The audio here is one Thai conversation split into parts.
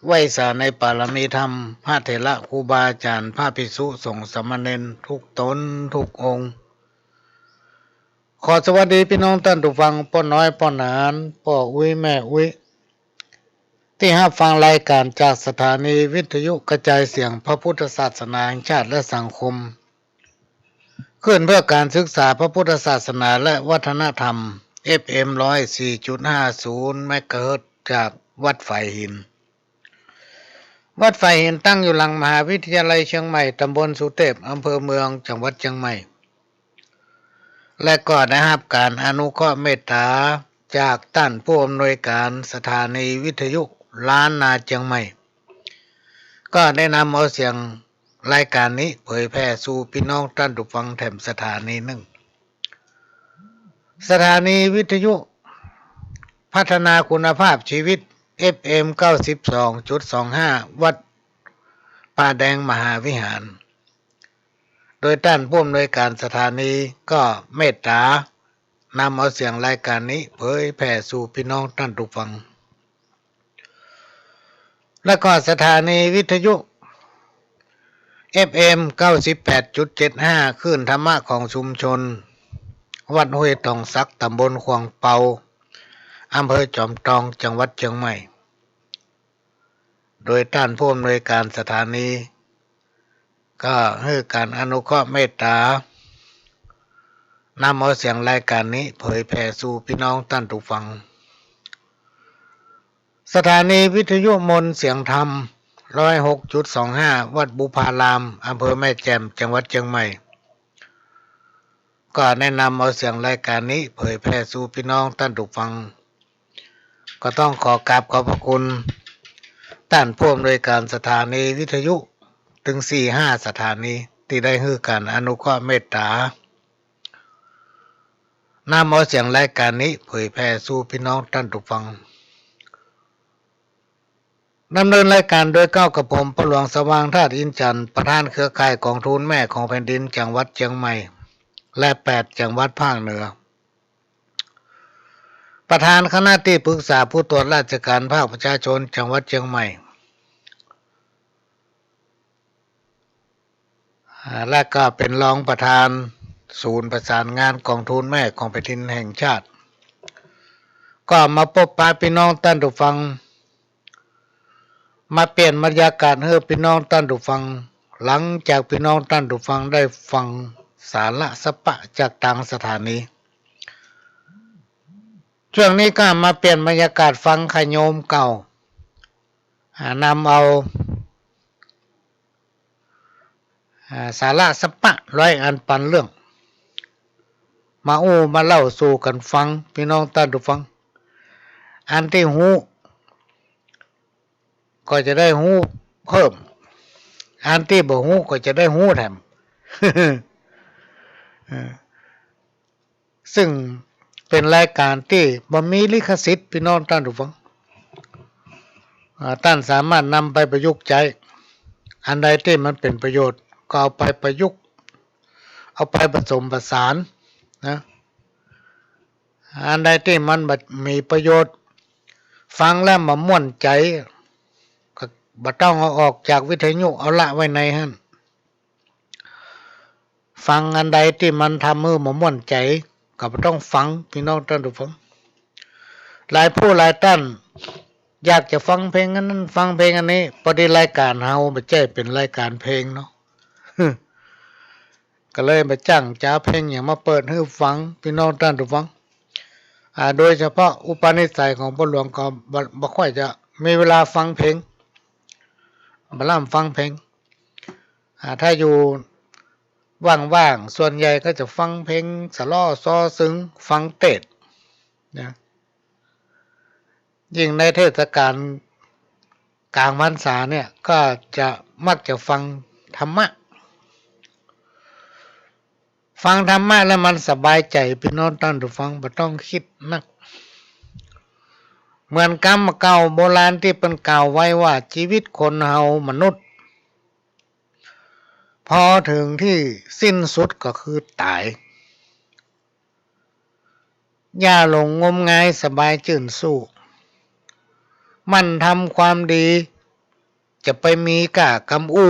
ไหว้สาในปารมีธรรมพระเถระครูบาอาจารย์พระภิกษุสงฆ์สามเณรทุกตนทุกองค์ขอสวัสดีพี่น้องท่านผู้ฟังป้อน้อยป้อนหานป้ออุ้ยแม่อุ้ยที่รับฟังรายการจากสถานีวิทยุกระจายเสียงพระพุทธศาสนาแห่งชาติและสังคมขึ้นเพื่อการศึกษาพระพุทธศาสนาและวัฒนธรรม FM 104.50 เมกะเฮิรตซ์จากวัดไฝ่หินวัดไฝ่หินตั้งอยู่หลังมหาวิทยาลัยเชียงใหม่ตำบลสุเทพอำเภอเมืองจังหวัดเชียงใหม่และก็ได้รับการอนุเคราะห์เมตตาจากท่านผู้อำนวยการสถานีวิทยุล้านนาเชียงใหม่ก็ได้นำเอาเสียงรายการนี้เผยแพร่สู่พี่น้องท่านผู้ฟังแถมสถานีหนึ่งสถานีวิทยุพัฒนาคุณภาพชีวิต FM 92.25 วัดป่าแดงมหาวิหารโดยท่านผู้อำนวยการสถานีก็เมตตานำเอาเสียงรายการนี้เผยแผ่สู่พี่น้องท่านผู้ฟังและก็สถานีวิทยุ FM 98.75 คลื่นธรรมะของชุมชนวัดห้วยตองสักตำบลขวางเปาอำเภอจอมทองจังหวัดเชียงใหม่โดยท่านผู้อำนวยการสถานีก็ให้การอนุเคราะห์เมตตานำเอาเสียงรายการนี้เผยแผ่สู่พี่น้องท่านผู้ฟังสถานีวิทยุมนต์เสียงธรรม 106.25 วัดบุพารามอำเภอแม่แจ่มจังหวัดเชียงใหม่ก็แนะนำเอาเสียงรายการนี้เผยแผ่สู่พี่น้องท่านผู้ฟังก็ต้องขอกราบขอบพระคุณท่านผู้อำนวยการสถานีวิทยุถึง 4-5 สถานีที่ได้ให้การอนุเคราะห์เมตตานำเอาเสียงรายการนี้เผยแผ่สู่พี่น้องท่านผู้ฟังดำเนินรายการโดยก้าวกับผมพระหลวงสว่างธาตุอินจันทร์ประธานเครือข่ายกองทุนแม่ของแผ่นดินจังหวัดเชียงใหม่และ8จังหวัดภาคเหนือประธานคณะที่ปรึกษาผู้ตรวจราชการภาคประชาชนจังหวัดเชียงใหม่และก็เป็นรองประธานศูนย์ประสานงานกองทุนแม่ของแผ่นดินแห่งชาติก็มาพบปะพี่น้องท่านผู้ฟังมาเปลี่ยนบรรยากาศให้พี่น้องท่านผู้ฟังหลังจากพี่น้องท่านผู้ฟังได้ฟังสาระสปะจากทางสถานีช่วงนี้ก็มาเปลี่ยนบรรยากาศฟังขโยมเก่านำเอาสาระสปะร้อยอันปันเรื่องมามาเล่าสู่กันฟังพี่น้องท่านผู้ฟังอันที่หูก็จะได้หูเพิ่มอันที่บ่หูก็จะได้หูแถม ซึ่งเป็นรายการที่บ่มีลิขสิทธิ์พี่น้องท่านผู้ฟังท่านสามารถนำไปประยุกต์ใช้อันใดที่มันเป็นประโยชน์ก็เอาไปประยุกต์เอาไปผสมผสานนะอันใดที่มันมีประโยชน์ฟังแล้วมาม่วนใจก็บ่ต้องเอาออกจากวิทยุเอาละไว้ในหั่นฟังอันใดที่มันทำให้มาม่วนใจก็บ่ต้องฟังพี่น้องท่านผู้ฟังหลายผู้หลายท่านอยากจะฟังเพลงนั้นฟังเพลงอันนี้พอดีรายการเฮาบ่ใช่เป็นรายการเพลงเนาะ ก็เลยมาจ้างจ้าเพลงอย่างมาเปิดให้ฟังพี่น้องท่านผู้ฟังโดยเฉพาะอุปนิสัยของพ่อหลวงก็บ่ค่อยจะมีเวลาฟังเพลงบ่ล่ำฟังเพลงถ้าอยู่ว่างๆส่วนใหญ่ก็จะฟังเพลงสะล้อซอซึ้งฟังเทศน์นะยิ่งในเทศกาลกลางพรรษาเนี่ยก็จะมักจะฟังธรรมะฟังธรรมะแล้วมันสบายใจพี่น้องท่านผู้ฟังบ่ต้องคิดนักเหมือนกรรมเก่าโบราณที่เป็นกล่าวไว้ว่าชีวิตคนเฮามนุษย์พอถึงที่สิ้นสุดก็คือตายอย่าหลงงมงายสบายจื่นสู้มันทำความดี จะไปมีกะกำอู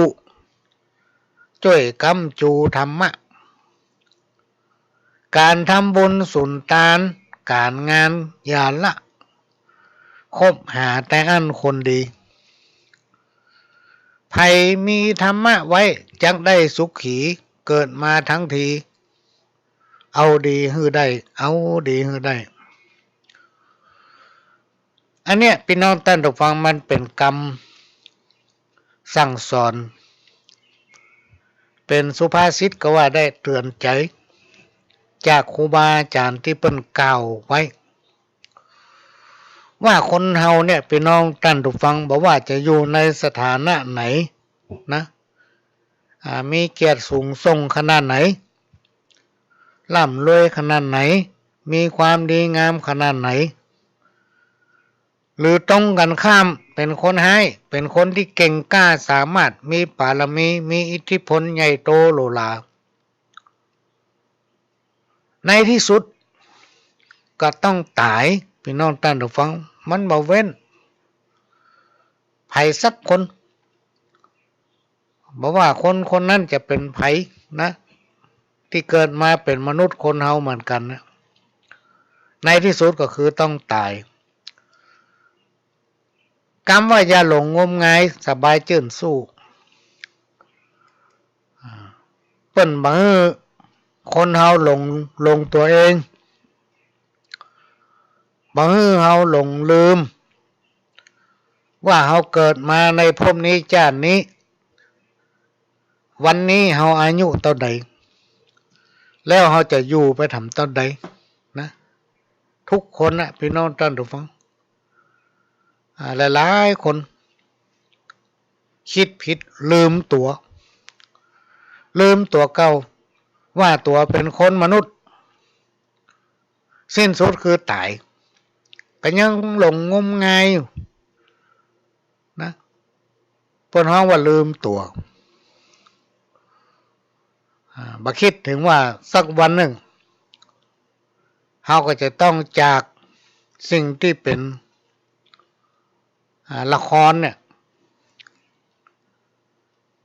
จ้วยกำจูธรรมะการทำบุญสุนทานการงานอย่าละคบหาแต่อันคนดีไผมีธรรมะไว้จักได้สุขีเกิดมาทั้งทีเอาดีฮือได้เอาดีฮือได้อันเนี้ยพี่น้องท่านผู้ฟังมันเป็นกรรมสั่งสอนเป็นสุภาษิตก็ว่าได้เตือนใจจากครูบาอาจารย์ที่เปิ้นกล่าวไว้ว่าคนเฮาเนี่ยพี่น้องท่านผู้ฟังบอกว่าจะอยู่ในสถานะไหนนะมีเกียรติสูงส่งขนาดไหนร่ำรวยขนาดไหนมีความดีงามขนาดไหนหรือตรงกันข้ามเป็นคนให้เป็นคนที่เก่งกล้าสามารถมีบารมีมีอิทธิพลใหญ่โตโลลาในที่สุดก็ต้องตายพี่น้องท่านผู้ฟังมันบ่เว้นไผสักคนบอกว่าคนนั้นจะเป็นไผนะที่เกิดมาเป็นมนุษย์คนเฮาเหมือนกันนะในที่สุดก็คือต้องตายกรรมว่าอย่าหลงงมงายสบายจื่นสู้เปิ้นบ่ให้คนเฮาหลงตัวเองบ่ให้เฮาหลงลืมว่าเฮาเกิดมาในภพนี้ชาตินี้วันนี้เฮาอายุเท่าใดแล้วเฮาจะอยู่ไปทำเท่าใดนะทุกคนนะพี่น้องท่านผู้ฟังหลายๆคนคิดผิดลืมตัวเก่าว่าตัวเป็นคนมนุษย์สิ้นสุดคือตายก็ยังหลงงมงายอยู่นะเพิ่นฮ้องว่าลืมตัวบ่คิดถึงว่าสักวันหนึ่งเฮาก็จะต้องจากสิ่งที่เป็นละครเนี่ย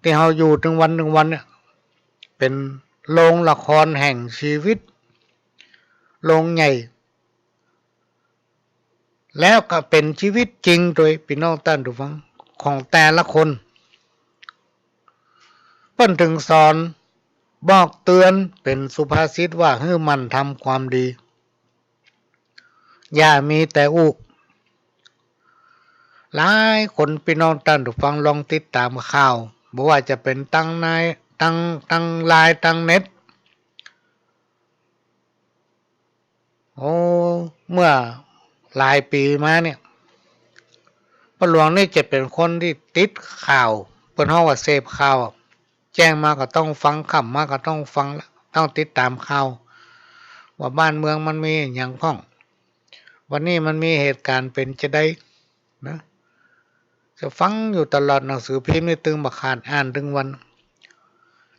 ที่เฮาอยู่ถึงวันเนี่ยเป็นโรงละครแห่งชีวิตโรงใหญ่แล้วก็เป็นชีวิตจริงโดยพี่น้องท่านผู้ฟังของแต่ละคนเพิ่นถึงสอนบอกเตือนเป็นสุภาษิตว่าให้มันทำความดีอย่ามีแต่อุหลายคนพี่น้องท่านผู้ฟังลองติดตามข่าวบ่ว่าจะเป็นตั้งไลน์ตั้งเน็ตเมื่อหลายปีมาเนี่ยพ่อหลวงนี่จะเป็นคนที่ติดข่าวเปิ้นฮ้องว่าเสพข่าวแจ้งมาก็ต้องฟังค่ำมาก็ต้องฟังแล้วต้องติดตามข่าวว่าบ้านเมืองมันมีหยังพ้องวันนี้มันมีเหตุการณ์เป็นจะได้นะจะฟังอยู่ตลอดหนังสือพิมพ์นี่ตึงบักขาดอ่านถึงวัน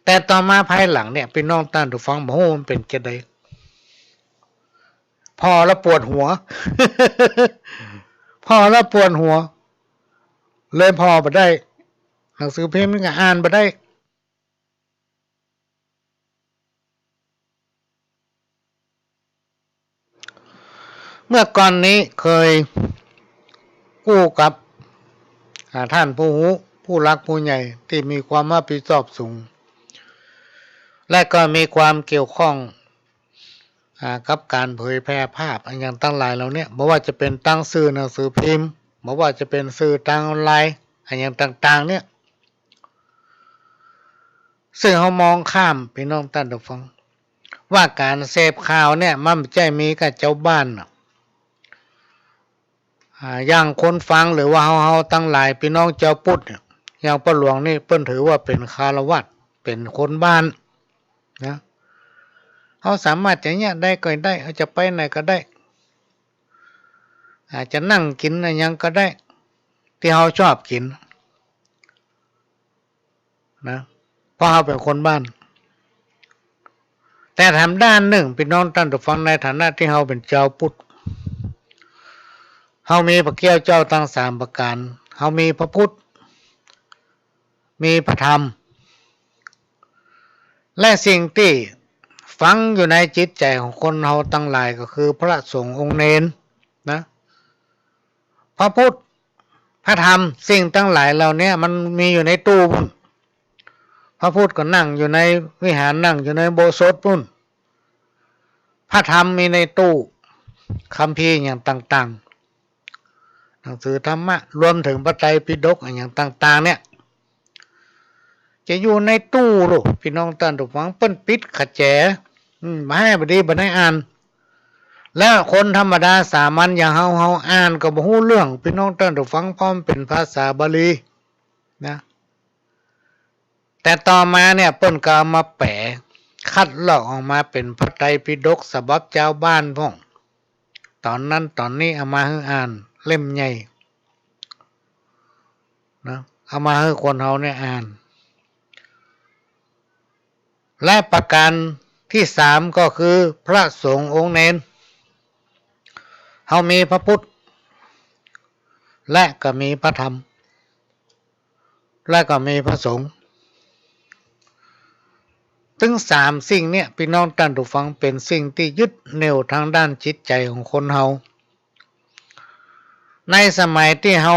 แต่ต่อมาภายหลังเนี่ยพี่น้องท่านผู้ฟังบอกโอ้มันเป็นจะได้พอแล้วปวดหัว พอแล้วปวดหัวเลยพอบ่ได้หนังสือพิมพ์นี่ก็อ่านบ่ได้เมื่อก่อนนี้เคยกู้กับท่านผู้รักผู้ใหญ่ที่มีความรับผิดชอบสูงและก็มีความเกี่ยวข้องกับการเผยแพร่ภาพอย่างตั้งหลายเหล่านี้ไม่ว่าจะเป็นตั้งสื่อหนังสือพิมพ์ไม่ว่าจะเป็นสื่อทางออนไลน์อย่างต่างๆเนี่ยซึ่งเขามองข้ามพี่น้องท่านผู้ฟังว่าการเสพข่าวเนี่ยมันไม่ใช่มีกับเจ้าบ้านอย่างคนฟังหรือว่าเฮาตั้งหลายพี่น้องเจ้าพุทธอย่างพ่อหลวงนี่เปิ้นถือว่าเป็นคฤหัสถ์เป็นคนบ้านนะเขาสามารถจะเนี่ยได้ก็ได้เขาจะไปไหนก็ได้อาจจะนั่งกินอะไรยังก็ได้ที่เขาชอบกินนะเพราะเขาเป็นคนบ้านแต่ทำด้านหนึ่งพี่น้องท่านผู้ฟังในฐานะที่เขาเป็นเจ้าพุทธเขามีพระเกี้ยวเจ้าทั้ง3ประการเขามีพระพุทธ มีพระธรรมและสิ่งที่ฝังอยู่ในจิตใจของคนเราทั้งหลายก็คือพระสงฆ์องค์เนรนะพระพุทธพระธรรมสิ่งทั้งหลายเหล่านี้มันมีอยู่ในตู้พุ่นพระพุทธก็นั่งอยู่ในวิหารนั่งอยู่ในโบสถ์พุ่นพระธรรมมีในตู้คัมภีร์อย่างต่างๆหนังสือธรรมะรวมถึงพระไตรปิฎกอย่างต่างๆเนี่ยจะอยู่ในตู้ลูกพี่น้องท่านทุกฝังเปิ้นปิดขัดแจมาให้บดีบันให้อ่านแล้วคนธรรมดาสามัญอย่างเฮาอ่านก็บ่ฮู้เรื่องพี่น้องท่านทุกฝังพร้อมเป็นภาษาบาลีนะแต่ต่อมาเนี่ยเปิ้นก็เอามาแปลคัดลอกออกมาเป็นพระไตรปิฎกฉบับเจ้าบ้านพ่องตอนนั้นตอนนี้เอามาให้อ่านเล่มใหญ่นะเอามาให้คนเฮาเนี่ยอ่านและประการที่สามก็คือพระสงฆ์องค์เนรเฮามีพระพุทธและก็มีพระธรรมและก็มีพระสงฆ์ถึงสามสิ่งเนี่ยพี่น้องท่านผู้ฟังเป็นสิ่งที่ยึดเหนี่ยวทางด้านจิตใจของคนเฮาในสมัยที่เฮา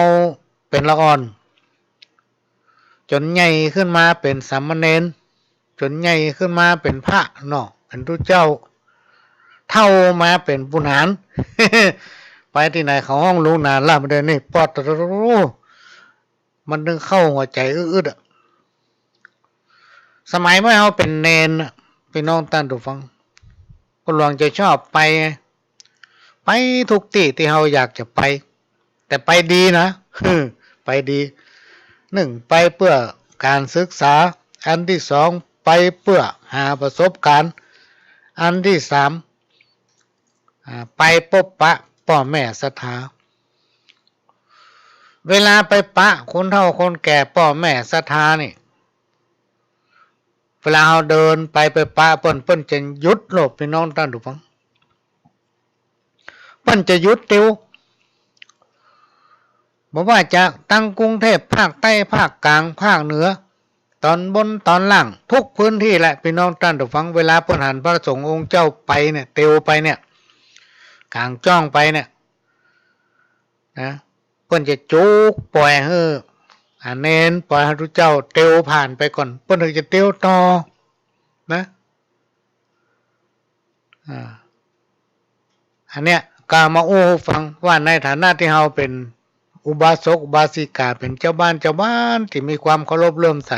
เป็นละอ่อนจนใหญ่ขึ้นมาเป็นสามเณรจนใหญ่ขึ้นมาเป็นพระเนาะเป็นทุเจ้าเท่ามาเป็นปุณหารไปที่ไหนเขาห้องลุงนานล่ะมันเดินนี่ปอดมันดึงเข้าหัวใจอึดสมัยเมื่อเขาเป็นเนนพี่น้องท่านผู้ฟังก็หลวงจะชอบไปทุกที่ที่เขาอยากจะไปแต่ไปดีนะไปดีหนึ่งไปเพื่อการศึกษาอันที่สองไปเพื่อหาประสบการณ์อันที่สามไปพบปะพ่อแม่ศรัทธาเวลาไปปะคนเฒ่าคนแก่พ่อแม่ศรัทธานี่เวลาเราเดินไปปะเปิ้นจะหยุดโลกพี่น้องท่านผู้ฟังเปิ้นจะหยุดติวบอกว่าจากตั้งกรุงเทพภาคใต้ภาคกลางภาคเหนือตอนบนตอนล่างทุกพื้นที่แหละพี่น้องท่านผู้ฟังเวลาเปิ้นหันพระสงฆ์องค์เจ้าไปเนี่ยติวไปเนี่ยกลางจ้องไปเนี่ยนะเปิ้นจะจุกปล่อยให้เน้นปล่อยให้ทุกเจ้าเตียวผ่านไปก่อนเปิ้นถึงจะเตียวต่อนะอันเนี้ยก็มาโอ้ฟังว่าในฐานะที่เฮาเป็นอุบาสกอุบาสิกาเป็นเจ้าบ้านที่มีความเคารพเลื่อมใส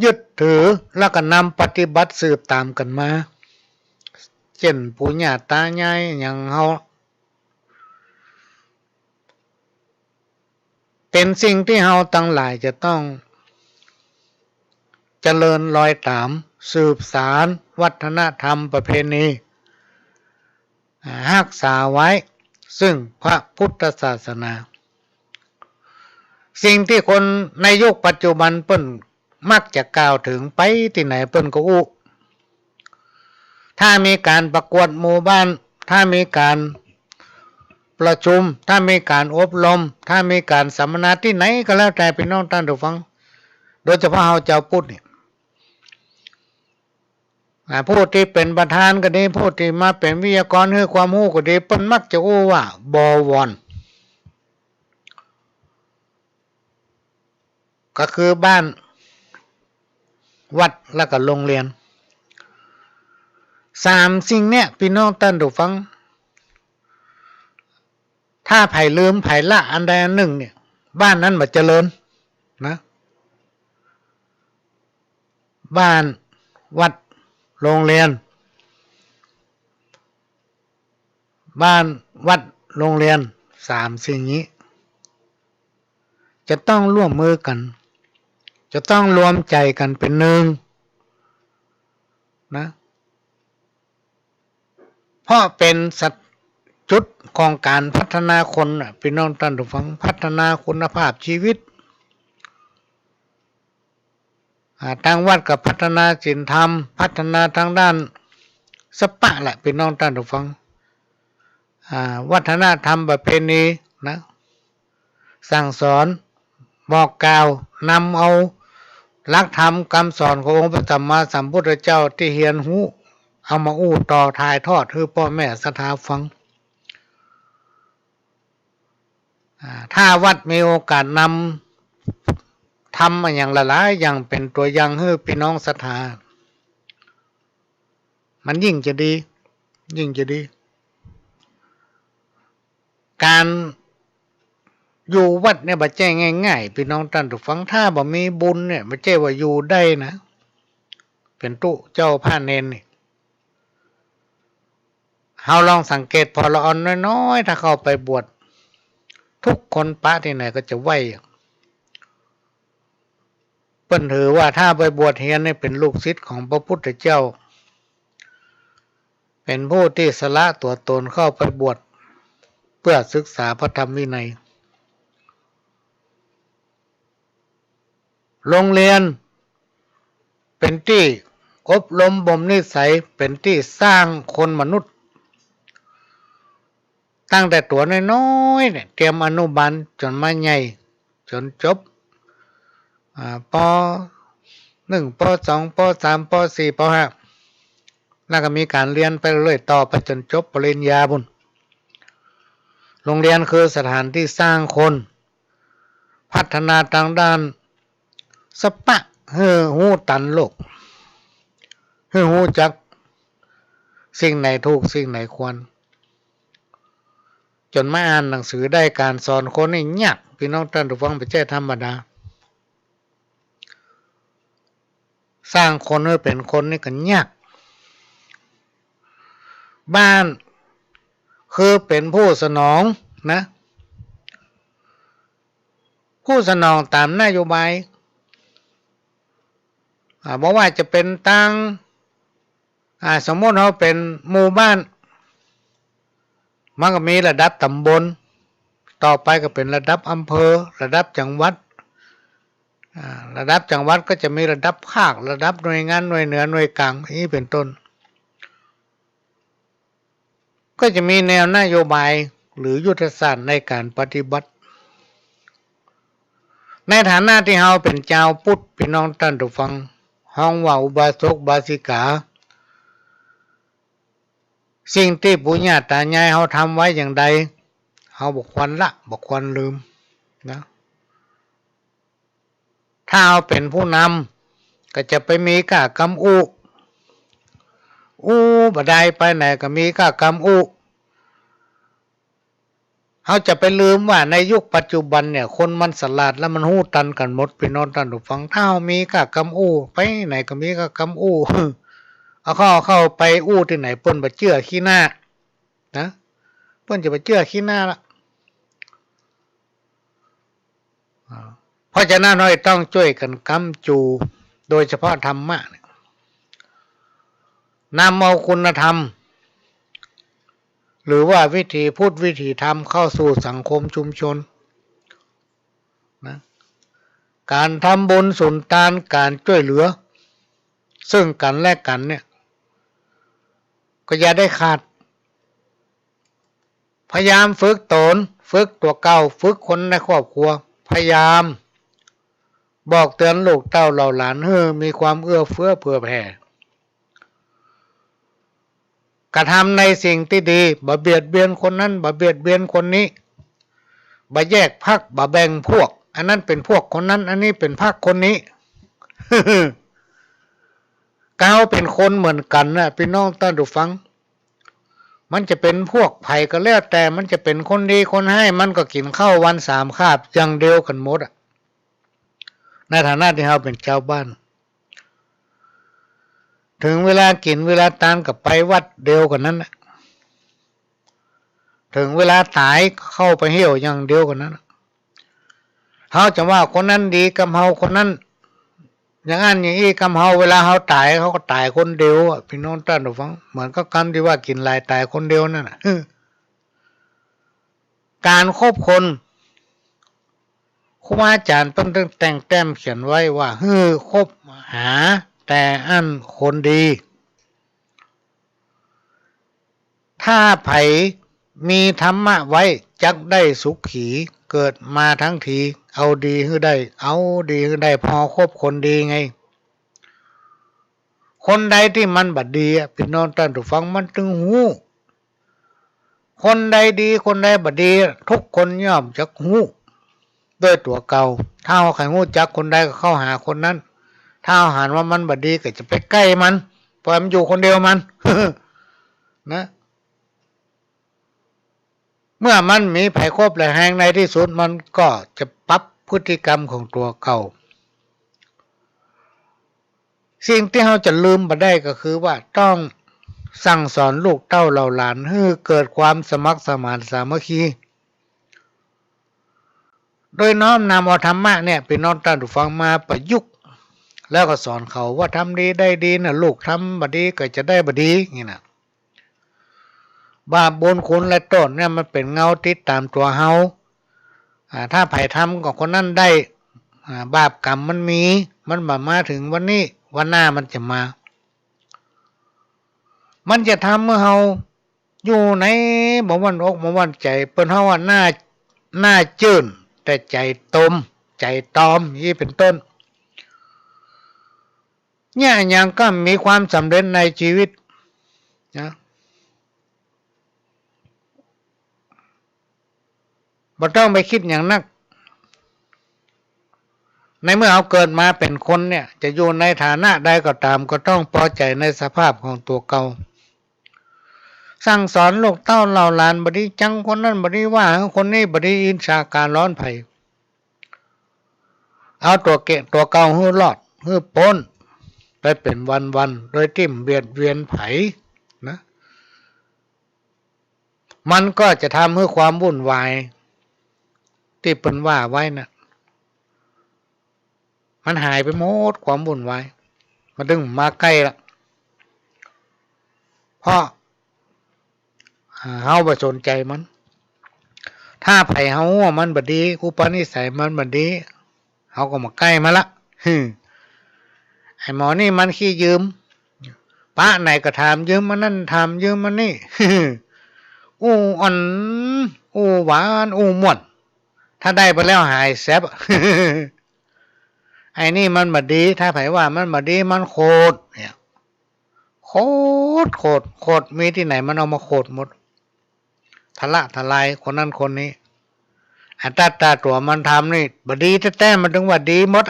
ยึดถือแล้วก็นำปฏิบัติสืบตามกันมาเช่นปู่ย่าตายายอย่างเฮาเป็นสิ่งที่เฮาทั้งหลายจะต้องเจริญรอยตามสืบสานวัฒนธรรมประเพณีรักษาไว้ซึ่งพระพุทธศาสนาสิ่งที่คนในยุคปัจจุบันเปิ้นมักจะกล่าวถึงไปที่ไหนเปิ้นก็อู้ถ้ามีการประกวดหมู่บ้านถ้ามีการประชุมถ้ามีการอบรมถ้ามีการสัมมนาที่ไหนก็แล้วแต่พี่น้องท่านผู้ฟังโดยเฉพาะเฮาเจ้าพุทธนี่ผู้ที่เป็นประธานก็ดีผู้ที่มาเป็นวิทยากรให้ความรู้ก็ดีเปิ้นมักจะอู้ว่าบวรก็คือบ้านวัดแล้วก็โรงเรียนสามสิ่งเนี้ยพี่น้องท่านผู้ฟังถ้าไผ่ลืมไผ่ละอันใดอันหนึ่งเนี่ยบ้านนั้นบ่เจริญนะบ้านวัดโรงเรียนบ้านวัดโรงเรียนสามสิ่งนี้จะต้องร่วมมือกันจะต้องรวมใจกันเป็นหนึ่งนะเพราะเป็นสัจจุดของการพัฒนาคนพี่น้องท่านผู้ฟังพัฒนาคุณภาพชีวิตทางวัดกับพัฒนาศีลธรรมพัฒนาทางด้านสปะแหละพี่น้องท่านผู้ฟังวัฒนธรรมประเพณีนะสั่งสอน บอกกล่าวนำเอาหลักธรรมคำสอนขององค์พระสัมมาสัมพุทธเจ้าที่เฮียนหูเอามาอู้ต่อถ่ายทอดให้พ่อแม่ศรัทธาฟังถ้าวัดมีโอกาสนำทำอย่างละลายอย่างเป็นตัวอย่างให้พี่น้องศรัทธามันยิ่งจะดียิ่งจะดีการอยู่วัดเนี่ยบ่แจ้งง่ายๆพี่น้องท่านทุกฟังถ้าบ่มีบุญเนี่ยบ่ใช่ว่าอยู่ได้นะเป็นตุเจ้าพระเนนนี่เฮาลองสังเกตพอละอ่อนน้อยๆถ้าเข้าไปบวชทุกคนพระที่ไหนก็จะไหวเปิ้นถือว่าถ้าไปบวชเฮียนเนี่ยเป็นลูกศิษย์ของพระพุทธเจ้าเป็นผู้ที่สละตัวตนเข้าไปบวชเพื่อศึกษาพระธรรมวินัยโรงเรียนเป็นที่อบรมบ่มนิสัยเป็นที่สร้างคนมนุษย์ตั้งแต่ตัวน้อยๆเนี่ยเตรียมอนุบาลจนมาใหญ่จนจบป.1 ป.2 ป.3 ป.4 ป.5แล้วก็มีการเรียนไปเรื่อยต่อไปจนจบปริญญาบุญโรงเรียนคือสถานที่สร้างคนพัฒนาทางด้านสปะหูตันโลกหูจักสิ่งไหนถูกสิ่งไหนควรจนมาอ่านหนังสือได้การสอนคนนี่ยากพี่น้องท่านผู้ฟังไม่ใช่ธรรมดาสร้างคนให้เป็นคนนี่ก็ยากบ้านคือเป็นผู้สนองนะผู้สนองตามนโยบายบอกว่าจะเป็นตั้งสมมติเขาเป็นหมู่บ้านมันก็มีระดับตำบลต่อไปก็เป็นระดับอำเภอระดับจังหวัดระดับจังหวัดก็จะมีระดับภาคระดับหน่วยงานหน่วยเหนือหน่วยกลางนี้เป็นต้นก็จะมีแนวนโยบายหรือยุทธศาสตร์ในการปฏิบัติในฐานะที่เราเป็นเจ้าพุทธพี่น้องท่านผู้ฟังห้องว่าอุบาสกบาสิกาสิ่งที่ปู่ย่าตายายเขาทำไว้อย่างใดเขาบอกควรละบอกควรลืมนะถ้าเขาเป็นผู้นำก็จะไปมีกากรรมบ่ได้ไปไหนก็มีกากรรมเขาจะไปลืมว่าในยุคปัจจุบันเนี่ยคนมันสลาดแล้วมันหู้ตันกันหมดพี่น้องท่านผู้ฟังถ้ามีกากรรมไปไหนก็มีกากรรมเอาเข้าไปที่ไหนเปิ้นบ่เชื่อขี้หน้านะเปิ้นจะไปเชื่อขี้หน้าละเพราะฉะนั้นเราต้องช่วยกันกำจูโดยเฉพาะธรรมะนำเอาคุณธรรมหรือว่าวิธีพูดวิธีธรรมเข้าสู่สังคมชุมชนนะการทำบุญสุนทานการช่วยเหลือซึ่งกันและกันเนี่ยก็อย่าได้ขาดพยายามฝึกตนฝึกตัวเก่าฝึกคนในครอบครัวพยายามบอกเตือนลูกเต้าเหล่าหลานให้มีความเอื้อเฟื้อเผื่อแผ่กระทำในสิ่งที่ดีบ่เบียดเบียนคนนั้นบ่เบียดเบียนคนนี้บ่แยกพรรคบ่แบ่งพวกอันนั้นเป็นพวกคนนั้นอันนี้เป็นพรรคคนนี้ ก้าวเป็นคนเหมือนกันนะพี่น้องท่านผู้ฟังมันจะเป็นพวกไผ่ก็แล้วแต่มันจะเป็นคนดีคนให้มันก็กินข้าววัน3 คาบอย่างเดียวกันหมดในฐานะที่เราเป็นชาวบ้านถึงเวลากินเวลาทานกับไปวัดเดียวกันนั้นถึงเวลาตายเข้าไปเหี่ยวอย่างเดียวกันนั้นเขาจะว่าคนนั้นดีกับเฮาคนนั้นอย่างนั้นอย่างนี้กับเฮาเวลาเขาตายเขาก็ตายคนเดียวพี่น้องท่านผู้ฟังเหมือนกับคำที่ว่ากินลายตายคนเดียวนั่นการคบคนครูอาจารย์เพิ่นแต่งแต้มเขียนไว้ว่าคบหาแต่อันคนดีถ้าไผมีธรรมะไว้จักได้สุขีเกิดมาทั้งที เอาดีให้ได้เอาดีให้ได้พอคบคนดีไงคนใดที่มันบัดดีพี่น้องท่านผู้ฟังมันถึงหูคนใดดีคนใดบัดดีทุกคนย่อมจะหูด้วยตัวเก่าถ้าใครหูจักคนใดก็เข้าหาคนนั้นถ้าหารว่ามันบัดดีก็จะไปใกล้มันปล่อยมันอยู่คนเดียวมัน นะเมื่อมันมีไผครบและแหงในที่สุดมันก็จะปรับพฤติกรรมของตัวเก่าสิ่งที่เราจะลืมไปได้ก็คือว่าต้องสั่งสอนลูกเต้าเหล่าหลานให้เกิดความสมัครสมานสามัคคีโดยน้อมนำเอาธรรมะเนี่ยเป็นน้องท่านผู้ฟังมาประยุกต์แล้วก็สอนเขาว่าทำดีได้ดีนะลูกทำบดีก็จะได้บดีนี่นะบาปบุญคุณและโทษเนี่ยมันเป็นเงาติดตามตัวเฮาถ้าไผ่ทำกับคนนั้นได้บาปกรรมมันมีมันมาถึงวันนี้วันหน้ามันจะมามันจะทำเมื่อเฮาอยู่ในบ่วันอกบ่วันใจเปิ้นเฮาว่าหน้าจื้นแต่ใจตมใจตอมนี่เป็นต้นเนี่ยอย่างก็มีความสำเร็จในชีวิตนะบ่ต้องไปคิดอย่างนักในเมื่อเอาเกิดมาเป็นคนเนี่ยจะอยู่ในฐานะใดก็ตามก็ต้องพอใจในสภาพของตัวเก่าสั่งสอนลูกเต้าเหล่าหลานบดีจังคนนั้นบดีว่าคนนี้บดีอินชาการร้อนไผ่เอาตัวเกะตัวเก่าหื้อรอดหื้อพ้นไปเป็นวันโดยทิ่มเบียดเวียนไผ่นะมันก็จะทำให้ความวุ่นวายที่เป็นว่าไว้นะมันหายไปหมดความวุ่นวายมันดึงมาใกล้ละเพราะเฮาบ่สนใจมันถ้าไผเฮาว่ามันบ่ดีอุปนิสัยมันบ่ดีเฮาก็มาใกล้มาละไอ้หมอนี่มันขี้ยืมป้าไหนก็ถามยืมมันนั่นถามยืมมันนี่อู้อ่อนอู้หวานอู้ม่วนถ้าได้ไปแล้วหายแซ่บ ไอ้นี่มันบ่ดีถ้าไผว่ามันบ่ดีมันโคตรเนี่ยโคตรมีที่ไหนมันเอามาโคตรหมดทลายคนนั้นคนนี้อัตตาตัวมันทำนี่บ่ดีแท้ๆมันถึงว่าดีหมด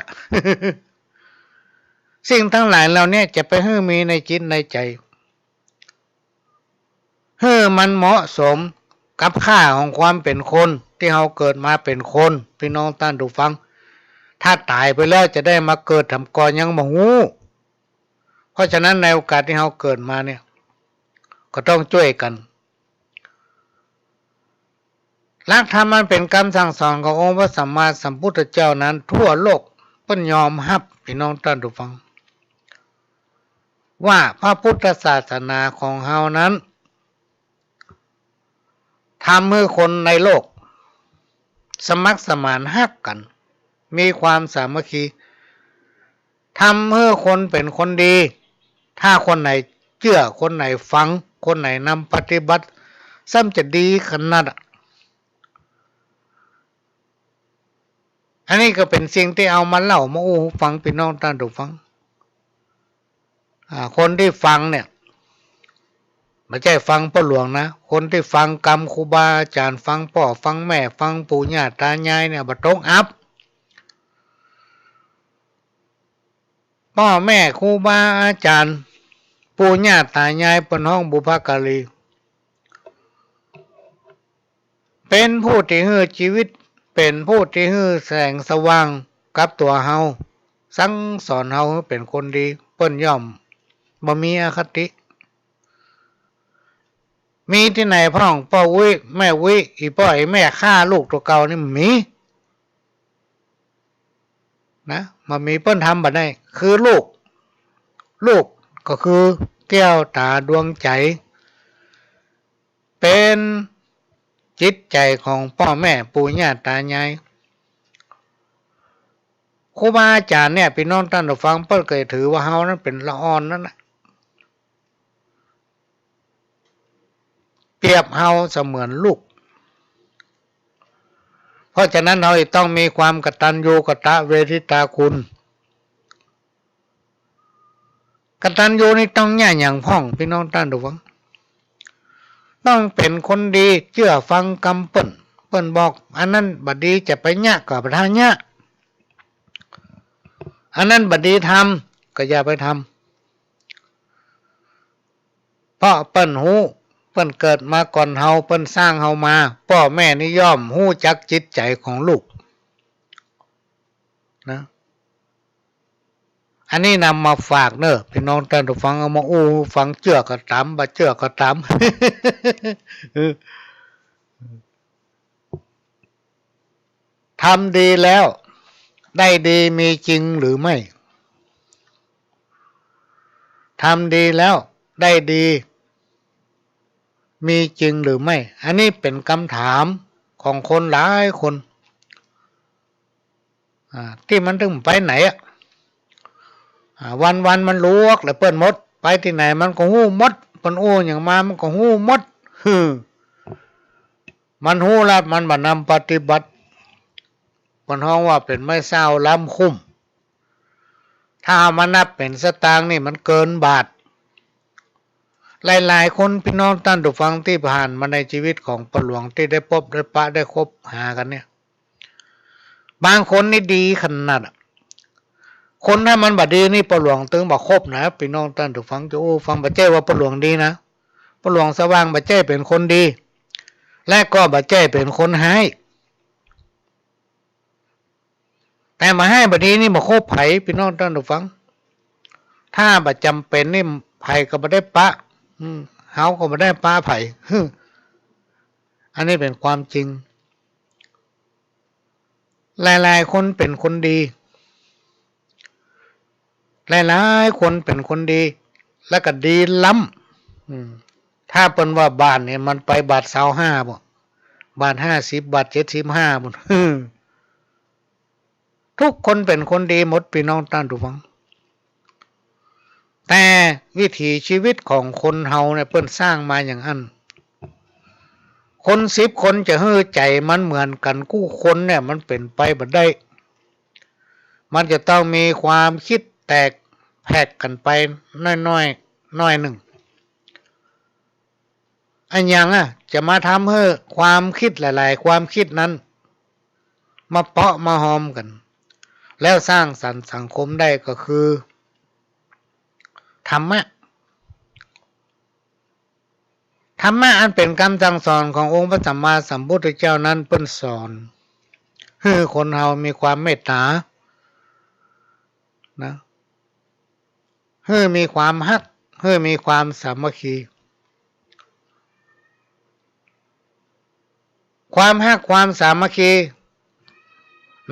สิ่งทั้งหลายเหล่านี้จะไปให้มีในจิตในใจให้มันเหมาะสมกับค่าของความเป็นคนที่เราเกิดมาเป็นคนพี่น้องท่านผู้ฟังถ้าตายไปแล้วจะได้มาเกิดทำกรยังบ่ฮู้เพราะฉะนั้นในโอกาสที่เราเกิดมาเนี่ยก็ต้องช่วยกันหลักธรรมมันเป็นคำสั่งสอนขององค์พระสัมมาสัมพุทธเจ้านั้นทั่วโลกเพิ่นยอมรับพี่น้องท่านผู้ฟังว่าพระพุทธศาสนาของเฮานั้นทำให้คนในโลกสมัครสมานฮักกันมีความสามัคคีทำให้คนเป็นคนดีถ้าคนไหนเชื่อคนไหนฟังคนไหนนำปฏิบัติซ้ำจะดีขนาดอันนี้ก็เป็นสิ่งที่เอามาเล่ามาอู้ฟังพี่น้องท่านผู้ฟังคนที่ฟังเนี่ยไม่ใช่ฟังพ่อหลวงนะคนที่ฟังกรรมครูบาอาจารย์ฟังพ่อฟังแม่ฟังปู่ย่าตายายเนี่ยบ่ต้องอัพพ่อแม่ครูบาอาจารย์ปู่ย่าตายายเป็นห้องบุพการีเป็นผู้ที่ให้ชีวิตเป็นผู้ที่ให้แสงสว่างกับตัวเฮาสั่งสอนเฮาให้เป็นคนดีเปิ้นย่อมบ่มีอคติมีที่ไหนพ่องพ่อวิแม่วิอีพ่อไอ้แม่ฆ่าลูกตัวเก่านี่มีนะมันมีเปิ้นทำบัดได้คือลูกก็คือแก้วตาดวงใจเป็นจิตใจของพ่อแม่ปู่ย่าตายายครูบาอาจารย์เนี่ยพี่น้องท่านผู้ฟังเปิ้นเคยถือว่าเฮานั้นเป็นละอ่อนนั่นน่ะเปรียบเฮาเสมือนลูก เพราะฉะนั้นเราต้องมีความกตัญญูกตเวทิตาคุณกตัญญูนี่ต้องแง่อย่างพ่องพี่น้องท่านดูฟังต้องเป็นคนดีเชื่อฟังคำเปิ้นบอกอันนั้นบัดดีจะไปยะกับประทานยะอันนั้นบัดดีทำก็อย่าไปทำเพราะเปิ้นหูเปิ้นเกิดมาก่อนเฮาเปิ้นสร้างเฮามาพ่อแม่นิยมหู้จักจิตใจของลูกนะอันนี้นำมาฝากเนอะพี่น้องท่านผู้ฟังเอามาอู้ฟังเจือก็ตามบ่เจือก็ตาม ทำดีแล้วได้ดีมีจริงหรือไม่ทำดีแล้วได้ดีมีจริงหรือไม่อันนี้เป็นคำถามของคนหลายคนที่มันถึงไปไหนวันมันลวกแล้วเปิ้นมดไปที่ไหนมันก็หู้มดเปิ้นโอ้อย่างมามันก็หู้มดมันหู้แล้วมันบ่นำปฏิบัติมันฮ้องว่าเป็นไม่เศร้าล้ำคุ้มถ้ามานับเป็นสตางค์นี่มันเกินบาทหลายๆคนพี่น้องท่านผู้ฟังที่ผ่านมาในชีวิตของปหลวงที่ได้พบได้ปะได้คบหากันเนี่ยบางคนนี่ดีขนาดคนถ้ามันบดีนี่ปหลวงตึงบอกคบนะพี่น้องท่านผู้ฟังจะโอ้ฟังบัจเจ้ว่าปหลวงดีนะปหลวงสว่างบัจเจ้เป็นคนดีและก็บัจเจ้เป็นคนให้แต่มาให้บดีนี่มาคบไผ่พี่น้องท่านผู้ฟังถ้าบัจำเป็นนี่ไผ่ก็ไม่ได้ปะเฮาก็ไม่ได้ปะไผ่อันนี้เป็นความจริงหลายๆคนเป็นคนดีหลายๆคนเป็นคนดีแล้วก็ดีล้ำถ้าเป็นว่าบาทเนี่ยมันไปบาท25บ่บาท50บาท75บ่ทุกคนเป็นคนดีหมดพี่น้องท่านผู้ฟังแต่วิถีชีวิตของคนเฮาเนี่ยเพิ่นสร้างมาอย่างนั้นคน10คนจะฮื้อใจมันเหมือนกันกู้คนเนี่ยมันเป็นไปบ่ได้มันจะต้องมีความคิดแตกแผกกันไปน้อยหนึ่งอันยังจะมาทำให้ความคิดหลายๆความคิดนั้นมาเปาะมาหอมกันแล้วสร้างสรรค์สังคมได้ก็คือธรรมะอันเป็นคำสั่งสอนขององค์พระสัมมาสัมพุทธเจ้านั้นเพิ่นสอนให้คนเฮามีความเมตตานะให้มีความฮักให้มีความสามัคคีความฮักความสามัคคี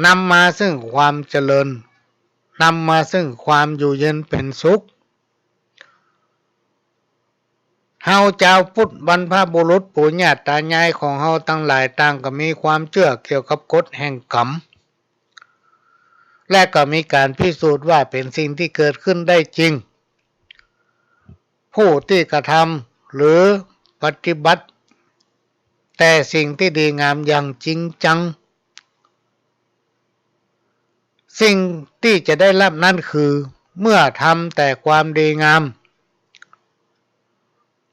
นำมาซึ่งความเจริญนำมาซึ่งความอยู่เย็นเป็นสุขเฮาเจ้าพุทธบรรพบุรุษปู่ย่าตายายของเฮาทั้งหลายต่างก็มีความเชื่อเกี่ยวกับกฎแห่งกรรมและก็มีการพิสูจน์ว่าเป็นสิ่งที่เกิดขึ้นได้จริงผู้ที่กระทำหรือปฏิบัติแต่สิ่งที่ดีงามอย่างจริงจังสิ่งที่จะได้รับนั่นคือเมื่อทำแต่ความดีงาม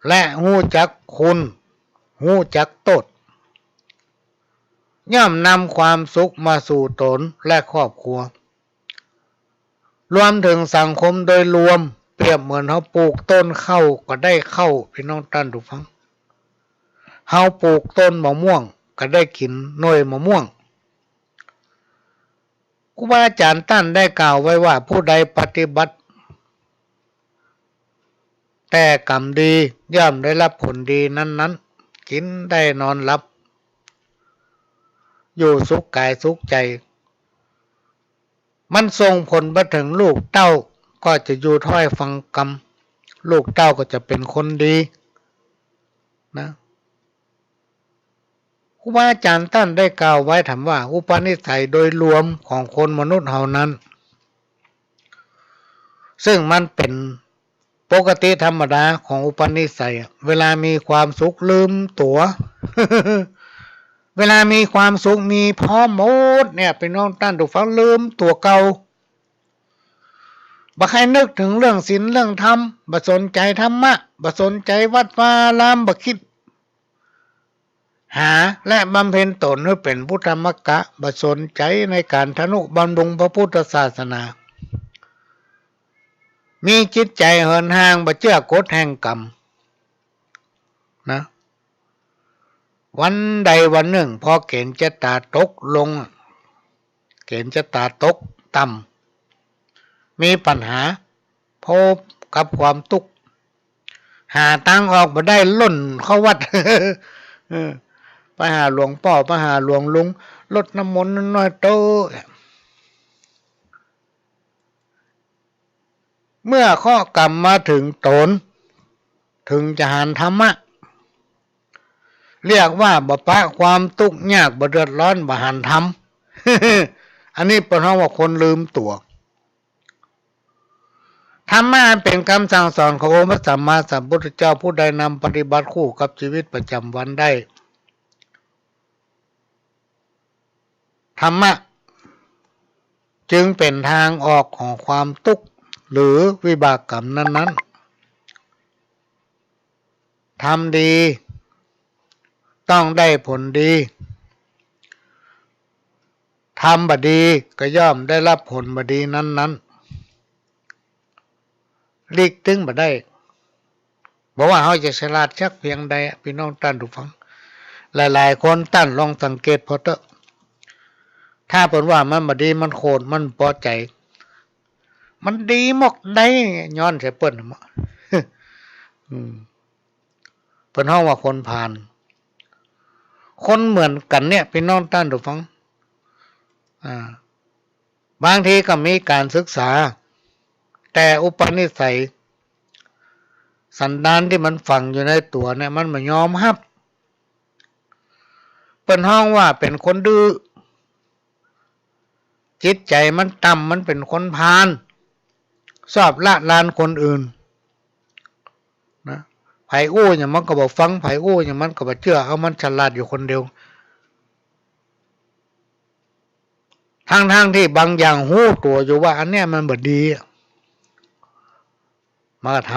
และหู้จักคุณหู้จักโทษย่อมนำความสุขมาสู่ตนและครอบครัวรวมถึงสังคมโดยรวมเปรียบเหมือนเฮาปลูกต้นข้าวก็ได้ข้าวพี่น้องท่านผู้ฟังเฮาปลูกต้นมะม่วงก็ได้กินหน่วยมะม่วงครูบาอาจารย์ท่านได้กล่าวไว้ว่าผู้ใดปฏิบัติแต่กรรมดีย่อมได้รับผลดีนั้นๆกินได้นอนหลับอยู่สุขกายสุขใจมันส่งผลไปถึงลูกเต้าก็จะอยู่ถ้อยฟังกรรมลูกเต้าก็จะเป็นคนดีนะครูบาอาจารย์ท่านได้กล่าวไว้ถามว่าอุปนิสัยโดยรวมของคนมนุษย์เฮานั้นซึ่งมันเป็นปกติธรรมดาของอุปนิสัยเวลามีความสุขลืมตัว เวลามีความสุขมีพร้อมหมดเนี่ยพี่น้องท่านทุกฟังลืมตัวเก่าบ่ให้นึกถึงเรื่องศีลเรื่องธรรมบ่สนใจธรรมะบ่สนใจวัดวาอารามบ่คิดหาและบำเพ็ญตนให้เป็นพุทธมรรคบ่สนใจในการทนุบำรุงพระพุทธศาสนามีจิตใจเหินห่างบ่เชื่อกฎแห่งกรรมนะวันใดวันหนึ่งพอเกณฑ์ชะตาตกลงเกณฑ์ชะตาตกต่ำมีปัญหาพบกับความทุกข์หาทางออกมาได้ล่นเข้าวัด ไปหาหลวงพ่อไปหาหลวงลุงลดน้ำมนต์น้อยโตเมื่อข้อกรรมมาถึงตนถึงจะหารธรรมะเรียกว่าบ่ปะความทุกข์ยากบ่เดือดร้อนบ่หันธรรม อันนี้เป็นเพราะว่าคนลืมตัวธรรมะเป็นคำสั่งสอนขององค์พระสัมมาสัมพุทธเจ้าผู้ใดนำปฏิบัติคู่กับชีวิตประจำวันได้ธรรมะจึงเป็นทางออกของความทุกข์หรือวิบากกรรมนั้นๆทำดีต้องได้ผลดีทำบดีก็ย่อมได้รับผลบดีนั้นๆหลีกถึงบ่ได้บอกว่าเขาจะฉลาดชักเพียงใดพี่น้องท่านทุกฟังหลายๆคนท่านลองสังเกตพอเถอะถ้าเปิดว่ามันบดีมันโคตรมันพอใจมันดีหมกได้ย้อนใส่เปิ้นมั้ง เปิ้นห้องว่าคนผ่านคนเหมือนกันเนี่ยพี่น้องท่านทุกฟังบางทีก็มีการศึกษาแต่อุปนิสัยสันดานที่มันฝังอยู่ในตัวเนี่ยมันไม่ยอมรับเปิ้นห้องว่าเป็นคนดื้อจิตใจมันต่ำมันเป็นคนพาลชอบละลานคนอื่นนะไผอู้อย่างมันก็บอกฟังไผอู้อย่างมันก็บอกเชื่อเอามันฉลาดอยู่คนเดียวทั้งที่บางอย่างหู้ตัวอยู่ว่าอันเนี้ยมันบ่ดีมาท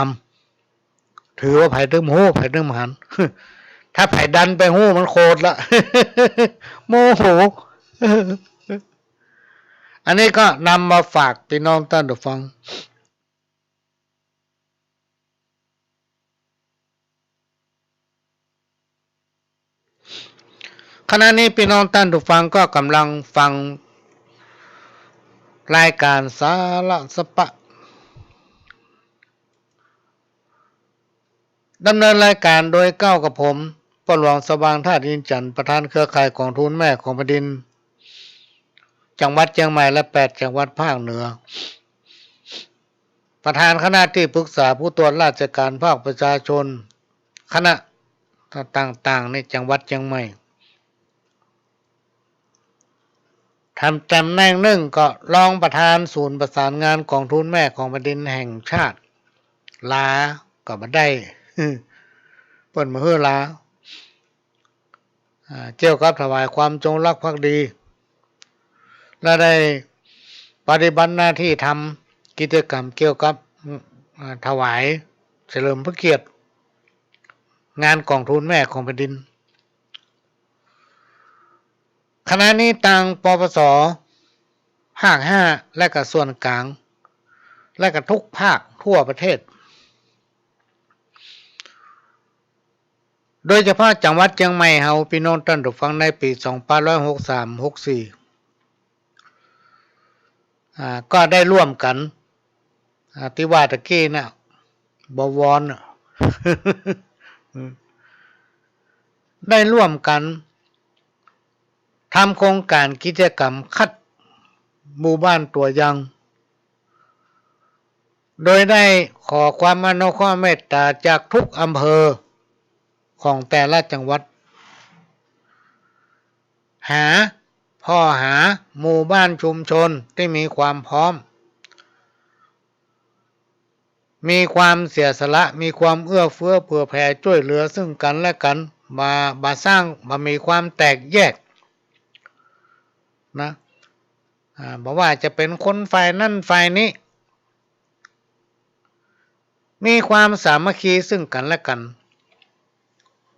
ำถือว่าไผตึงหู้ไผตึงหัน ถ้าไผดันไปหู้มันโคตรละ โมโห อันนี้ก็นำมาฝากพี่น้องท่านผู้ฟังขณะนี้พี่น้องท่านผู้ฟังก็กำลังฟังรายการสาระสปะดำเนินรายการโดยก้าวกับผมพ่อหลวงสว่างธาตุอินจันทร์ประธานเครือข่ายกองทุนแม่ของแผ่นดินจังหวัดเชียงใหม่และ8จังหวัดภาคเหนือประธานคณะที่ปรึกษาผู้ตรวจราชการภาคประชาชนคณะต่างๆในจังหวัดเชียงใหม่ทำตำแหน่งหนึ่งก็รองประธานศูนย์ประสานงานกองทุนแม่ของแผ่นดินแห่งชาติลาก็บ่ได้ เปิดมาเฮือลาเกี่ยวกับถวายความจงรักภักดีและได้ปฏิบัติหน้าที่ทำกิจกรรมเกี่ยวกับถวายเฉลิมพระเกียรติงานกองทุนแม่ของแผ่นดินขณะนี้ทางปปส.ภาค5และก็ส่วนกลางและก็ทุกภาคทั่วประเทศโดยเฉพาะจังหวัดเชียงใหม่เฮาพี่น้องท่านผู้ฟังในปี2563-64ก็ได้ร่วมกันที่ว่าตะกี้นะบวร ได้ร่วมกันทำโครงการกิจกรรมคัดหมู่บ้านตัวอย่างโดยได้ขอความอนุเคราะห์เมตตาจากทุกอำเภอของแต่ละจังหวัดหาหมู่บ้านชุมชนที่มีความพร้อมมีความเสียสละมีความเอื้อเฟื้อเผื่อแผ่ช่วยเหลือซึ่งกันและกัน บาสร้างบามีความแตกแยกนะบอกว่าจะเป็นคนฝ่ายนั่นฝ่ายนี้มีความสามัคคีซึ่งกันและกัน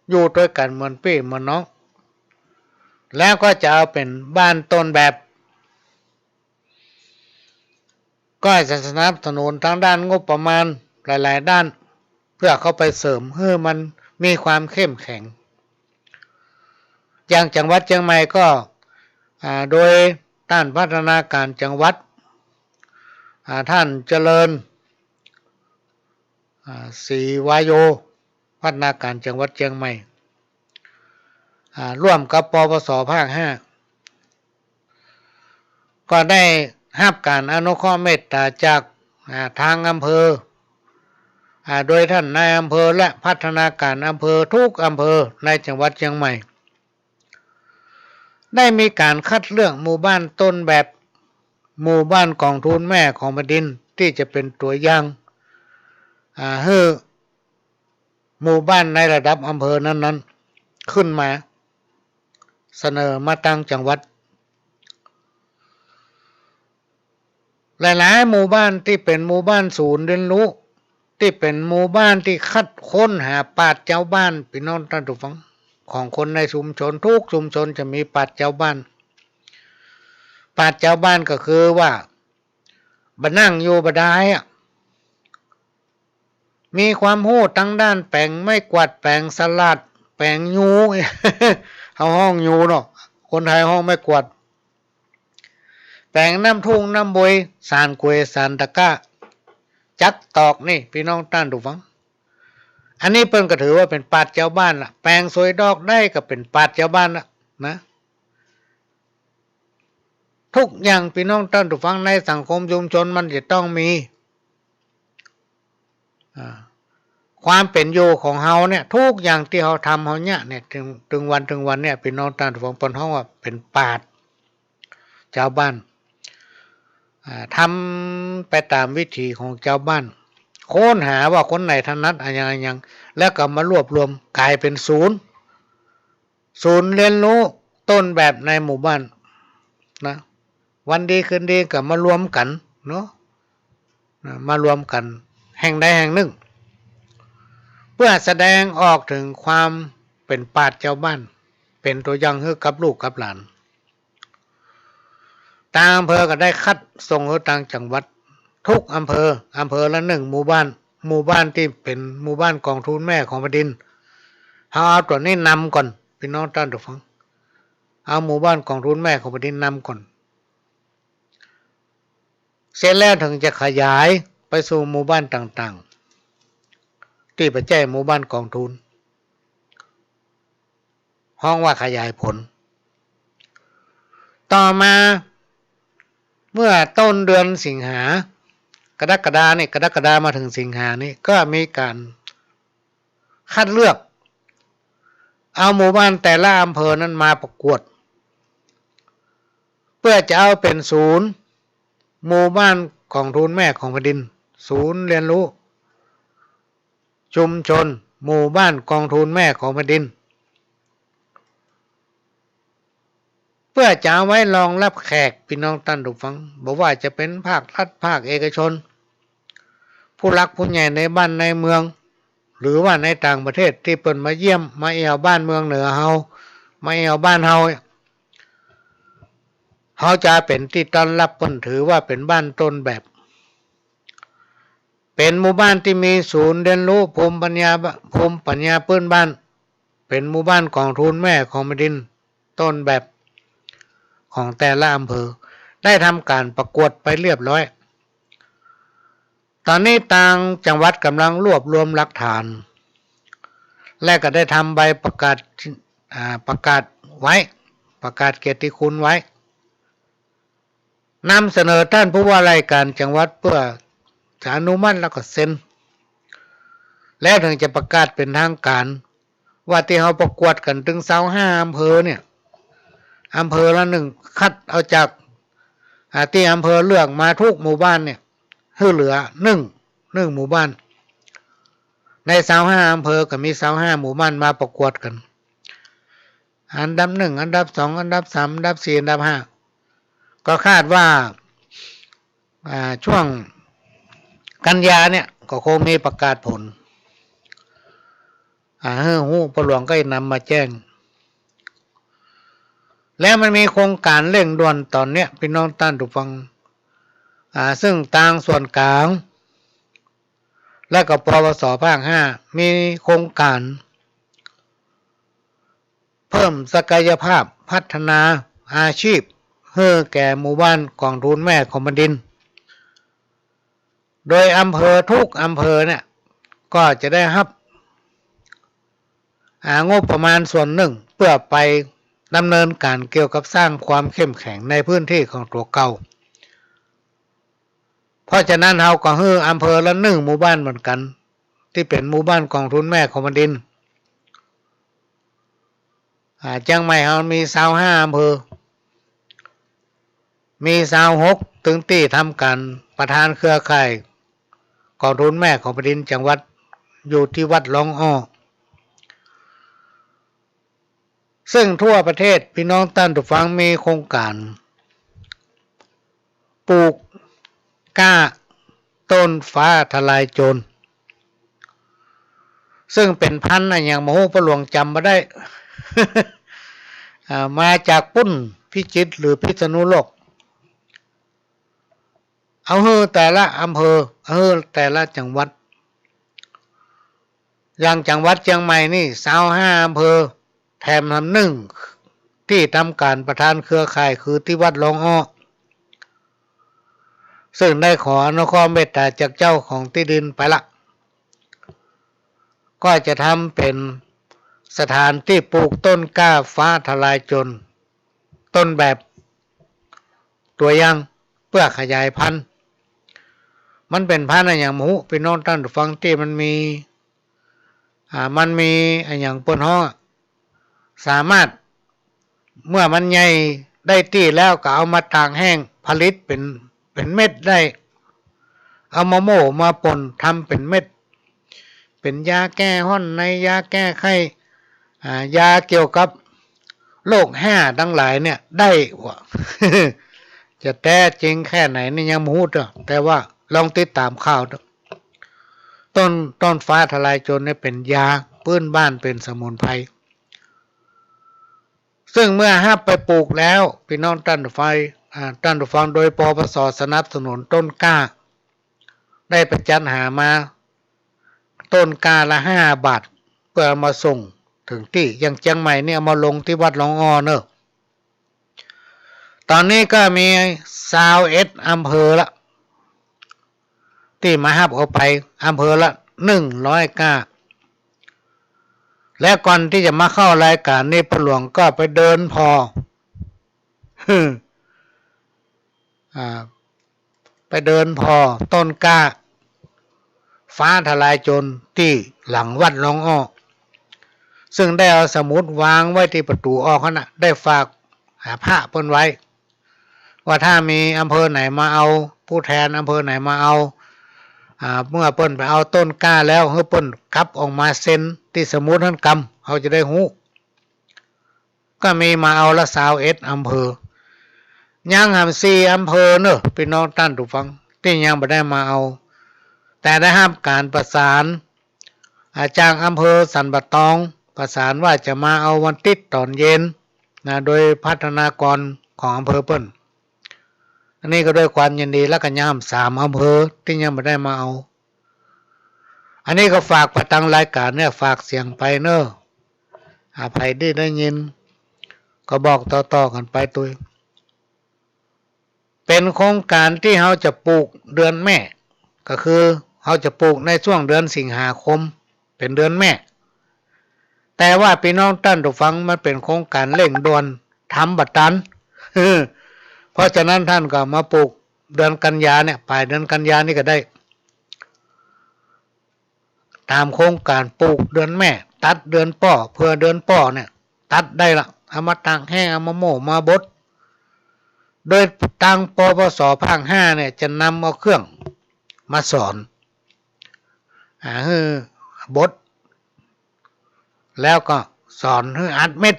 อยู่ด้วยกันเหมือนพี่เหมือนน้องแล้วก็จะเอาเป็นบ้านต้นแบบก็จะสนับสนุนทางด้านงบประมาณหลายๆด้านเพื่อเข้าไปเสริมให้มันมีความเข้มแข็งอย่างจังหวัดเชียงใหม่ก็โดยด้านพัฒนาการจังหวัดท่านเจริญศรีวายโยพัฒนาการจังหวัดเชียงใหม่ร่วมกับปปสภาค 5ก็ได้รับการอนุเคราะห์เมตตาจากทางอำเภอโดยท่านนายอำเภอและพัฒนาการอำเภอทุกอำเภอในจังหวัดเชียงใหม่ได้มีการคัดเลือกหมู่บ้านต้นแบบหมู่บ้านกองทุนแม่ของแผ่นดินที่จะเป็นตัวอย่างให้หมู่บ้านในระดับอำเภอนั้นๆขึ้นมาเสนอมาตั้งจังหวัดหลายๆหมู่บ้านที่เป็นหมู่บ้านศูนย์เรียนรู้ที่เป็นหมู่บ้านที่คัดค้นหาปราชญ์เจ้าบ้านพี่น้องท่านผู้ฟังของคนในชุมชนทุกชุมชนจะมีปราชญ์เจ้าบ้านปราชญ์เจ้าบ้านก็คือว่าบนั่งอยู่บดายมีความรู้ทั้งด้านแปลงไม่กวาดแปลงสลัดแปลงยู เอาห้องยูเนาะคนไทยห้องไม่กวาดแปลงน้ำทุ่งน้ำบวยสานกวยสานตะก้าจักตอกนี่พี่น้องท่านผู้ฟังอันนี้เปิ้นก็ถือว่าเป็นปราชญ์เจ้าบ้านล่ะแปลงสวยดอกได้ก็เป็นปราชญ์เจ้าบ้านล่ะนะทุกอย่างพี่น้องท่านผู้ฟังในสังคมชุมชนมันจะต้องมีความเป็นอยู่ของเฮาเนี่ยทุกอย่างที่เฮาทำเฮาเนี่ยถึงวันเนี่ยพี่น้องท่านผู้ฟังเปิ้นฮ้องว่าเป็นปราชญ์เจ้าบ้านทำไปตามวิถีของเจ้าบ้านค้นหาว่าคนไหนถนัดอะไรอย่างแล้วก็มารวบรวมกลายเป็นศูนย์เรียนรู้ต้นแบบในหมู่บ้านนะวันดีคืนดีก็มารวมกันเนาะมารวมกันแห่งใดแห่งหนึ่งเพื่อแสดงออกถึงความเป็นปราชญ์เจ้าบ้านเป็นตัวอย่างให้กับลูกกับหลานต่างอำเภอก็ได้คัดส่งให้ต่างจังหวัดทุกอำเภอละ1หมู่บ้านที่เป็นหมู่บ้านกองทุนแม่ของแผ่นดินเอาตัวนี้นำก่อนพี่น้องท่านผู้ฟังเอาหมู่บ้านกองทุนแม่ของแผ่นดินนำก่อนเสร็จแล้วถึงจะขยายไปสู่หมู่บ้านต่างๆที่ประแจ้หมู่บ้านกองทุนห้องว่าขยายผลต่อมาเมื่อต้นเดือนสิงหากรกฎามาถึงสิงหานี่ก็มีการคัดเลือกเอาหมู่บ้านแต่ละอำเภอนั้นมาประกวดเพื่อจะเอาเป็นศูนย์หมู่บ้านของทุนแม่ของแผ่นดินศูนย์เรียนรู้ชุมชนหมู่บ้านกองทุนแม่ของแผ่นดินเพื่อจะเอาไว้รองรับแขกพี่น้องท่านผู้ฟังบอกว่าจะเป็นภาครัฐภาคเอกชนผู้รักผู้ใหญ่ในบ้านในเมืองหรือว่าในต่างประเทศที่เปิ่นมาเยี่ยมมาเอี่ยวบ้านเมืองเหนือเฮามาเอี่ยวบ้านเฮาจะเป็นที่ต้อนรับเปิ่นถือว่าเป็นบ้านต้นแบบเป็นหมู่บ้านที่มีศูนย์เรียนรู้ภูมิปัญญาพื้นบ้านเป็นหมู่บ้านกองทุนแม่ของแผ่นดินต้นแบบของแต่ละอำเภอได้ทำการประกวดไปเรียบร้อยตอนนี้ทางจังหวัดกำลังรวบรวมหลักฐานและก็ได้ทำใบประกาศไว้ประกาศเกียรติคุณไว้นำเสนอท่านผู้ว่าราชการจังหวัดเพื่ออนุมัติแล้วก็เซ็นแล้วถึงจะประกาศเป็นทางการว่าที่เราประกวดกันถึง25อำเภอเนี่ยอำเภอละ1คัดเอาจากที่อำเภอเลือกมาทุกหมู่บ้านเนี่ยให้เหลือ1หมู่บ้านใน25อำเภอก็มี25หมู่บ้านมาประกวดกัน อันดับ1อันดับ2อันดับ3อันดับ4อันดับ5ก็คาดว่าช่วงกันยาเนี่ยก็คงมีประกาศผลฮู้ปหลวงก็นำมาแจ้งแล้วมันมีโครงการเร่งด่วนตอนเนี้ยพี่น้องท่านผู้ฟังซึ่งทางส่วนกลางและก็ปวสภาค5มีโครงการเพิ่มศักยภาพพัฒนาอาชีพให้แก่หมู่บ้านกองทุนแม่ของแผ่นดินโดยอำเภอทุกอำเภอเนี่ยก็จะได้รับงบประมาณส่วนหนึ่งเพื่อไปดำเนินการเกี่ยวกับสร้างความเข้มแข็งในพื้นที่ของตัวเก่าเพราะฉะนั้นเราก็ให้อำเภอละ1หมู่บ้านเหมือนกันที่เป็นหมู่บ้านกองทุนแม่ของแผ่นดินจังใหม่เรามี25อำเภอมี26ถึงที่ทำการประธานเครือข่ายกองทุนแม่ของแผ่นดินจังหวัดอยู่ที่วัดหลองอ้อซึ่งทั่วประเทศพี่น้องท่านผู้ฟังมีโครงการปลูกกล้าต้นฟ้าทลายโจรซึ่งเป็นพันธุ์อย่างหมูปหลวงจำมาได้ มาจากปุ้นพิจิตรหรือพิษณุโลกเอาแต่ละอำเภอแต่ละจังหวัดอย่างจังหวัดเชียงใหม่นี่25อำเภอแถมทำ1ที่ทำการประธานเครือข่ายคือที่วัดหลองอ้อซึ่งได้ขออนุเคราะห์เมตตาจากเจ้าของที่ดินไปละก็จะทำเป็นสถานที่ปลูกต้นกล้าฟ้าทลายโจรต้นแบบตัวอย่างเพื่อขยายพันธุ์มันเป็นพันธุ์อย่างหมูพี่น้องท่านฟังที่มันมีอย่างปนห้องสามารถเมื่อมันใหญ่ได้ที่แล้วก็เอามาตากแห้งผลิตเป็นเม็ดได้เอามาโม่มาป่นทำเป็นเม็ดเป็นยาแก้ห้อนในยาแก้ไข้ยาเกี่ยวกับโรค5ทั้งหลายเนี่ยได้ว่ะ จะแท้จริงแค่ไหนนี่ยังไม่รู้แต่ว่าลองติดตามข่าวต้นฟ้าทลายโจรเนี่ยเป็นยาพื้นบ้านเป็นสมุนไพรซึ่งเมื่อห้าไปปลูกแล้วพี่น้องท่านฟังโดยปปสสนับสนุนต้นกล้าได้ไปจัดหามาต้นกล้าละ5 บาทเพื่อมาส่งถึงที่อย่างเชียงใหม่เนี่ยมาลงที่วัดหลองอ้อเนอะตอนนี้ก็มี21อำเภอละที่มาหับเอาไปอำเภอละ100 กล้าและก่อนที่จะมาเข้ารายการนี้ปหลวงก็ไปเดินพอไปเดินพอต้นกล้าฟ้าทลายโจรที่หลังวัดหลองอ้อซึ่งได้เอาสมุดวางไว้ที่ประตูออกนะได้ฝากพระเพิ่นไว้ว่าถ้ามีอำเภอไหนมาเอาผู้แทนอำเภอไหนมาเอาเมื่อเปิ้นไปเอาต้นกล้าแล้วเฮ้เปิ้นคับออกมาเซ็นที่สมุดนั้นกำเขาจะได้หู้ก็มีมาเอาละ21อำเภอย่าง4อำเภอเนอะพี่น้องท่านผู้ฟังที่ยังไม่ได้มาเอาแต่ได้ห้ามการประสานจากอำเภอสันปะตองประสานว่าจะมาเอาวันติดตอนเย็นโดยพัฒนากรของอำเภอเปิ้นอันนี้ก็ด้วยความยินดีและกันย่ำ3อำเภอที่ยังไม่ได้มาเอาอันนี้ก็ฝากประตังรายการเนี่ยฝากเสียงไปเนอะใครได้ยินก็บอกต่อๆกันไปตัวเป็นโครงการที่เขาจะปลูกเดือนแม่ก็คือเขาจะปลูกในช่วงเดือนสิงหาคมเป็นเดือนแม่แต่ว่าพี่น้องท่านผู้ฟังมันเป็นโครงการเร่งด่วนทำบัดตันเพราะฉะนั้นท่านก็มาปลูกเดือนกันยาเนี่ยปลายเดือนกันยานี่ก็ได้ตามโครงการปลูกเดือนแม่ตัดเดือนป้อเพื่อเดือนป้อเนี่ยตัดได้ละเอามาตากแห้งเอามาโม่มาบดโดยทางปปสภาค5เนี่ยจะนำเอาเครื่องมาสอนบดแล้วก็สอนให้อัดเม็ด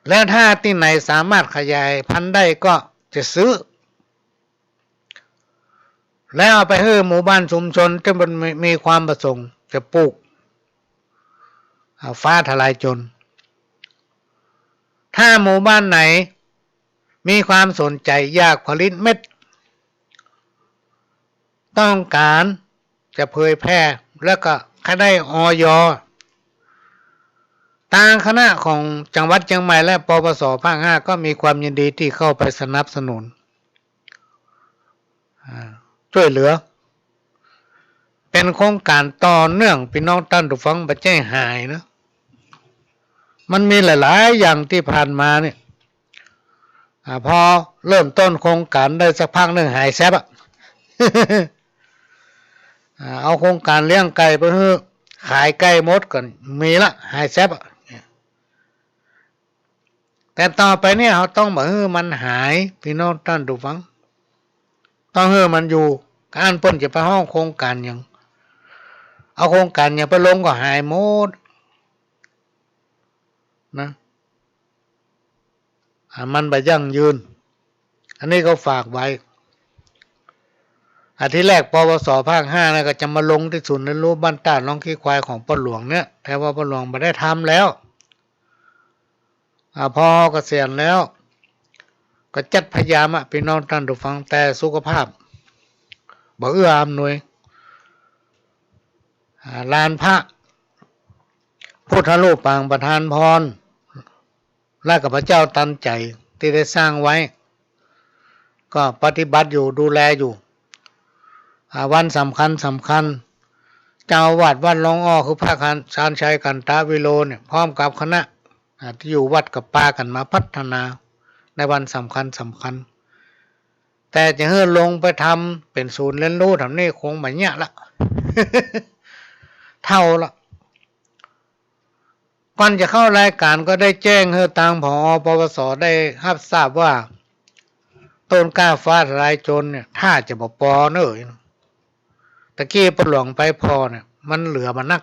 แล้วถ้าที่ไหนสามารถขยายพันธุ์ได้ก็จะซื้อแล้วเอาไปให้หมู่บ้านชุมชนที่มันมีความประสงค์จะปลูกฟ้าทลายโจรถ้าหมู่บ้านไหนมีความสนใจอยากผลิตเม็ดต้องการจะเผยแพร่แล้วก็ได้อย.ทางคณะของจังหวัดเชียงใหม่และปปส.ภาค 5ก็มีความยินดีที่เข้าไปสนับสนุนช่วยเหลือเป็นโครงการต่อเนื่องพี่น้องท่านผู้ฟังบ่ใจหายนะมันมีหลายๆอย่างที่ผ่านมาเนี่ยพอเริ่มต้นโครงการได้สักพักหนึ่งหายแซ่บอ่ะ เอาโครงการเลี้ยงไก่ไปเพื่อขายไก่มดก่อนมีละหายแซ่บอ่ะแต่ต่อไปเนี่ยเราต้องบอกให้มันหายพี่น้องท่านผู้ฟังต้องให้มันอยู่การเปิ้นจะไปห้องโครงการอย่างเอาโครงการอย่างไปลงก็หายหมดนะมันไปยั่งยืนอันนี้เขาฝากไว้ที่แรกปวสภาค 5นะก็จะมาลงที่ศูนย์เรียนรู้บ้านต้าน้องขี้ควายของพ่อหลวงเนี่ยแต่ว่าพ่อหลวงไม่ได้ทำแล้วพอเกษียณแล้วก็จัดพยายามพี่น้องท่านผู้ฟังแต่สุขภาพบ่เอื้ออำนวยลานพระพุทธรูปปางประธานพรและกับพระเจ้าตันใจที่ได้สร้างไว้ก็ปฏิบัติอยู่ดูแลอยู่วันสำคัญเจ้าอาวาสวัดหนองอ้อคือพระชาญชัยกันตาวิโลเนี่ยพร้อมกับคณะที่อยู่วัดกับป่ากันมาพัฒนาในวันสำคัญแต่จะเฮือลงไปทำเป็นศูนย์เรียนรู้ทำนี่คงไม่เนี่ยละ เท่าละก่อนจะเข้ารายการก็ได้แจ้งให้ทางผอ.ปวส.ได้รับทราบว่าต้นกล้าฟ้าทลายโจรเนี่ยถ้าจะบ่ปอเนอะตะกี้ปหลวงไปพอเนี่ยมันเหลือมานัก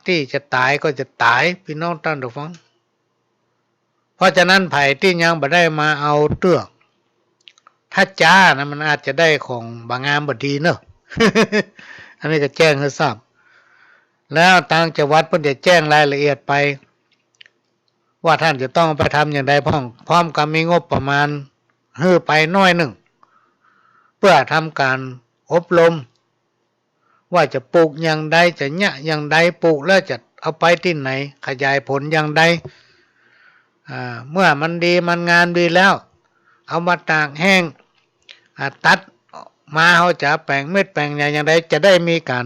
ที่จะตายก็จะตายพี่น้องท่านผู้ฟังเพราะฉะนั้นไผ่ที่ยังบ่ได้มาเอาเตื้อถ้าจ้านะมันอาจจะได้ของบางงามบ่ดีเนอะ อันนี้ก็แจ้งให้ทราบแล้วทางจังหวัดเพิ่นจะแจ้งรายละเอียดไปว่าท่านจะต้องไปทำอย่างไรพร้อมกับมีงบประมาณให้ไปน้อยหนึ่งเพื่อทำการอบรมว่าจะปลูกอย่างใดจะเนี่ยอย่างใดปลูกแล้วจะเอาไปที่ไหนขยายผลอย่างใดเมื่อมันดีมันงานดีแล้วเอามาตากแห้งตัดมาเขาจะแปลงเม็ดแปลงอย่างใดจะได้มีการ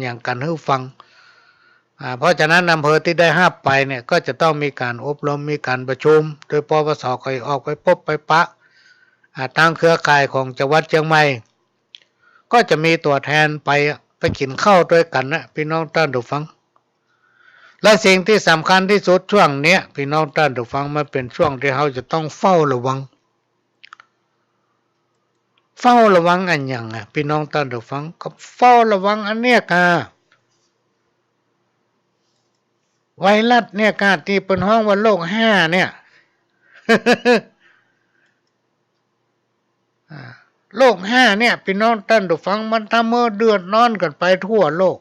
อย่างกันให้ฟังเพราะฉะนั้นอำเภอที่ได้ห้าไปเนี่ยก็จะต้องมีการอบรมมีการประชุมโดยปปส.คอยออกไปพบไปปะทางเครือข่ายของจังหวัดเชียงใหม่ก็จะมีตัวแทนไปกินข้าวด้วยกันนะพี่น้องท่านผู้ฟังและสิ่งที่สำคัญที่สุดช่วงเนี้ยพี่น้องท่านผู้ฟังมันเป็นช่วงที่เราจะต้องเฝ้าระวังอันอย่างพี่น้องท่านผู้ฟังก็เฝ้าระวังอันเนี้ยไวรัสเนี่ยที่เป็นห้องว่าโรค5เนี่ย โรค5เนี่ยพี่น้องท่านผู้ฟังมันทำให้เดือดร้อนกันไปทั่วโลก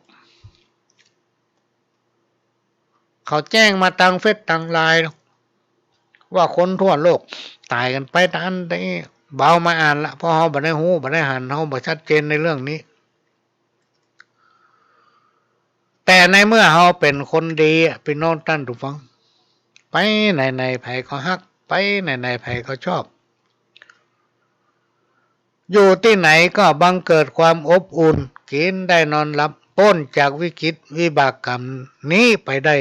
เขาแจ้งมาทางเฟซทางไลน์ว่าคนทั่วโลกตายกันไปทันนี้เบามาอ่านละเพราะเขาบ่ได้หูบ่ได้หันเขาบ่ชัดเจนในเรื่องนี้แต่ในเมื่อเขาเป็นคนดีพี่น้องท่านผู้ฟังไปไหนไผก็ฮักไปไหนไผก็ชอบอยู่ที่ไหนก็บังเกิดความอบอุ่นกินได้นอนหลับพ้นจากวิกฤตวิบากกรรมนี้ไปได้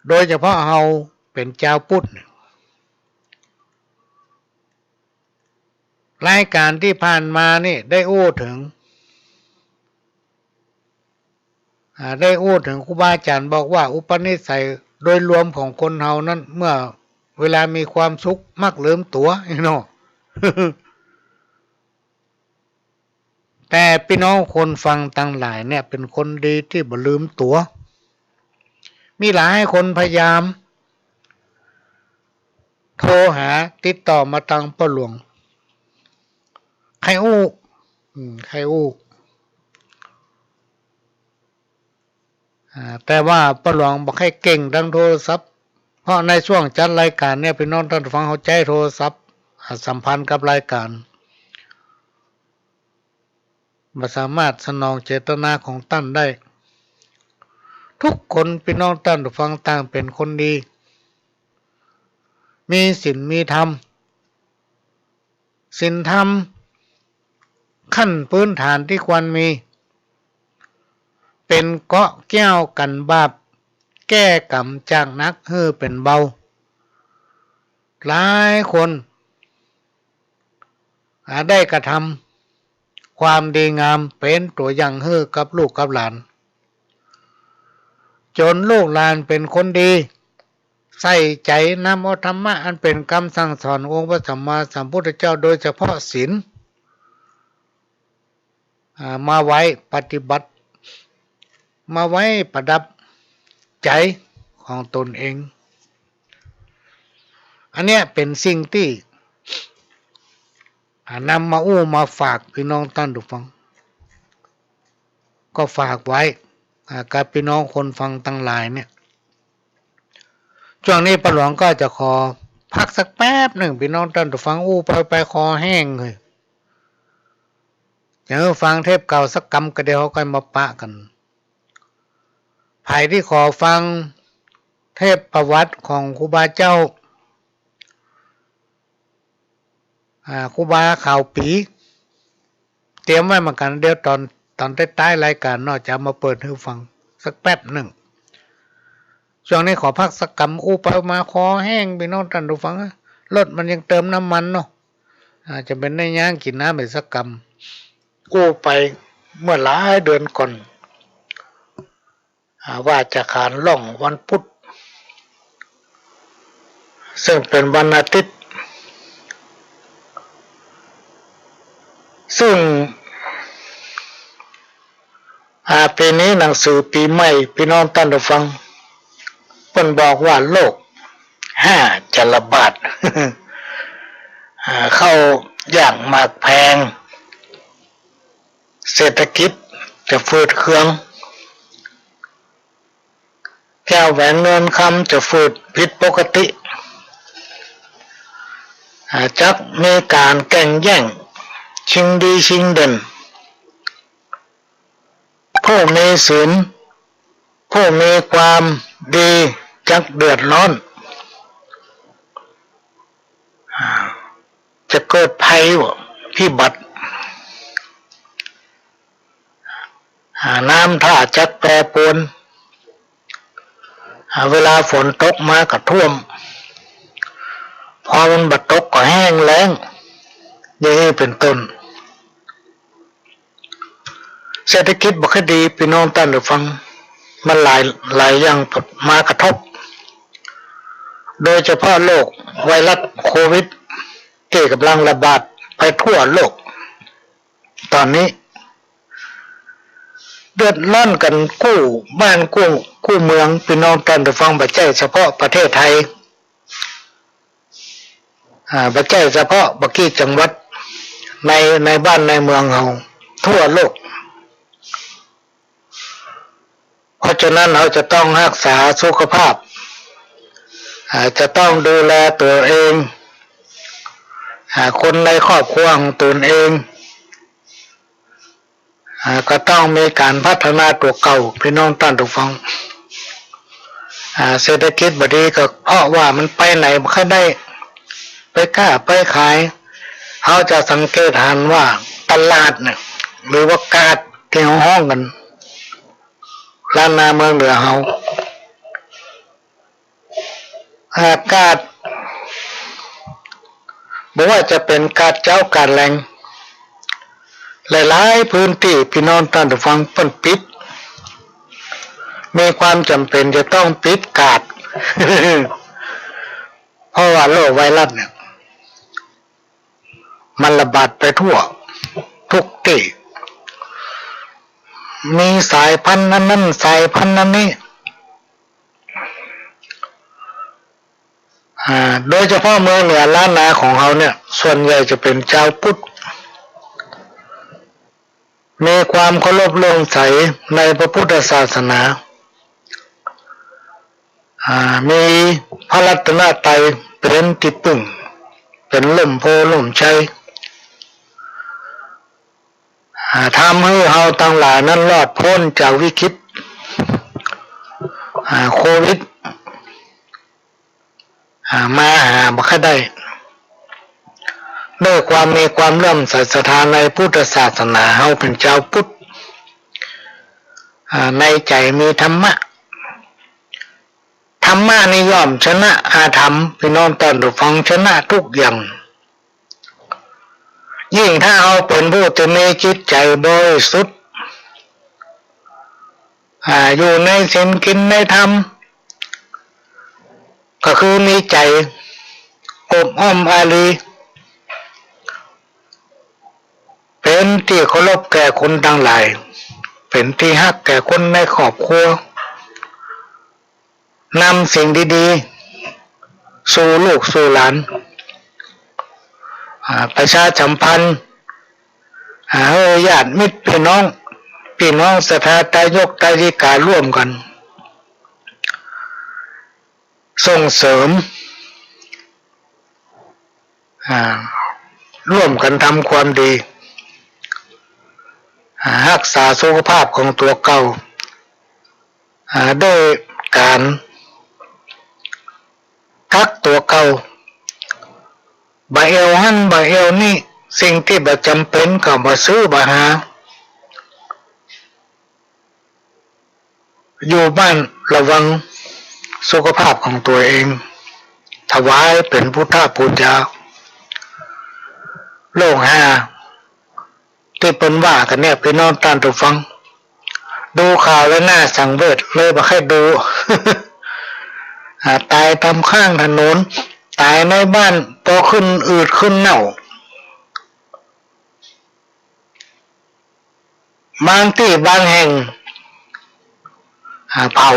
โดยเฉพาะเราเป็นชาวพุทธรายการที่ผ่านมานี่ได้ถึงครูบาอาจารย์บอกว่าอุปนิสัยโดยรวมของคนเฮานั้นเมื่อเวลามีความสุขมักลืมตัวเนาะ แต่พี่น้องคนฟังตั้งหลายเนี่ยเป็นคนดีที่บ่ลืมตัว มีหลายคนพยายามโทรหาติดต่อมาทางป้าหลวงใครอู้ใครอู้แต่ว่าป้าหลวงบอกให้เก่งดังโทรศัพท์เพราะในช่วงจัดรายการเนี่ยพี่น้องท่านฟังเขาใจโทรศัพท์สัมพันธ์กับรายการไม่สามารถสนองเจตนาของท่านได้ทุกคนพี่น้องท่านฟังต่างเป็นคนดีมีศีลมีธรรมศีลธรรมขั้นพื้นฐานที่ควรมีเป็นเกาะแก้วกันบาปแก้กรรมจากนักให้เป็นเบาหลายคนได้กระทำความดีงามเป็นตัวอย่างให้กับลูกกับหลานจนลูกหลานเป็นคนดีใส่ใจนำเอาธรรมะอันเป็นคำสั่งสอนองค์พระสัมมาสัมพุทธเจ้าโดยเฉพาะศีลมาไว้ปฏิบัติมาไว้ประดับใจของตนเองอันเนี้ยเป็นสิ่งที่นำมาอู้มาฝากพี่น้องท่านผู้ฟังก็ฝากไว้กับพี่น้องคนฟังทั้งหลายเนี่ยช่วงนี้ป้าหลวงก็จะขอพักสักแป๊บหนึ่งพี่น้องท่านผู้ฟังอู้ไปคอแห้งเลยเดี๋ยวฟังเทปเก่าสักกำก็เดี๋ยวเขาก็มาปะกันใครที่ขอฟังเทปประวัติของครูบาเจ้าครูบาข่าวปีเตรียมไว้เหมือนกันเดี๋ยวตอนท้ายรายการนอกจะมาเปิดให้ฟังสักแป๊บหนึ่งช่วงนี้ขอพักสักกำอู้ไปมาคอแห้งพี่น้องท่านผู้ฟังรถมันยังเติมน้ำมันเนาะจะเป็นในย่างกินน้ำไปสักกำอู้ไปเมื่อหลายเดือนก่อนว่าจะขานล่องวันพุธซึ่งเป็นวันอาทิตย์ซึ่งปีนี้หนังสือปีใหม่พี่น้องท่านผู้ฟังเพิ่นบอกว่าโรค5จะระบาด เข้าอย่างมากแพงเศรษฐกิจจะฝืดเคืองแก้วแหวนเงินคำจะฝืดผิดปกติจักมีการแข่งแย่งชิงดีชิงเด่นผู้มีศีลผู้มีความดีจักเดือดร้อนจะเกิดภัยพิบัติน้ำท่าจักแปรปรวนเวลาฝนตกมาก็ท่วมพอมันบัดตกก็แห้งแล้งอย่างนี้เป็นต้นเศรษฐกิจบ่ค่อยดีพี่น้องท่านผู้ฟังมันหลายอย่างมากระทบโดยเฉพาะโรคไวรัสโควิดที่กำลังระบาดไปทั่วโลกตอนนี้เดือดร้อนกันกู้บ้านกู้เมืองพี่น้องท่านผู้ฟังบ่ใช่เฉพาะประเทศไทยบ่ใช่เฉพาะบ่กี่จังหวัดในบ้านในเมืองเฮาทั่วโลกเพราะฉะนั้นเราจะต้องรักษาสุขภาพจะต้องดูแลตัวเองคนในครอบครัวของตนเองก็ต้องมีการพัฒนาตัวเก่าพี่น้องท่านผู้ฟังเศรษฐกิจบ่ดีก็เพราะว่ามันไปไหนบ่ค่อยได้ไปค้าไปขายเขาจะสังเกตเห็นว่าตลาดเนี่ยหรือว่ากาดที่ห้องกันล้านนาเมืองเหนือเฮาอากาศบอกว่าจะเป็นกาดเจ้ากาดแรงหลายๆพื้นที่พี่น้องท่านผู้ฟังเพิ่นปิดมีความจำเป็นจะต้องปิดกาด เพราะว่าโรคไวรัสเนี่ยมันระบาดไปทั่วทุกที่มีสายพันธุ์นั้นสายพันธุ์นั้นนี่ โดยเฉพาะเมืองเหนือล้านนาของเขาเนี่ยส่วนใหญ่จะเป็นชาวพุทธมีความเคารพเลื่อมใสในพระพุทธศาสนามีพระรัตนตรัยเป็นที่พึ่งเป็นล่มโพล่มไทรทำให้เราทั้งหลายนั้นรอดพ้นจากวิกฤตโควิดมาหาบ่ค่อยได้ด้วยความมีความเลื่อมใสศรัทธาในพุทธศาสนาเฮาเป็นชาวพุทธในใจมีธรรมะนิยมชนะอาธรรมพี่น้องตอนดูฟังชนะทุกอย่างยิ่งถ้าเอาเป็นผู้ที่มีจิตใจบริสุทธิ์อยู่ในศีลกินในธรรมก็คือมีใจอบอ้อมอารีเป็นที่เคารพแก่คนทั้งหลายเป็นที่ฮักแก่คนในครอบครัวนำสิ่งดีๆสู่ลูกสู่หลานประชาสัมพันธ์ญาติมิตรพี่น้องศรัทธาตายกตายิการ่วมกันส่งเสริมร่วมกันทำความดีรักษาสุขภาพของตัวเก่าด้วยการทักตัวเก่าบะเอวหั่นบะเอวนี่สิ่งที่บ่จำเป็นก็บ่ซื้อบ่หาอยู่บ้านระวังสุขภาพของตัวเองถวายเป็นพุทธบูชาโลกที่เป็นว่ากันเนี่ยพี่น้องตามตัวฟังดูข่าวแล้วน่าสังเวชเลยบ่ให้ดู ตายตามข้างถนนตายในบ้านพอขึ้นอืดขึ้นเน่าบางที่บางแห่งเผา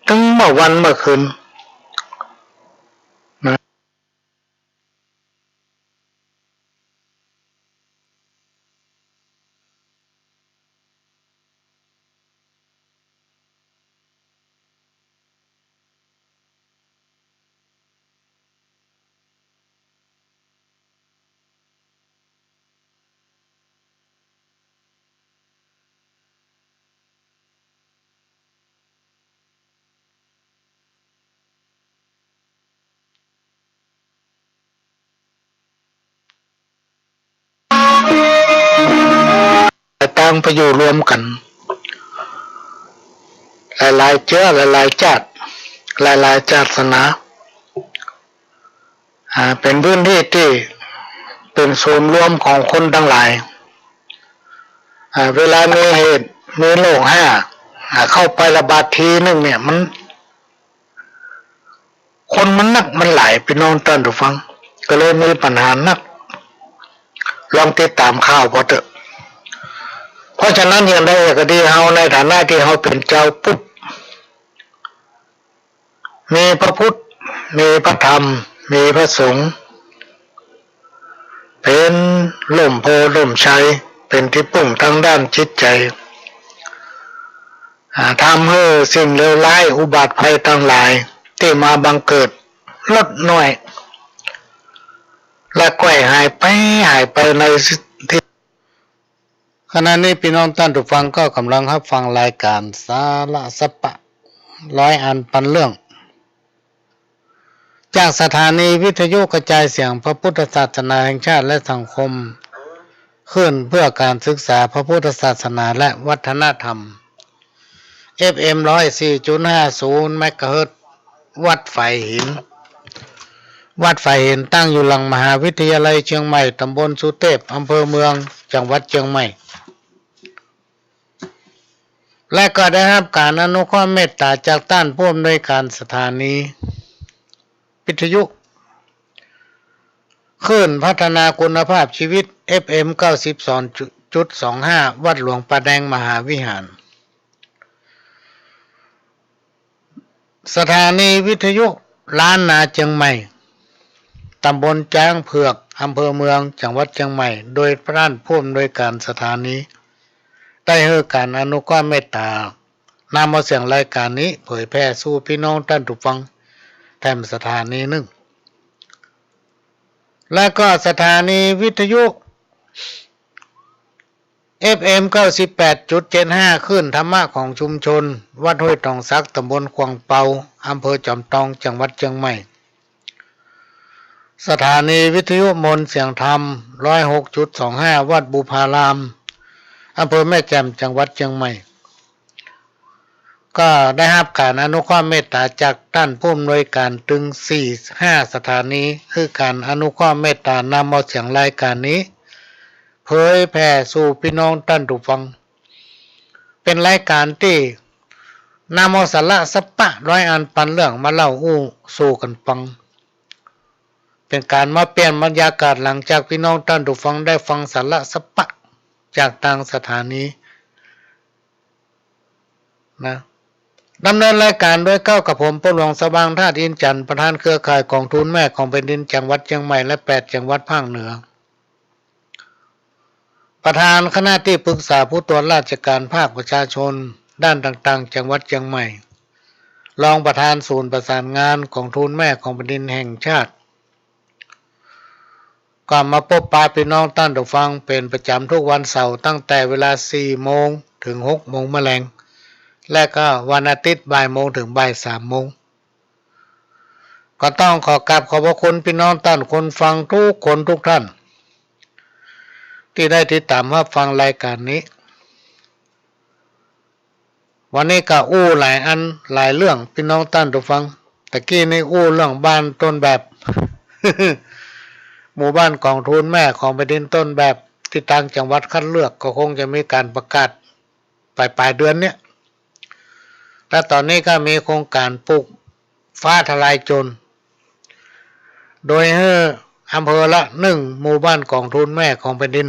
ทั้งเมื่อวันเมื่อคืนต่างไปอยู่รวมกันหลายๆเชื้อหลายๆชาติหลายๆศาสนาเป็นพื้นที่ที่เป็นศูนย์รวมของคนทั้งหลายเวลามีเหตุมีโรคเข้าไประบาดทีนึงเนี่ยมันคนมันนักมันหลายพี่น้องท่านผู้ฟังก็เลยมีปัญหานักลองติดตามข่าวพอเถอะเพราะฉะนั้นอย่างไรก็ดีเฮาในฐานะที่เฮาเป็นเจ้าพุทธมีพระพุทธมีพระธรรมมีพระสงฆ์เป็นล่มโพล่มไทรเป็นที่พึ่งทางด้านจิตใจทำให้สิ่งเลวร้ายอุบัติภัยทั้งหลายที่มาบังเกิดลดน้อยและก็หายไปในที่ขณะนี้พี่น้องท่านผู้ฟังก็กำลังรับฟังรายการสาระสปะร้อยอันพันเรื่องจากสถานีวิทยุกระจายเสียงพระพุทธศาสนาแห่งชาติและสังคมขึ้นเพื่อการศึกษาพระพุทธศาสนาและวัฒนธรรม FM 104.50 เมกะเฮิรตซ์วัดไฟหินตั้งอยู่หลังมหาวิทยาลัยเชียงใหม่ตำบลสุเทพอำเภอเมืองจังหวัดเชียงใหม่และก็ได้รับการอนุเคราะห์เมตตาจากท่านผู้อำนวยการสถานีวิทยุคลื่นพัฒนาคุณภาพชีวิต FM 92.25 วัดหลวงป่าแดงมหาวิหารสถานีวิทยุ ล้านนาเชียงใหม่ตำบลจ้างเผือกอำเภอเมืองจังหวัดเชียงใหม่โดยพระท่านผู้อำนวยการสถานีได้ให้การอนุเคราะห์เมตตานำเอาเสียงรายการนี้เผยแพร่สู่พี่น้องท่านผู้ฟังแถมสถานีหนึ่งและก็สถานีวิทยุ FM 98.75 ขึ้นธรรมะของชุมชนวัดห้วยตองซักตำบลขวางเปาอำเภอจอมทองจังหวัดเชียงใหม่สถานีวิทยุมนต์เสียงธรรม 106.25 วัดบุพารามอำเภอแม่แจ่มจังหวัดเชียงใหม่ก็ได้รับการอนุเคราะห์เมตตาจากท่านผู้อำนวยการถึง 4-5 สถานีคือการอนุเคราะห์เมตตานำเอาเสียงรายการนี้เผยแผ่สู่พี่น้องท่านผู้ฟังเป็นรายการที่นำเอาสาระสัพพะร้อยอันปันเรื่องมาเล่าสู่กันฟังเป็นการมาเปลี่ยนบรรยากาศหลังจากพี่น้องท่านผู้ฟังได้ฟังสาระสัพพะจากทางสถานีนะดำเนินรายการโดยก้าวกับผมผู้หลวงสว่างธาตุอินจันทร์ประธานเครือข่ายกองทุนแม่ของแผ่นดินจังหวัดเชียงใหม่และ8จังหวัดภาคเหนือประธานคณะที่ปรึกษาผู้ตรวจราชการภาคประชาชนด้านต่างๆจังหวัดเชียงใหม่รองประธานศูนย์ประสานงานกองทุนแม่ของแผ่นดินแห่งชาติก็มาพบปะพี่น้องท่านผู้ฟังเป็นประจำทุกวันเสาร์ตั้งแต่เวลา 4 โมงถึง 6 โมงแมลงและก็วันอาทิตย์บ่ายโมงถึงบ่าย 3 โมงก็ต้องขอกราบขอบพระคุณพี่น้องท่านคนฟังทุกคนทุกท่านที่ได้ติดตามรับฟังรายการนี้วันนี้ก็หลายอันหลายเรื่องพี่น้องท่านผู้ฟังตะกี้นี่เรื่องบ้านต้นแบบ หมู่บ้านกองทุนแม่ของแผ่นดินต้นแบบที่ต่างจังหวัดคัดเลือกก็คงจะมีการประกาศปลายเดือนเนี้ยและตอนนี้ก็มีโครงการปลูกฟ้าทลายโจรโดยให้อำเภอละ1หมู่บ้านกองทุนแม่ของแผ่นดิน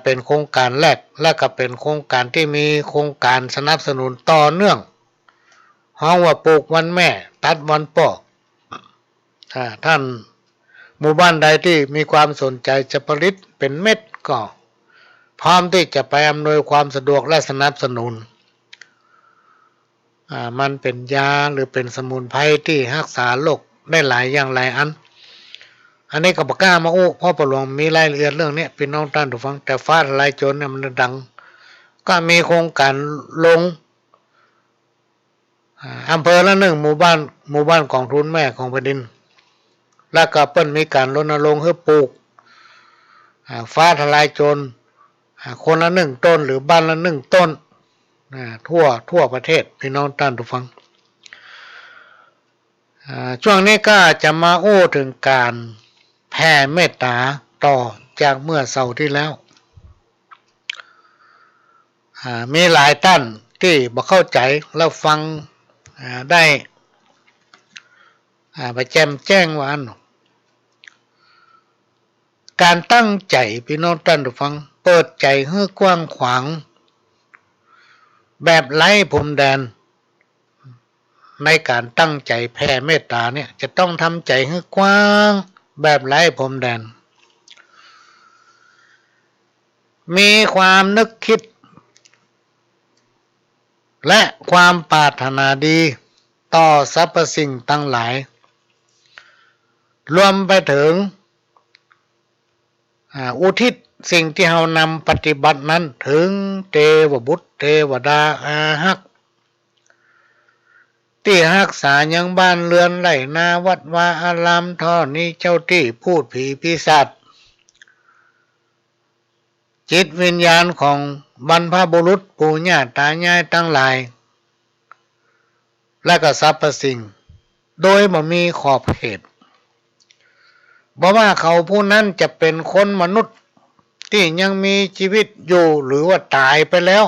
เป็นโครงการแรกและก็เป็นโครงการที่มีโครงการสนับสนุนต่อเนื่องห้องว่าปลูกวันแม่ตัดวันพ่อท่านหมู่บ้านใดที่มีความสนใจจะผลิตเป็นเม็ดก็พร้อมที่จะไปอำนวยความสะดวกและสนับสนุนมันเป็นยาหรือเป็นสมุนไพรที่รักษาโรคได้หลายอย่างหลายอันนี้ก็บอกกล้ามาพ่อประหลวงมีรายละเอียดเรื่องนี้พี่น้องท่านผู้ฟังแต่ฟ้าทลายโจรเนี่ยมันดังก็มีโครงการลงอำเภอละ1หมู่บ้านกองทุนแม่ของแผ่นดินแล้วก็เปิ้นมีการรณรงค์ให้ปลูกฟ้าทลายโจรคนละ1ต้นหรือบ้านละ1ต้นทั่วประเทศพี่น้องท่านผู้ฟังช่วงนี้ก็จะมาถึงการแผ่เมตตาต่อจากเมื่อเสาร์ที่แล้วมีหลายท่านที่บ่เข้าใจแล้วฟังได้ไปแจ้งว่าการตั้งใจพี่น้องท่านผู้ฟังเปิดใจให้กว้างขวางแบบไร้พรมแดนในการตั้งใจแผ่เมตตาเนี่ยจะต้องทำใจให้กว้างแบบไร้พรมแดนมีความนึกคิดและความปรารถนาดีต่อสรรพสิ่งทั้งหลายรวมไปถึงอุทิศสิ่งที่เรานำปฏิบัตินั้นถึงเทวบุตรเทวดาอาหักที่รักษายังบ้านเรือนไร่นาวัดวาอารามท่อนี้เจ้าที่พูดผีปีศาจจิตวิญญาณของบรรพบุรุษปู่ย่าตายายทั้งหลายและก็สรรพสิ่งโดยบ่มีขอบเขตบ่ว่าเขาผู้นั้นจะเป็นคนมนุษย์ที่ยังมีชีวิตอยู่หรือว่าตายไปแล้ว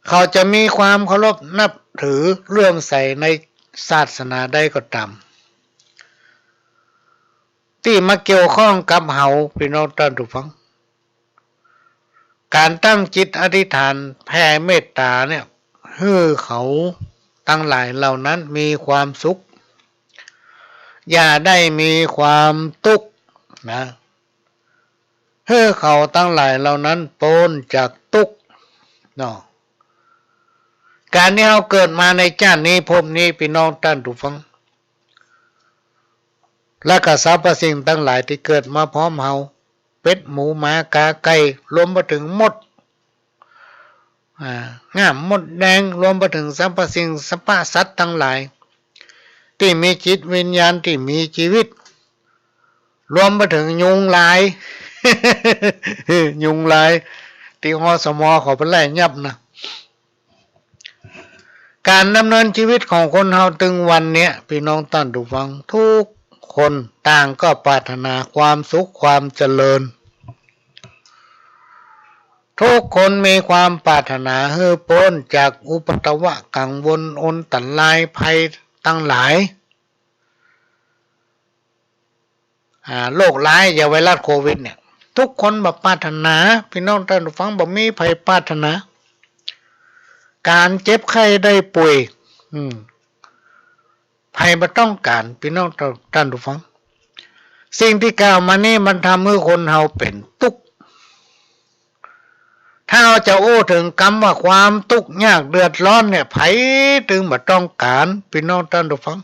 เขาจะมีความเคารพนับถือเลื่อมใสในศาสนาใดก็ตามที่มาเกี่ยวข้องกับเฮาพี่น้องท่านผู้ฟังการตั้งจิตอธิษฐานแผ่เมตตาเนี่ยให้เขา ทั้งหลายเหล่านั้นมีความสุขอย่าได้มีความทุกข์นะเพื่อเขาทั้งหลายเหล่านั้นพ้นจากทุกข์เนาะการที่เราเกิดมาในชาตินี้ภพนี้พี่น้องท่านผู้ฟังและก็สรรพสิ่งทั้งหลายที่เกิดมาพร้อมเฮาเป็ดหมูหมากาไก่รวมไปถึงมดง่ามมดแดงรวมไปถึงสรรพสิ่งสรรพสัตว์ทั้งหลายที่มีจิตวิญญาณที่มีชีวิตรวมไปถึงยุงลาย ยุงลายที่หอสมอเขาไปไล่ยับนะการดำเนินชีวิตของคนเฮาถึงวันเนี้ยพี่น้องท่านผู้ฟังทุกคนต่างก็ปรารถนาความสุขความเจริญทุกคนมีความปรารถนาให้พ้นจากอุปตวะกังวลอนตรายภัยทั้งหลายโรคร้ายอย่างไวรัสโควิดเนี่ยทุกคนแบบปรารถนาพี่น้องท่านผู้ฟังบอกมีภัยปรารถนาการเจ็บไข้ได้ป่วยภัยมาต้องการพี่น้องท่านผู้ฟังสิ่งที่กล่าวมานี่มันทำให้คนเฮาเป็นทุกข์ถ้าเราจะโอ้ถึงคำว่าความทุกข์ยากเดือดร้อนเนี่ยไผถึงมาต้องการพี่น้องท่านผู้ฟัง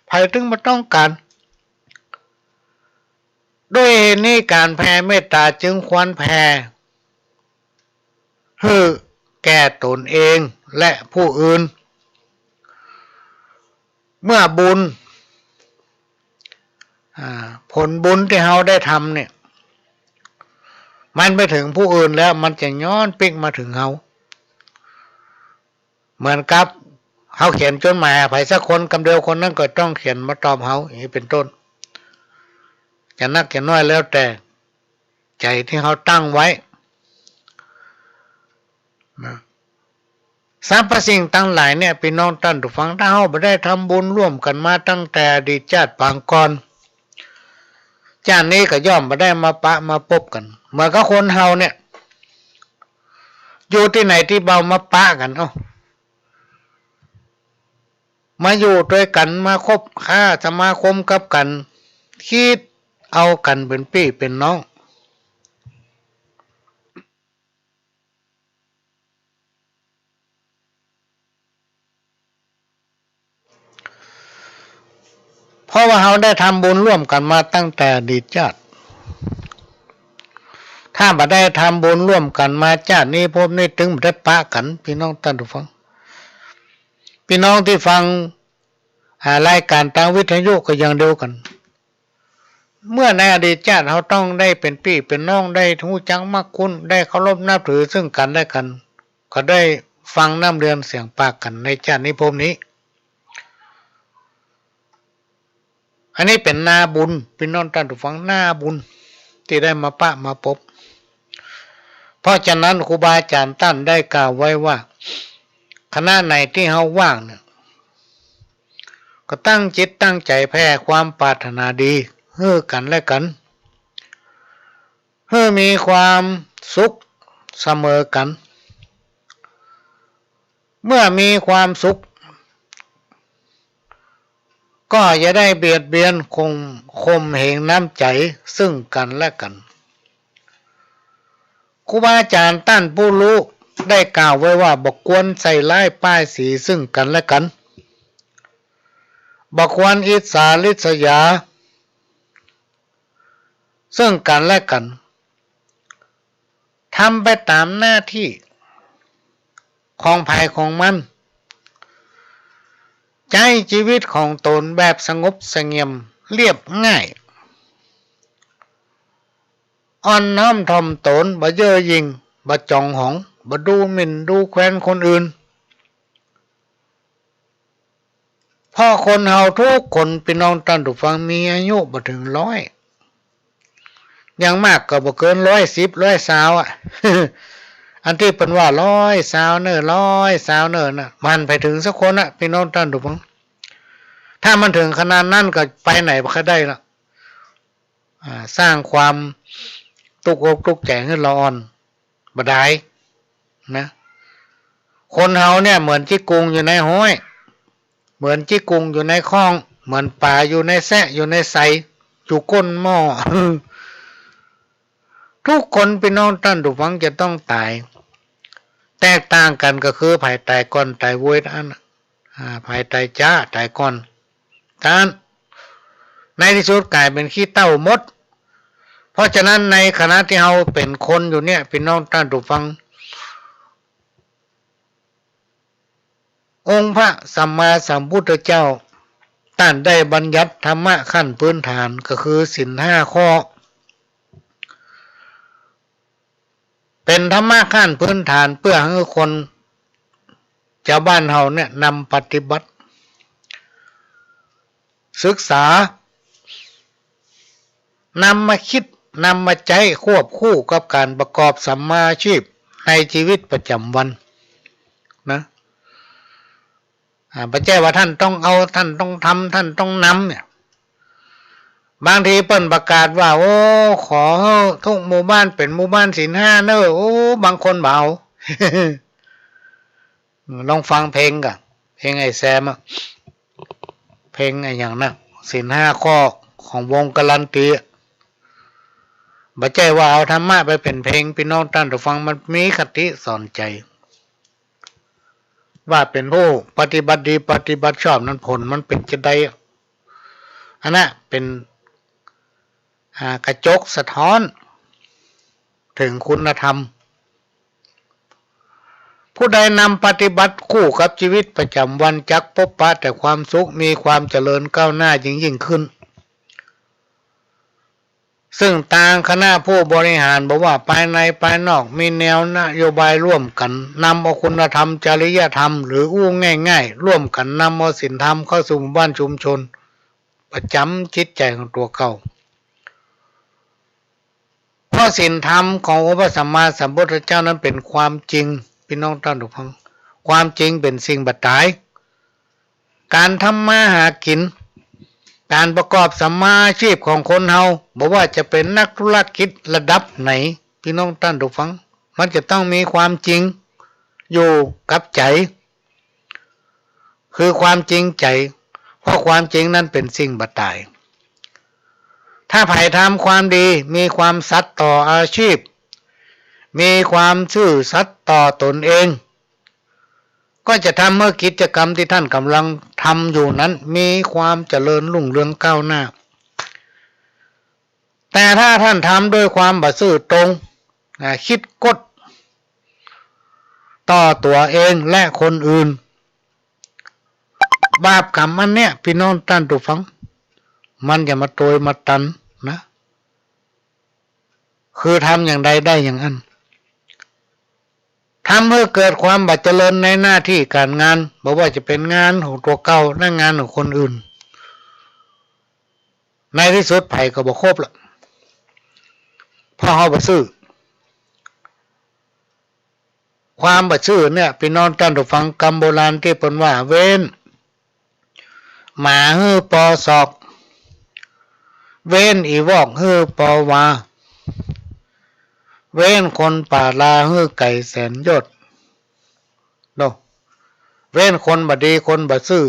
ไผถึงมาต้องการด้วยเหตุนี้การแผ่เมตตาจึงควรแผ่ให้แก่ตนเองและผู้อื่นเมื่อบุญผลบุญที่เราได้ทำเนี่ยมันไปถึงผู้อื่นแล้วมันจะย้อนปิ๊กมาถึงเราเหมือนกับเขาเขียนจดหมายใครสักคนคำเดียวคนนั้นก็ต้องเขียนมาตอบเขาอย่างนี้เป็นต้นจะนักจะน้อยแล้วแต่ใจที่เขาตั้งไว้นะสรรพสิ่งทั้งหลายเนี่ยพี่น้องท่านผู้ฟังถ้าเขาไม่ได้ทำบุญร่วมกันมาตั้งแต่อดีตชาติปางก่อนชาตินี้ก็ย่อมไม่ได้มาปะมาพบกันเมื่อก็คนเฮาเนี่ยอยู่ที่ไหนที่เบามาปะกันมาอยู่ด้วยกันมาคบค้าสมาคมกับกันคิดเอากันเป็นพี่เป็นน้องเพราะว่าเราได้ทำบุญร่วมกันมาตั้งแต่อดีตชาติถ้าไม่ได้ทำบุญร่วมกันมาชาตินี้พบนี้ถึงไม่ได้ปะกันพี่น้องท่านผู้ฟังพี่น้องที่ฟังรายการทางวิทยุก็อย่างเดียวกันเมื่อในอดีตชาติเราต้องได้เป็นพี่เป็นน้องได้รู้จักมักคุ้นได้เคารพนับถือซึ่งกันและกันก็ได้ฟังน้ำเรียนเสียงปากกันในชาตินี้พบนี้อันนี้เป็นนาบุญพี่น้องท่านผู้ฟังนาบุญที่ได้มาปะมาพบเพราะฉะนั้นครูบาอาจารย์ท่านได้กล่าวไว้ว่าคณะไหนที่เฮาว่างเนี่ยก็ตั้งจิตตั้งใจแผ่ความปรารถนาดีให้กันและกันให้มีความสุขเสมอกันเมื่อมีความสุขก็จะได้เบียดเบียนคมเหงน้ำใจซึ่งกันและกันครูบาอาจารย์ท่านผู้รู้ได้กล่าวไว้ว่าบ่ควรใส่ร้ายป้ายสีซึ่งกันและกันบ่ควรอิจฉาริษยาซึ่งกันและกันทำไปตามหน้าที่ของภัยของมันใช้ชีวิตของตนแบบสงบเสงี่ยมเรียบง่ายอ่อนน้อมถ่อมตนบ่เย่อหยิ่งบ่จองหองบ่ดูหมิ่นดูแคลนคนอื่นเพราะคนเฮาทุกคนพี่น้องท่านผู้ฟังมีอายุบ่ถึง100อย่างมากก็บ่เกิน110 120อ่ะ อันที่เป็นว่า120เน้อ120เน้อน่ะมันไปถึงสักคนอ่ะพี่น้องท่านผู้ฟังถ้ามันถึงขนาดนั้นก็ไปไหนบ่ค่อยได้ละสร้างความตุกอกตุกใจให้เราอ่อนบ่ได้นะ คนเฮาเนี่ยเหมือนจิกุงอยู่ในห้อยเหมือนจิกุงอยู่ในคลองเหมือนป่าอยู่ในแซะอยู่ในไสอยู่ก้นหม้อ ทุกคนพี่น้องท่านผู้ฟังจะต้องตายแตกต่างกันก็คือภายตายก่อนตายโวยนั่นภายตายจ้าตายก่อนท่านในที่สุดกลายเป็นขี้เต้าหมดเพราะฉะนั้นในขณะที่เราเป็นคนอยู่เนี่ยพี่น้องท่านผู้ฟังองค์พระสัมมาสัมพุทธเจ้าท่านได้บัญญัติธรรมะขั้นพื้นฐานก็คือศีล5 ข้อเป็นธรรมะขั้นพื้นฐานเพื่อให้คนชาวบ้านเฮาเนี่ยนำปฏิบัติศึกษานำมาคิดนำมาใจควบคู่กับการประกอบสัมมาอาชีพในชีวิตประจำวันนะไม่ใช่ว่าท่านต้องเอาท่านต้องทำท่านต้องนำเนี่ยบางทีเปิ้นประกาศว่าโอ้ขอทุกหมู่บ้านเป็นหมู่บ้านศีล5เนอะโอ้บางคนเบา ลองฟังเพลงกันเพลงไอ้แซมเพลงไอ้อย่างนั้นศีล5 ข้อของวงการันตีไม่ใช่ว่าเอาธรรมะไปเป็นเพลงพี่น้องท่านผู้ฟังมันมีคติสอนใจว่าเป็นผู้ปฏิบัติดีปฏิบัติชอบนั้นผลมันเป็นจะได้อันนั้นเป็นกระจกสะท้อนถึงคุณธรรมผู้ใดนำปฏิบัติคู่กับชีวิตประจำวันจักพบปะแต่ความสุขมีความเจริญก้าวหน้ายิ่งขึ้นซึ่งต่างคณะผู้บริหารบอกว่าภายในภายนอกมีแนวนโยบายร่วมกันนำเอาคุณธรรมจริยธรรมหรืออู้ง่ายๆร่วมกันนำเอาศีลธรรมเข้าสู่หมู่บ้านชุมชนประจำจิตใจของตัวเขาเพราะศีลธรรมขององค์พระสัมมาสัมพุทธเจ้านั้นเป็นความจริงพี่น้องท่านผู้ฟังความจริงเป็นสิ่งบัดตายการทำมาหากินการประกอบสัมมาอาชีพของคนเฮาบอกว่าจะเป็นนักธุรกิจระดับไหนพี่น้องท่านผู้ฟังมันจะต้องมีความจริงอยู่กับใจคือความจริงใจเพราะความจริงนั้นเป็นสิ่งบัดตายถ้าใครทำความดีมีความสัตย์ต่ออาชีพมีความซื่อสัตย์ต่อตนเองก็จะทำเมื่อกิจกรรมที่ท่านกำลังทำอยู่นั้นมีความเจริญรุ่งเรืองก้าวหน้าแต่ถ้าท่านทำด้วยความบ่ซื่อตรงคิดกดต่อตัวเองและคนอื่นบาปกรรมอันเนี้ยพี่น้องท่านผู้ฟังมันอย่ามาโตยมาตันนะคือทำอย่างใดได้อย่างนั้นทำเพื่อเกิดความบัดเจริญในหน้าที่การงานบอกว่าจะเป็นงานของตัวเก่าและงานของคนอื่นในที่สุดไผ่ก็บอกครบละเพราะเขาบ่ซื่อความบ่ซื่อเนี่ยพี่น้องท่านผู้ฟังคำโบราณที่เพิ่นว่าเว้นหมาฮื้อปอศอกเว้นอีวอกฮื้อปอวาเว้นคนป่าลาฮื้อไก่แสนยศโนเว้นคนบ่ดีคนบ่ซื่อ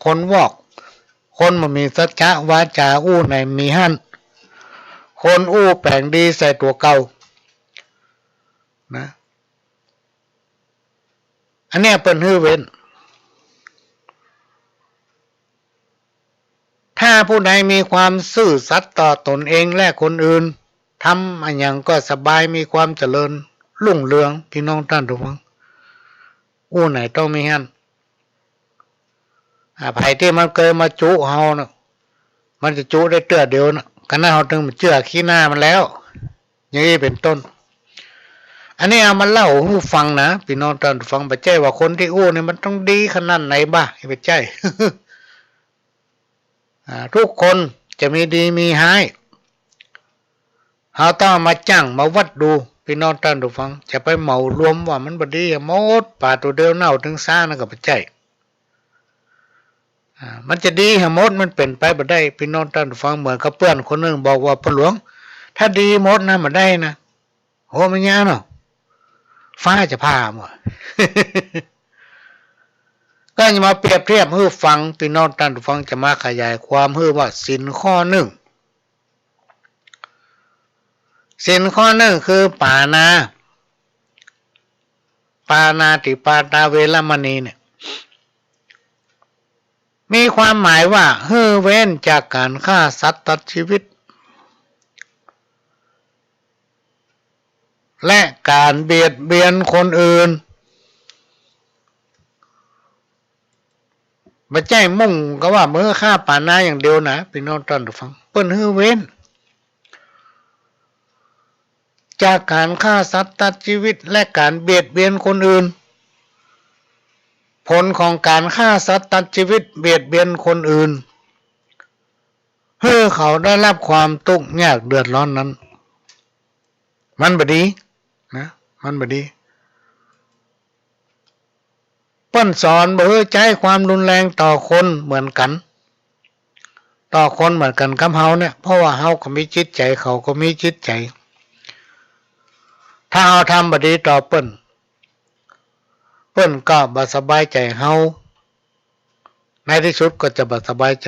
คนวอกคนบ่มีสัจจะวาจาอู้ในมีหั่นคนอู้แปลงดีใส่ตัวเก่านะอันเนี้ยเป็นฮื้อเว้นถ้าผู้ใดมีความซื่อสัตย์ต่อตนเองและคนอื่นทำอันอย่างก็สบายมีความเจริญรุ่งเรืองพี่น้องท่านทุกท่านอู้ไหนต้องมีฮั่นไผ่ที่มันเคยมาจุเฮานะมันจะจุได้เตื้อเดียวนะขณะเฮาถึงมันเชื่อขี้หน้ามันแล้วอย่างนี้เป็นต้นอันนี้เอามาเล่าให้ฟังนะพี่น้องท่านฟังไปใจว่าคนที่อู้เนี่ยมันต้องดีขนาดไหนบ้าไปใจ ทุกคนจะมีดีมีร้ายเราต้องมาจ้างมาวัดดูพี่น้องท่านผู้ฟังจะไปเหมารวมว่ามันบ่ดีหมดป่าตัวเดียวเน่าถึงซ่านะก็บ่ใช่มันจะดีหมดมันเป็นไปบ่ได้พี่น้องท่านผู้ฟังเหมือนกับเพื่อนคนนึงบอกว่าพ่อหลวงถ้าดีหมดนะบ่ได้นะโหมันยากเนาะ ฟ้าจะพาหมด ก็จะมาเปรียบเทียบให้ฟังพี่น้องท่านผู้ฟังจะมาขยายความให้ว่าศีลข้อหนึ่งศีลข้อหนึ่งคือปานาติปาตาเวรมณีเนี่ยมีความหมายว่าให้เว้นจากการฆ่าสัตว์ตัดชีวิตและการเบียดเบียนคนอื่นไม่ใช่มุ่งก็ว่าเมื่อฆ่าปานาอย่างเดียวนะพี่น้องท่านผู้ฟังเปิ้นให้เว้นจากการฆ่าสัตว์ตัดชีวิตและการเบียดเบียนคนอื่นผลของการฆ่าสัตว์ตัดชีวิตเบียดเบียนคนอื่นให้เขาได้รับความทุกข์ยากเดือดร้อนนั้นมันบ่ดีนะมันบ่ดีเปิ้นสอนบ่ให้ใช้ความรุนแรงต่อคนเหมือนกันต่อคนเหมือนกันกับเฮาเนี่ยเพราะว่าเฮาก็มีจิตใจเขาก็มีจิตใจถ้าเฮาทำบ่ดีต่อเปิ้นก็บ่สบายใจเฮาในที่สุดก็จะบ่สบายใจ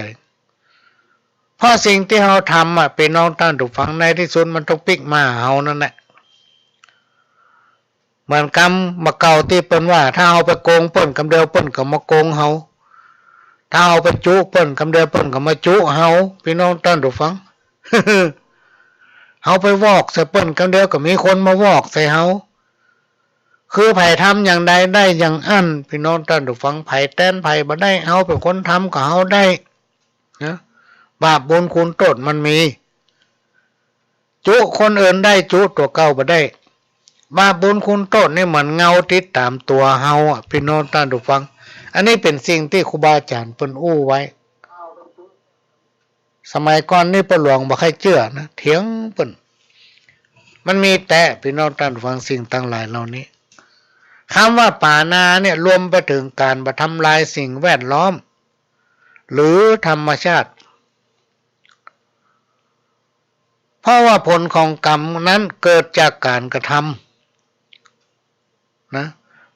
เพราะสิ่งที่เฮาทำเป็นน้องท่านผู้ฟังในที่สุดมันต้องปิกมาเฮานั่นแหละเหมือนกรรมมาเก่าที่เปิ้นว่าถ้าเฮาไปโกงเปิ้นกำเดียวเปิ้นก็มาโกงเฮาถ้าเฮาไปจุเปิ้นกำเดียวเปิ้นก็มาจุเฮาพี่น้องท่านผู้ฟัง เฮาไปวอกใส่เปิ้นกำเดียวก็มีคนมาวอกใส่เฮาคือไผทำอย่างใดได้อย่างอั้นพี่น้องท่านผู้ฟังไผแต้นไผบ่ได้เฮาเป็นคนทำก็เฮาได้นะบาปบุญคุณโทษมันมีจุคนอื่นได้จุตัวเก่าบ่ได้บาปบุญคุณโทษนี่เหมือนเงาติดตามตัวเฮาพี่น้องท่านผู้ฟังอันนี้เป็นสิ่งที่ครูบาอาจารย์เปิ้นอู้ไว้สมัยก่อนนี่เปิ้นหลวงบ่ใครเชื่อนะเถียงเปิ้นมันมีแต่พี่น้องท่านผู้ฟังสิ่งต่างหลายเหล่านี้คำว่าปานาเนี่ยรวมไปถึงการทำลายสิ่งแวดล้อมหรือธรรมชาติเพราะว่าผลของกรรมนั้นเกิดจากการกระทำนะ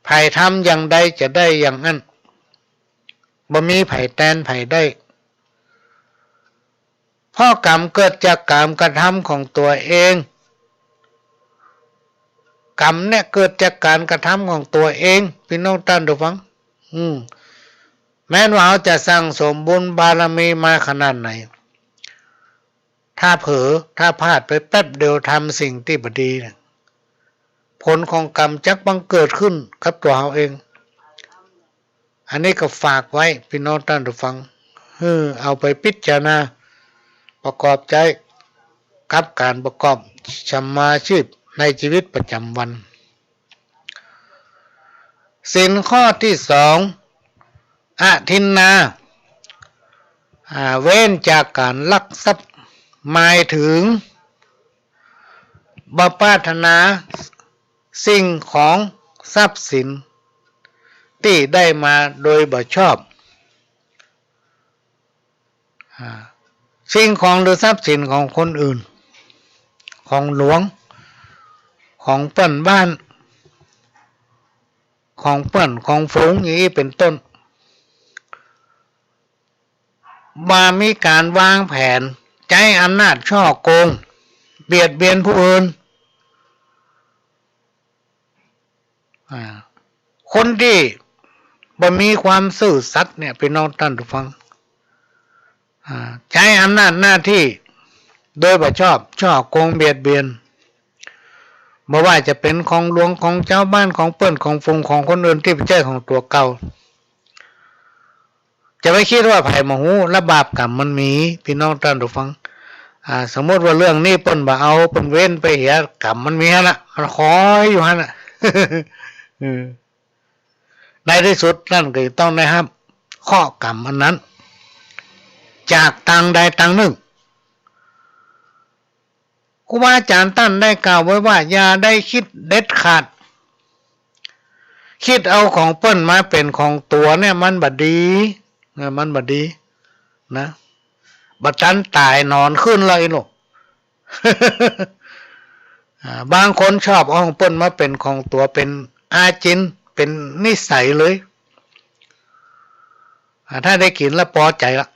ไผ่ทำอย่างใดจะได้อย่างนั้นบ่มีไผ่แทนไผ่ได้เพราะกรรมเกิดจากการกระทำของตัวเองกรรมเนี่ยเกิดจากการกระทำของตัวเองพี่น้องท่านผู้ฟังแม้ว่าเราจะสร้างสมบุญบารมีมาขนาดไหนถ้าเผลอถ้าพลาดไปแป๊บเดียวทำสิ่งที่บ่ดีเนี่ยผลของกรรมจักบังเกิดขึ้นกับตัวเราเองอันนี้ก็ฝากไว้พี่น้องท่านผู้ฟังเอาไปพิจารณาประกอบใจกับการประกอบสมาชีพในชีวิตประจำวันศีลข้อที่สองอทินนาเว้นจากการลักทรัพย์หมายถึงบ่ปรารถนาสิ่งของทรัพย์สินที่ได้มาโดยบ่ชอบสิ่งของหรือทรัพย์สินของคนอื่นของหลวงของเปิ้นบ้านของเปิ้นของฝูงอย่างนี้เป็นต้นมามีการวางแผนใช้อำนาจช่อโกงเบียดเบียนผู้อื่นคนที่บ่มีความซื่อสัตย์เนี่ยพี่น้องท่านผู้ฟังใช้อำนาจหน้าที่โดยบ่ชอบช่อโกงเบียดเบียนบ่ว่าจะเป็นของหลวงของเจ้าบ้านของเปิ้นของฝูงของคนอื่นที่เป็นเจ้าของตัวเก่าจะไม่คิดว่าไผบ่ฮู้และบาปกรรมมันมีพี่น้องท่านผู้ฟังสมมติว่าเรื่องนี้เปิ้นบ่เอาเปิ้นเว้นไปเหียกรรมมันมีหั่นน่ะมันคอยอยู่หั่นน่ะ ในที่สุดนั่นก็ต้องได้รับข้อกรรมอันนั้นจากทางใดทางหนึ่งครูบาอาจารย์ท่านได้กล่าวไว้ว่าอย่าได้คิดเด็ดขาดคิดเอาของเปิ้นมาเป็นของตัวเนี่ยมันบ่ดีมันบ่ดีนะบัดทันตายนอนขึ้นเลยลูก บางคนชอบเอาของเปิ้นมาเป็นของตัวเป็นอาจินเป็นนิสัยเลยถ้าได้กินแล้วพอใจละ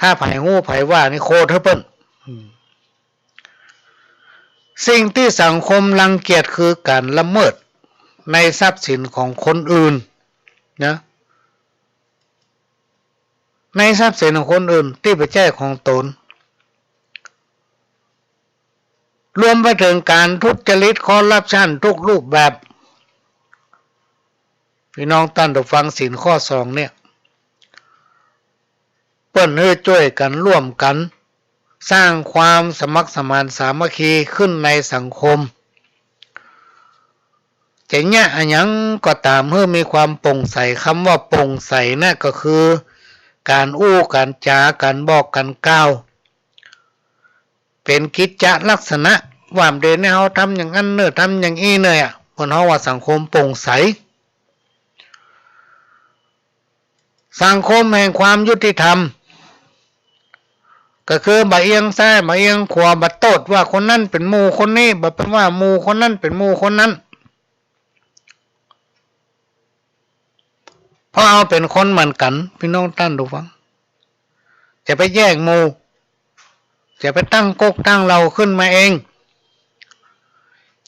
ถ้าไผ่หู้ไผ่ว่านี่โคตรเถอะเปิ้นสิ่งที่สังคมรังเกียจคือการละเมิดในทรัพย์สินของคนอื่นนะในทรัพย์สินของคนอื่นที่เป็นเจ้าของตนรวมไปถึงการทุจริตคอร์รัปชันทุกรูปแบบพี่น้องท่านผู้ฟังศีลข้อ2เนี่ยเปิ้นช่วยกันร่วมกันสร้างความสมัครสมานสามัคคีขึ้นในสังคมจะเนี่ยอันยังก็ตามเพื่อมีความโปร่งใสคำว่าโปร่งใสนั่นก็คือการอู้การจาการบอกการกล่าวเป็นกิจจลักษณะว่าเดนเฮาทำอย่างนั้นเนอทำอย่างนี้เนยเพิ่นเฮาว่าสังคมโปร่งใสสังคมแห่งความยุติธรรมก็คือบ่เอียงซ้ายบ่เอียงขวาบ่โทษว่าคนนั้นเป็นหมู่คนนี้บ่เป็นว่าหมู่คนนั้นเป็นหมู่คนนั้นเพราะเอาเป็นคนเหมือนกันพี่น้องท่านผู้ฟังจะไปแยกหมู่จะไปตั้งก๊กตั้งเราขึ้นมาเอง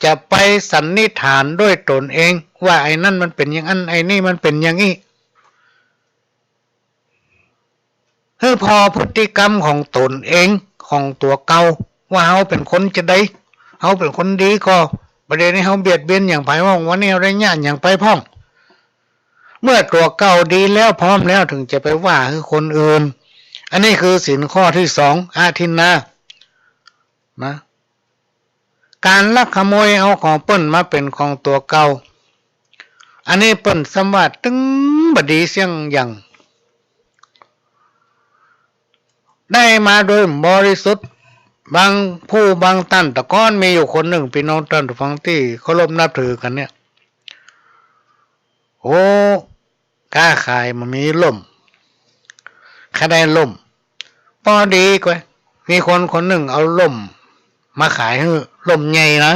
จะไปสันนิษฐานด้วยตนเองว่าไอ้นั่นมันเป็นอย่างนั้นไอ้นี่มันเป็นอย่างนี้คือพอพฤติกรรมของตนเองของตัวเก่าว่าเขาเป็นคนจะได้เขาเป็นคนดีก็ประเด็นนี้เขาเบียดเบียนอย่างไผ่ว่องวันนี้อะไรเนี่ยอย่างไปพ่องเมื่อตัวเก่าดีแล้วพร้อมแล้วถึงจะไปว่าคือคนอื่นอันนี้คือศีลข้อที่2อาทินนานะการลักขโมยเอาของเปิ้นมาเป็นของตัวเก่าอันนี้เปิ้นสมบัติตึงบดีเสียงอย่างได้มาโดยบริสุทธิ์บางผู้บางท่านตะก้อนมีอยู่คนหนึ่งพี่น้องท่านผู้ฟังที่เคารพนับถือกันเนี่ยโอ้ค้าขายมันมีล่มแค่ได้ล่มพอดีกว่ามีคนหนึ่งเอาล่มมาขายให้ล่มใหญ่นะ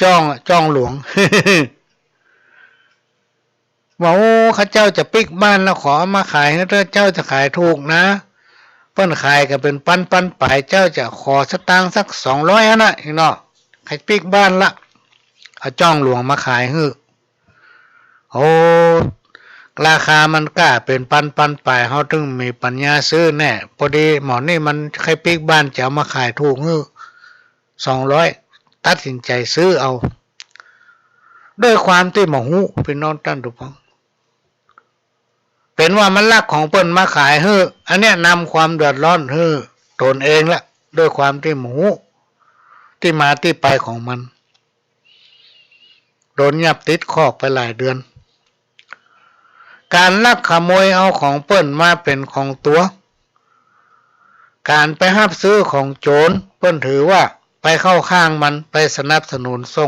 จ้องหลวง ว่าโอ้ข้าเจ้าจะปิกบ้านแล้วขอมาขายให้เจ้าจะขายถูกนะเปิ้นขายก็เป็นปันไปเจ้าจะขอสตางค์สัก200นะอีเนาะใครปิกบ้านละเอาจ้องหลวงมาขายให้โอ้ราคามันกล้าเป็นปันไปเฮาถึงมีปัญญาซื้อแน่พอดีหมอนี่มันใครปิกบ้านจะเอามาขายถูกให้200ตัดสินใจซื้อเอาด้วยความที่หมอหูพี่น้องท่านทุกท่านเป็นว่ามันลักของเปิ้นมาขายเฮ้ออันเนี้ยนำความเดือดร้อนเฮ้อตนเองละด้วยความที่หมูที่มาที่ไปของมันโดนยับติดคอกไปหลายเดือนการลักขโมยเอาของเปิ้นมาเป็นของตัวการไปหับซื้อของโจรเปิ้นถือว่าไปเข้าข้างมันไปสนับสนุนส่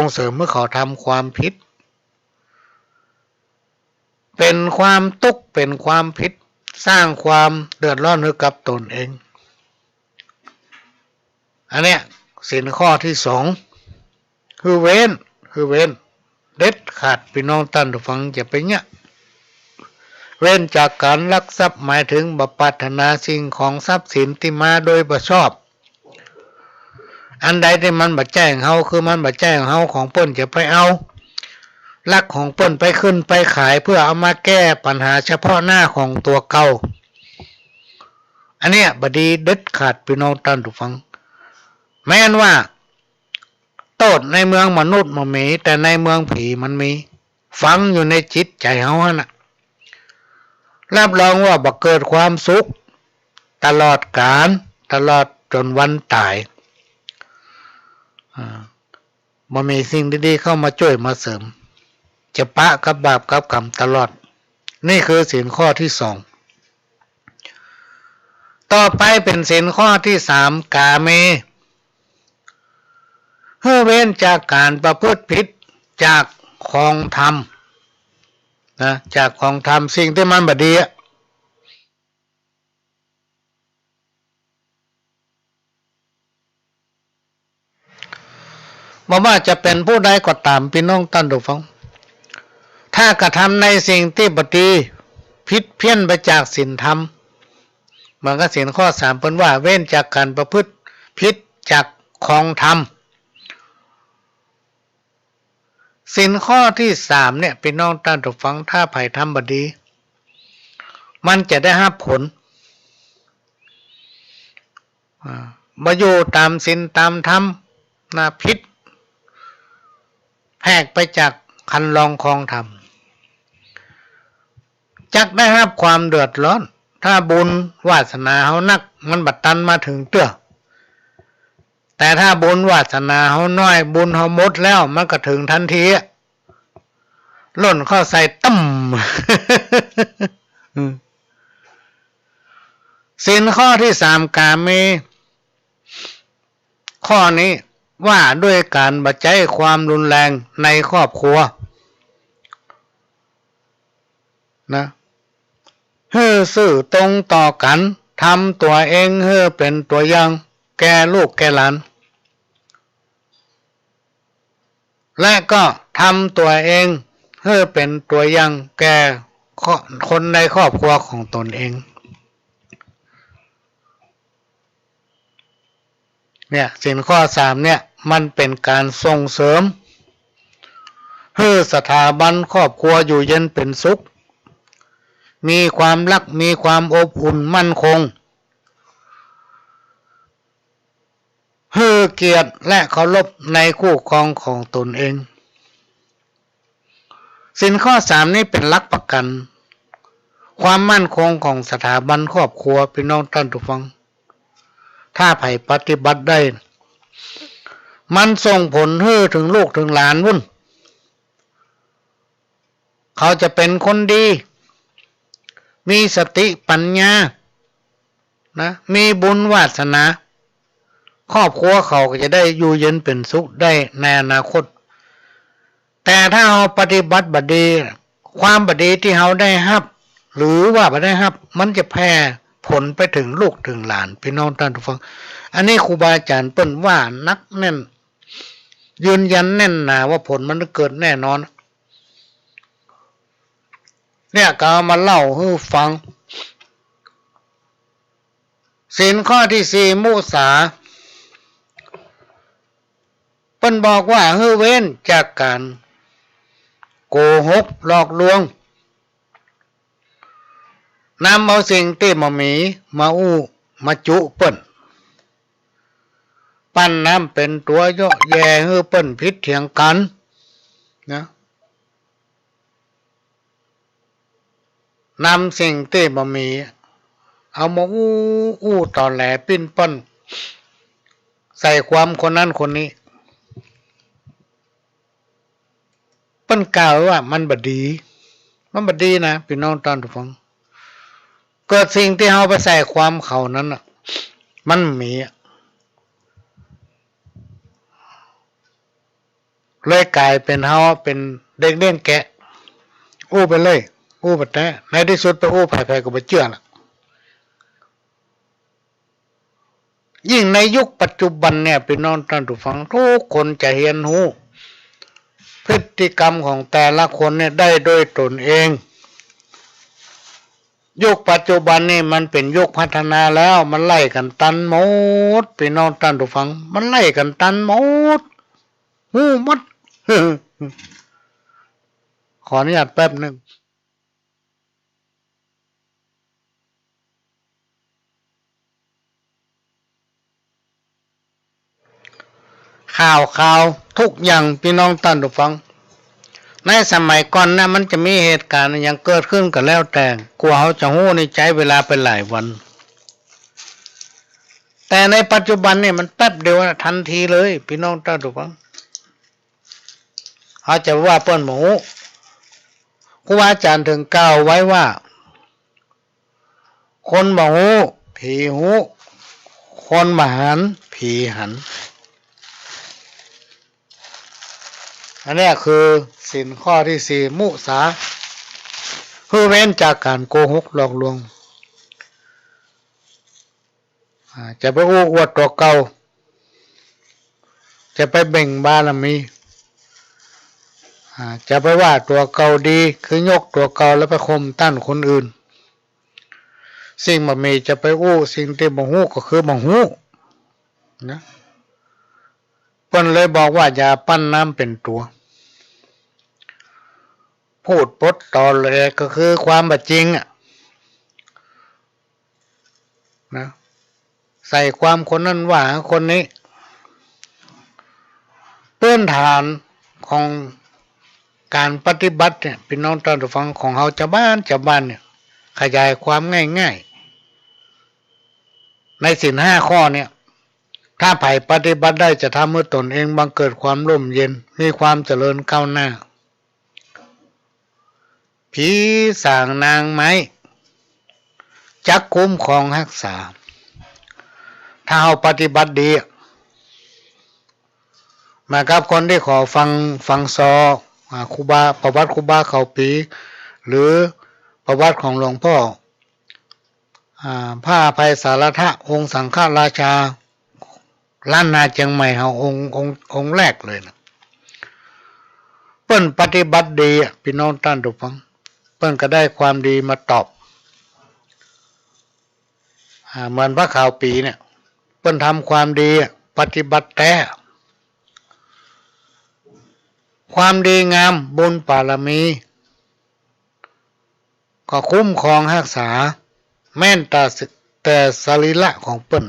งเสริมเมื่อเขาทำความผิดเป็นความทุกข์เป็นความผิดสร้างความเดือดร้อนให้กับตนเองอันเนี้ยศีลข้อที่2คือเว้นเด็ดขาดพี่น้องท่านผู้ฟังอย่าไปเนี่ยเว้นจากการลักทรัพย์หมายถึงบ่ปรารถนาสิ่งของทรัพย์สินที่มาโดยบ่ชอบอันใดที่มันบ่แจ้งเฮาคือมันบ่แจ้งเฮาของเปิ้นจะไปเอาลักของเปิ้นไปขึ้นไปขายเพื่อเอามาแก้ปัญหาเฉพาะหน้าของตัวเก่าอันเนี้ยบดีเด็ดขาดพี่น้องท่านผู้ฟังแม้นว่าโทษในเมืองมนุษย์มันมีแต่ในเมืองผีมันมีฝังอยู่ในจิตใจเฮาน่ะรับรองว่าบ่เกิดความสุขตลอดกาลตลอดจนวันตายบ่มีสิ่งดีๆเข้ามาช่วยมาเสริมจะปะกับบาปกับกรรมตลอดนี่คือศีลข้อที่2ต่อไปเป็นศีลข้อที่3กาเมเพื่อเว้นจากการประพฤติผิดจากของธรรมนะจากของธรรมสิ่งที่มันบ่ดี บ่ว่าจะเป็นผู้ใดก็ตามพี่น้องท่านผู้ฟังถ้ากระทำในสิ่งที่บ่ดีผิดเพี้ยนไปจากศีลธรรมมันก็ศีลข้อ3เพิ่นว่าเว้นจากการประพฤติผิดจากของธรรมศีลข้อที่3เนี่ยพี่น้องท่านผู้ฟังถ้าไผทำบ่ดีมันจะได้รับผลบ่อยู่ตามศีลตามธรรมนะผิดแหกไปจากคันลองของธรรมจักได้รับความเดือดร้อนถ้าบุญวาสนาเฮานักมันบัดตันมาถึงเตื้อแต่ถ้าบุญวาสนาเฮาน้อยบุญเฮาหมดแล้วมันก็ถึงทันทีหล่นเข้าใส่ตั้ม ศีลข้อที่3กาเมข้อนี้ว่าด้วยการบ่ใช้ความรุนแรงในครอบครัวนะให้ซื่อตรงต่อกันทำตัวเองให้เป็นตัวอย่างแก่ลูกแก่หลานและก็ทำตัวเองให้เป็นตัวอย่างแก่คนในครอบครัวของตนเองเนี่ยศีลข้อ3เนี่ยมันเป็นการส่งเสริมให้สถาบันครอบครัวอยู่เย็นเป็นสุขมีความรักมีความอบอุ่นมั่นคงให้เกียรติและเคารพในคู่ครองของตนเองศีลข้อ3นี้เป็นหลักประกันความมั่นคงของสถาบันครอบครัวพี่น้องท่านผู้ฟังถ้าไผปฏิบัติได้มันส่งผลให้ถึงลูกถึงหลานวุ่นเขาจะเป็นคนดีมีสติปัญญานะมีบุญวาสนาครอบครัวเขาก็จะได้อยู่เย็นเป็นสุขได้ในอนาคตแต่ถ้าเราปฏิบัติบ่ดีความบ่ดีที่เราได้รับหรือว่าบ่ได้รับมันจะแพร่ผลไปถึงลูกถึงหลานพี่น้องท่านผู้ฟังอันนี้ครูบาอาจารย์เปิ้นว่านักแน่นยืนยันแน่นหนาว่าผลมันจะเกิดแน่นอนเนี่ยก็เอามาเล่าให้ฟังศีลข้อที่4มุสาเปิ้นบอกว่าให้เว้นจากการโกหกหลอกลวงนำเอาสิ่งที่บ่มีมาอู้มาจุเปิ้นปั้นน้ำเป็นตัวเยาะแย่ให้เปิ้นผิดเถียงกันนะนำสิ่งที่บ่มีเอามาอู้ตอแหลปิ้นป้นใส่ความคนนั้นคนนี้เปิ้นกล่าวว่ามันบ่ดีนะพี่น้องท่านผู้ฟังเกิดสิ่งที่เฮาไปใส่ความเขานั้นน่ะมันมีเลยกลายเป็นเฮาเป็นเด็กเลี้ยงแกะอู้ไปเลยอู้บัดแต่ในที่สุดไปอู้ไผๆก็บ่เชื่อล่ะยิ่งในยุคปัจจุบันเนี่ยพี่น้องท่านผู้ฟังทุกคนจะเรียนรู้พฤติกรรมของแต่ละคนเนี่ยได้โดยตนเองยุคปัจจุบันนี่มันเป็นยุคพัฒนาแล้วมันไล่กันตันหมดพี่น้องท่านผู้ฟังมันไล่กันตันหมดหูหมด ขออนุญาตแป๊บนึงข่าวทุกอย่างพี่น้องท่านผู้ฟังในสมัยก่อนนะมันจะมีเหตุการณ์อย่างเกิดขึ้นก็แล้วแต่กลัวเขาจะหู้ในใจเวลาไปหลายวันแต่ในปัจจุบันเนี่ยมันแป๊บเดียวทันทีเลยพี่น้องท่านผู้ฟังเขาจะว่าเปิ้นหมูครูอาจารย์ถึงกล่าวไว้ว่าคนบ่หูผีหูคนบ่หันผีหันอันนี้คือศีลข้อที่4มุสาคือเว้นจากการโกหกหลอกลวงจะไปอู้อวดตัวเก่า จะไปเบ่งบารมีจะไปว่าตัวเก่าดีคือยกตัวเก่าแล้วไปข่มต้านคนอื่นสิ่งบ่มีจะไปอู้สิ่งที่บ่ฮู้ก็คือบ่ฮู้นะเพิ่นเลยบอกว่าอย่าปั้นน้ำเป็นตัวพูดปดตอแหลก็คือความบ่จริงนะใส่ความคนนั้นว่าคนนี้พื้นฐานของการปฏิบัติเนี่ยพี่น้องท่านผู้ฟังของเราชาวบ้านเนี่ยขยายความง่ายๆในศีล5ข้อเนี่ยถ้าไผ่ปฏิบัติได้จะทำให้ตนเองบังเกิดความร่มเย็นมีความเจริญก้าวหน้าผีสางนางไม้จักคุ้มครองรักษาถ้าเราปฏิบัติดีมาครับคนที่ขอฟังซอครูบาประวัติครูบาเขาปีหรือประวัติของหลวงพ่อพระอภัยสารทะองค์สังฆราชาล้านนาเชียงใหม่เขาองค์แรกเลยนะเปิ้นปฏิบัติดีพี่น้องท่านทุกฟังเปิ้นก็ได้ความดีมาตอบเหมือนพระข่าวปีเนี่ยเปิ้นทำความดีปฏิบัติแต่ความดีงามบุญบารมีก็คุ้มครองรักษาแม้นแต่สรีระของเปิ้น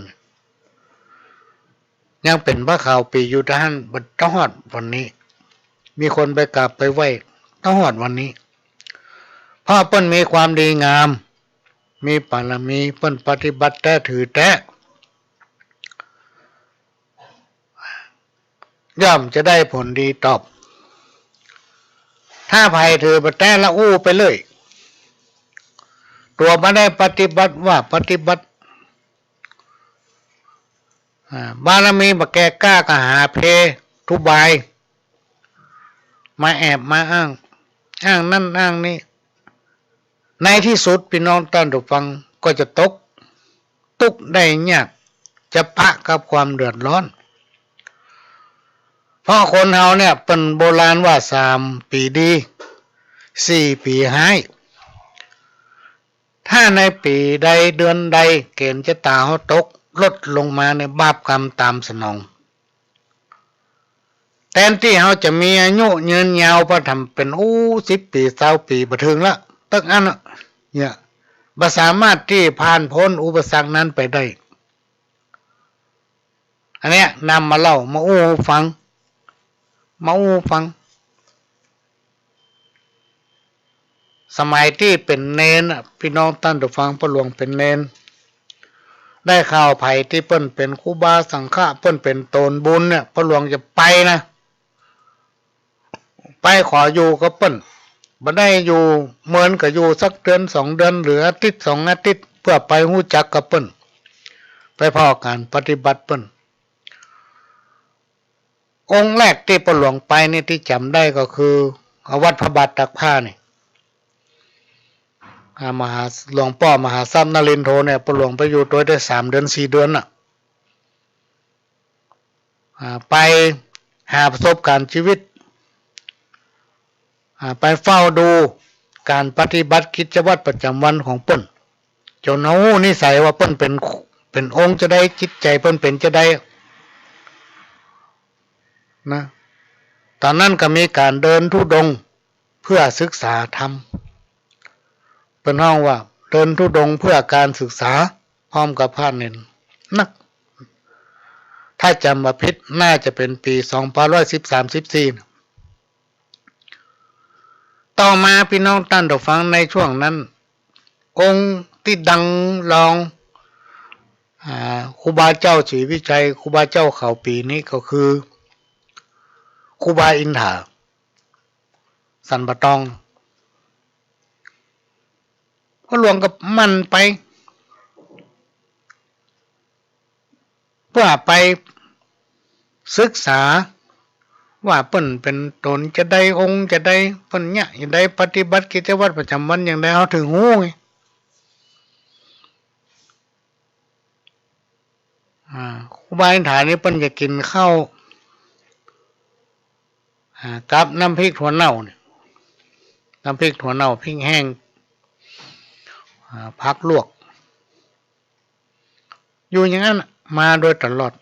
ยังเป็นพระข่าวปีอยู่ด้านบนตอดวันนี้มีคนไปกราบไปไหว้ตอดวันนี้เพราะเปิ้นมีความดีงามมีบารมีเปิ้นปฏิบัติแต่ถือแต่ย่อมจะได้ผลดีตอบถ้าภัยถือแต่ละอู้ไปเลยตัวไม่ได้ปฏิบัติว่าปฏิบัติบารมีบะแกกล้ากะหาเพทุบายมาแอบมาอ้างนั่นอ้างนี่ในที่สุดพี่น้องท่านผู้ฟังก็จะตุกได้ยากจะปะกับความเดือดร้อนเพราะคนเฮาเนี่ยเป็นโบราณว่า3 ปีดี4 ปีหายถ้าในปีใดเดือนใดเกณฑ์ชะตาเฮาตกลดลงมาในบาปกรรมตามสนองแทนที่เฮาจะมีอายุยืนยาวพอทำเป็น10 ปี20 ปีบ่ถึงละตึกอันเนี่ยบ่สามารถที่ผ่านพ้นอุปสรรคนั้นไปได้อันเนี้ยนำมาเล่ามาฟังสมัยที่เป็นเนนพี่น้องท่านผู้ฟังพระหลวงเป็นเนนได้ข่าวไผ่ที่เปิ้นเป็นครูบาสังฆะเปิ้นเป็นโตนบุญเนี่ยพระหลวงจะไปนะไปขออยู่กับเปิ้นบ่ได้อยู่เหมือนกับอยู่สักเดือน2 เดือนหรืออาทิตย์2 อาทิตย์เพื่อไปฮู้จักกับเปิ้นไปพ้อการปฏิบัติเปิ้นองค์แรกที่พระหลวงไปนี่ที่จำได้ก็คือวัดพระบาทตักผ้านี่มหาหลวงพ่อมหาทรัพย์นรินทร์โทเนี่ยพระหลวงไปอยู่ตัวได้3 เดือน 4 เดือนไปหาประสบการณ์ชีวิตไปเฝ้าดูการปฏิบัติกิจวัตรประจำวันของเปิ้นจนเอานิสัยว่าเปิ้นเป็นองค์จะได้จิตใจเปิ้นเป็นจะได้นะตอนนั้นก็มีการเดินธุดงค์เพื่อศึกษาธรรมเป็นห้องว่าเดินธุดงค์เพื่อการศึกษาพร้อมกับพระเนนนักถ้าจำมาผิดน่าจะเป็นปี2513-14ต่อมาพี่น้องท่านผู้ฟังในช่วงนั้นองค์ที่ดังรองครูบาเจ้าศรีวิชัยครูบาเจ้าเขาปีนี้ก็คือครูบาอินทาสันปะตองก็หลวงกับมันไปเพื่อไปศึกษาว่าเปิ้นเป็นตนจะได้องค์จะได้เปิ้นเนี่ยจะได้ปฏิบัติกิจวัตรประจำวันอย่างไรเขาถึงหู้ไงครูบาอินทานี่เปิ้นจะกินข้าว กับน้ำพริกถั่วเน่าเนี่ยน้ำพริกถั่วเน่าพริกแห้งผักลวกอยู่อย่างนั้นมาโดยตลอด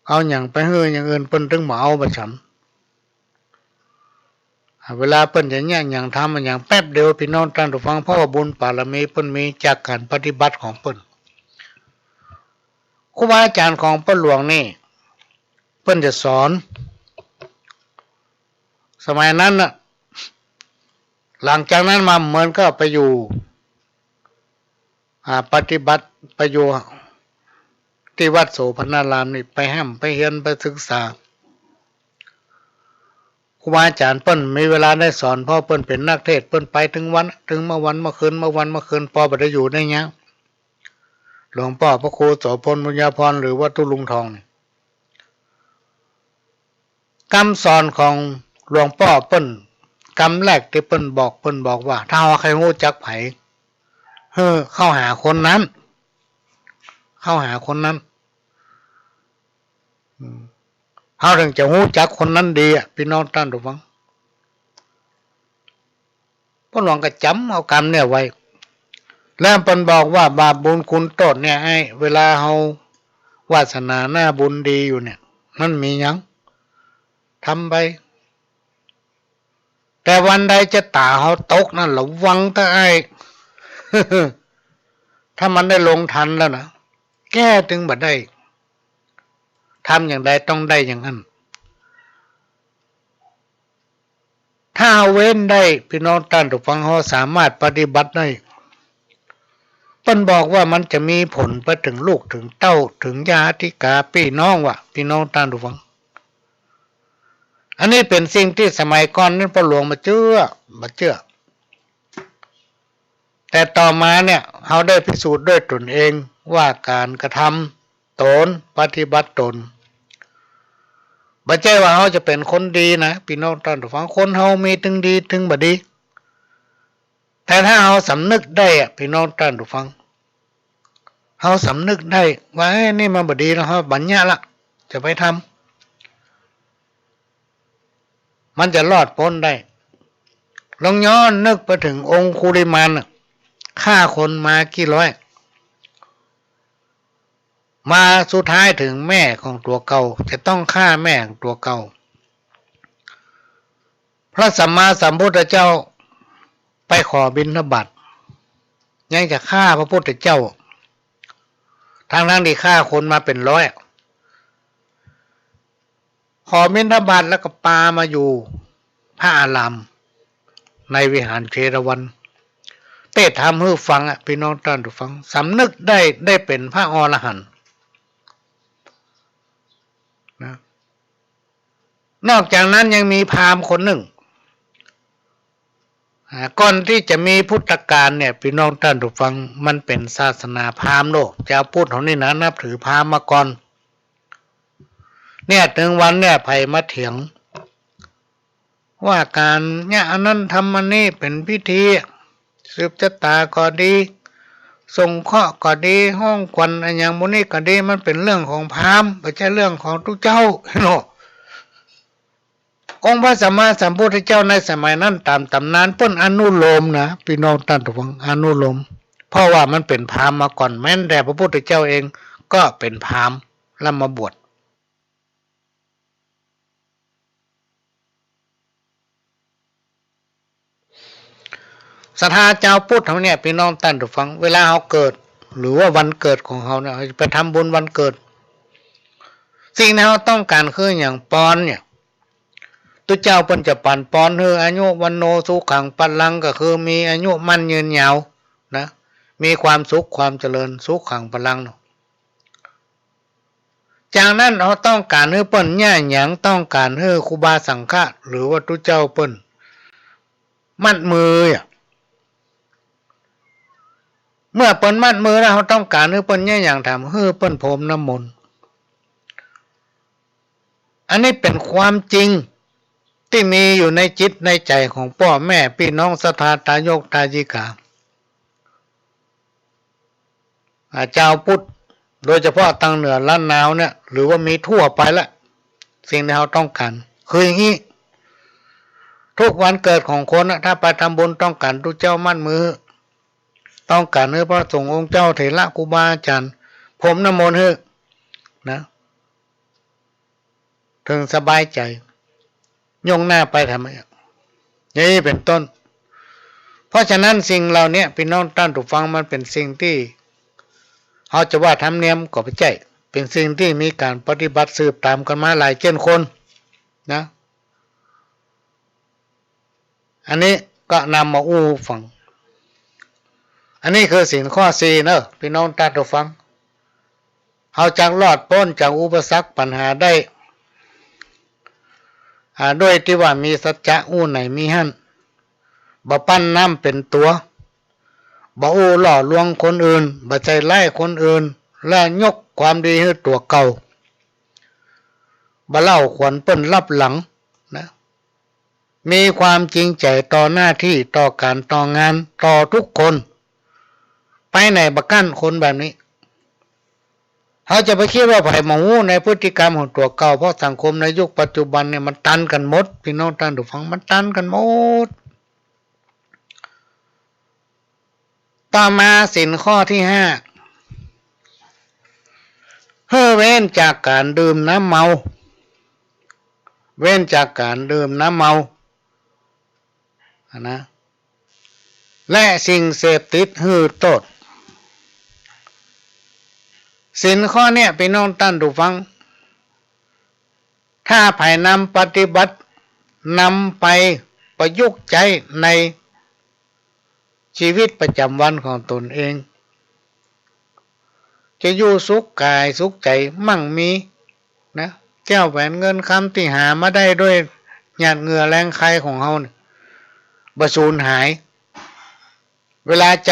เอาอย่างไปเฮืออย่างอื่นเปิ้นถึงมาเอาประจำเวลาเปิ้นอย่างเงี้ยอย่างทำมันอย่างแป๊บเดียวพี่น้องท่านผู้ฟังเพราะว่าบุญบารมีเปิ้นมีจากการปฏิบัติของเปิ้นครูบาอาจารย์ของเปิ้นหลวงนี่เปิ้นจะสอนสมัยนั้นน่ะหลังจากนั้นมาเหมือนก็ไปอยู่ปฏิบัติไปอยู่ที่วัดโสภณารามนี่ไปห้ำไปเรียนไปศึกษาครูบาอาจารย์เปิ้นมีเวลาได้สอนเพราะเปิ้นเป็นนักเทศน์เปิ้นไปถึงวันถึงเมื่อวันเมื่อคืนพอบ่ได้อยู่ได้เงี้ยหลวงพ่อพระครูโสพลบุญญาภรณ์หรือว่าตุลุงทองคำสอนของหลวงพ่อเปิ้นคำแรกที่เปิ้นบอกว่าถ้าใครรู้จักไผเข้าหาคนนั้นเขาถึงจะรู้จักคนนั้นดีพี่น้องท่านผู้ฟังพ่อหลวงก็จำเอาคำเนี่ยไว้แล้วเปิ้นบอกว่าบาปบุญคุณโทษเนี่ยให้เวลาเฮาวาสนาหน้าบุญดีอยู่เนี่ยมันมีหยังทำไปแต่วันใดจะตาเขาตกนั่นระวังถ้าถ้ามันได้ลงทันแล้วนะแก้ถึงบัดได้ทำอย่างใดต้องได้อย่างนั้นถ้าเว้นได้พี่น้องท่านผู้ฟังเขาสามารถปฏิบัติได้เปิ้นบอกว่ามันจะมีผลไปถึงลูกถึงเต้าถึงญาติกาพี่น้องพี่น้องท่านผู้ฟังอันนี้เป็นสิ่งที่สมัยก่อนนั้นพ่อหลวงมาเชื่อแต่ต่อมาเนี่ยเขาได้พิสูจน์ด้วยตนเองว่าการกระทำตนปฏิบัติตนบ่ใช่ว่าเขาจะเป็นคนดีนะพี่น้องท่านผู้ฟังคนเขามีถึงดีถึงบ่ดีแต่ถ้าเขาสำนึกได้พี่น้องท่านผู้ฟังเขาสำนึกได้ว่านี่มันบ่ดีแล้วเขาบัญญัติละจะไปทำมันจะรอดพ้นได้ลองย้อนนึกไปถึงองคุลิมานฆ่าคนมากี่ร้อยมาสุดท้ายถึงแม่ของตัวเก่าจะต้องฆ่าแม่ของตัวเก่าพระสัมมาสัมพุทธเจ้าไปขอบิณฑบาตยังจะฆ่าพระพุทธเจ้าทางนั้นที่ฆ่าคนมาเป็นร้อยขอบิณฑบาตแล้วก็ปามาอยู่พระอารามในวิหารเชรวันเทศธรรมให้ฟังพี่น้องท่านผู้ฟังสำนึกได้เป็นพระอรหันต์นะนอกจากนั้นยังมีพราหมณ์คนหนึ่งก่อนที่จะมีพุทธกาลเนี่ยพี่น้องท่านผู้ฟังมันเป็นศาสนาพราหมณ์โลกชาวพุทธของนี่นะนับถือพราหมณ์มาก่อนเนี่ยถึงวันเนี่ยไผมาเถียงว่าการเนี่ยอันนั้นทำมันนี่เป็นพิธีสืบชะตาก็ดีส่งเคราะห์ก็ดีห้องควันอันอย่างพวกนี้ก็ดีมันเป็นเรื่องของพราหมณ์ไม่ใช่เรื่องของทุกเจ้าเนาะองค์พระสัมมาสัมพุทธเจ้าในสมัยนั้นตามตำนานเพิ่นอนุโลมนะพี่น้องท่านผู้ฟังอนุโลมเพราะว่ามันเป็นพราหมณ์มาก่อนแม้แต่พระพุทธเจ้าเองก็เป็นพราหมณ์แล้วมาบวชศรัทธาเจ้าพุทธเขาเนี่ยพี่น้องท่านผู้ฟังเวลาเขาเกิดหรือว่าวันเกิดของเขาเนี่ยไปทำบุญวันเกิดสิ่งที่เขาต้องการคืออย่างปอนเนี่ยตัวเจ้าเพิ่นจะปั่นปอนให้อายุวันโนสุขังพลังก็คือมีอายุมั่นยืนยาวนะมีความสุขความเจริญสุขังพลังจากนั้นเขาต้องการให้เปิ้นแย่หยังต้องการให้ครูบาสังฆะหรือว่าตัวเจ้าเปิ้นมัดมือเมื่อเปิ้นมัดมือแล้วเขาต้องการให้เปิ้นแย่อย่างทำให้เปิ้นพรมน้ำมนต์อันนี้เป็นความจริงที่มีอยู่ในจิตในใจของพ่อแม่พี่น้องศรัทธาทายกทายิกาเจ้าพุทธโดยเฉพาะทางเหนือล้านนาวเนี่ยหรือว่ามีทั่วไปละ สิ่งที่เราต้องการคืออย่างนี้ทุกวันเกิดของคนถ้าไปทำบุญต้องการทุกเจ้ามั่นมือต้องการให้พระสงฆ์องค์เจ้าเถระครูบาอาจารย์ผมน้ำมนต์ให้นะถึงสบายใจยงหน้าไปทำไมนี่เป็นต้นเพราะฉะนั้นสิ่งเหล่านี้พี่น้องท่านผู้ฟังมันเป็นสิ่งที่เขาจะว่าทำเนียมก็ไม่ใช่เป็นสิ่งที่มีการปฏิบัติสืบตามกันมาหลายเช่นคนนะอันนี้ก็นำมาอู้ฟังอันนี้คือศีลข้อ4เนอะพี่น้องท่านผู้ฟังเขาจักรอดพ้นจากอุปสรรคปัญหาได้ด้วยที่ว่ามีสัจจะอู้ไหนมีหั่นบ่ปั้นน้ำเป็นตัวบ่อู้หล่อลวงคนอื่นบ่ใจไล่คนอื่นและยกความดีให้ตัวเก่าบ่เล่าขวัญเปิ้นรับหลังนะมีความจริงใจต่อหน้าที่ต่อการต่องานต่อทุกคนไปไหนบ่กั้นคนแบบนี้เขาจะไปคิดว่าไผ่หมูในพฤติกรรมของตัวเก่าเพราะสังคมในยุคปัจจุบันเนี่ยมันตันกันหมดพี่น้องท่านผู้ฟังมันตันกันหมดต่อมาศีลข้อที่5เว้นจากการดื่มน้ำเมาเว้นจากการดื่มน้ำเมานะและสิ่งเสพติดโทษศีลข้อเนี้ยพี่น้องท่านผู้ฟังถ้าภายนำปฏิบัตินำไปประยุกต์ใจในชีวิตประจำวันของตนเองจะอยู่สุขกายสุขใจมั่งมีนะแก้วแหวนเงินคำที่หามาได้ด้วยหยาดเหงื่อแรงใครของเฮาเนี่ยบ่สูญหายเวลาใจ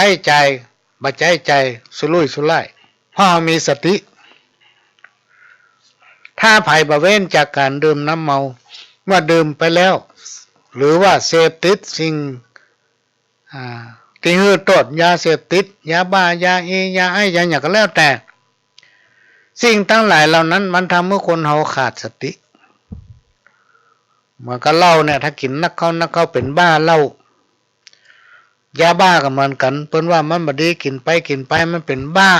บ่ใจสุรุ่ยสุร่ายเพราะมีสติถ้าภัยบ่เว้นจากการดื่มน้ำเมาเมื่อดื่มไปแล้วหรือว่าเสพติดสิ่งที่โทษยาเสพติดยาบ้ายาอยาไอยาหยังก็แล้วแต่สิ่งทั้งหลายเหล่านั้นมันทำให้คนเฮาขาดสติเหมือนกับเหล้าเนี่ยถ้ากินนักเข้าเป็นบ้าเหล้ายาบ้าก็เหมือนกันเพิ่นว่ามันบ่ดีกินไปมันเป็นบ้า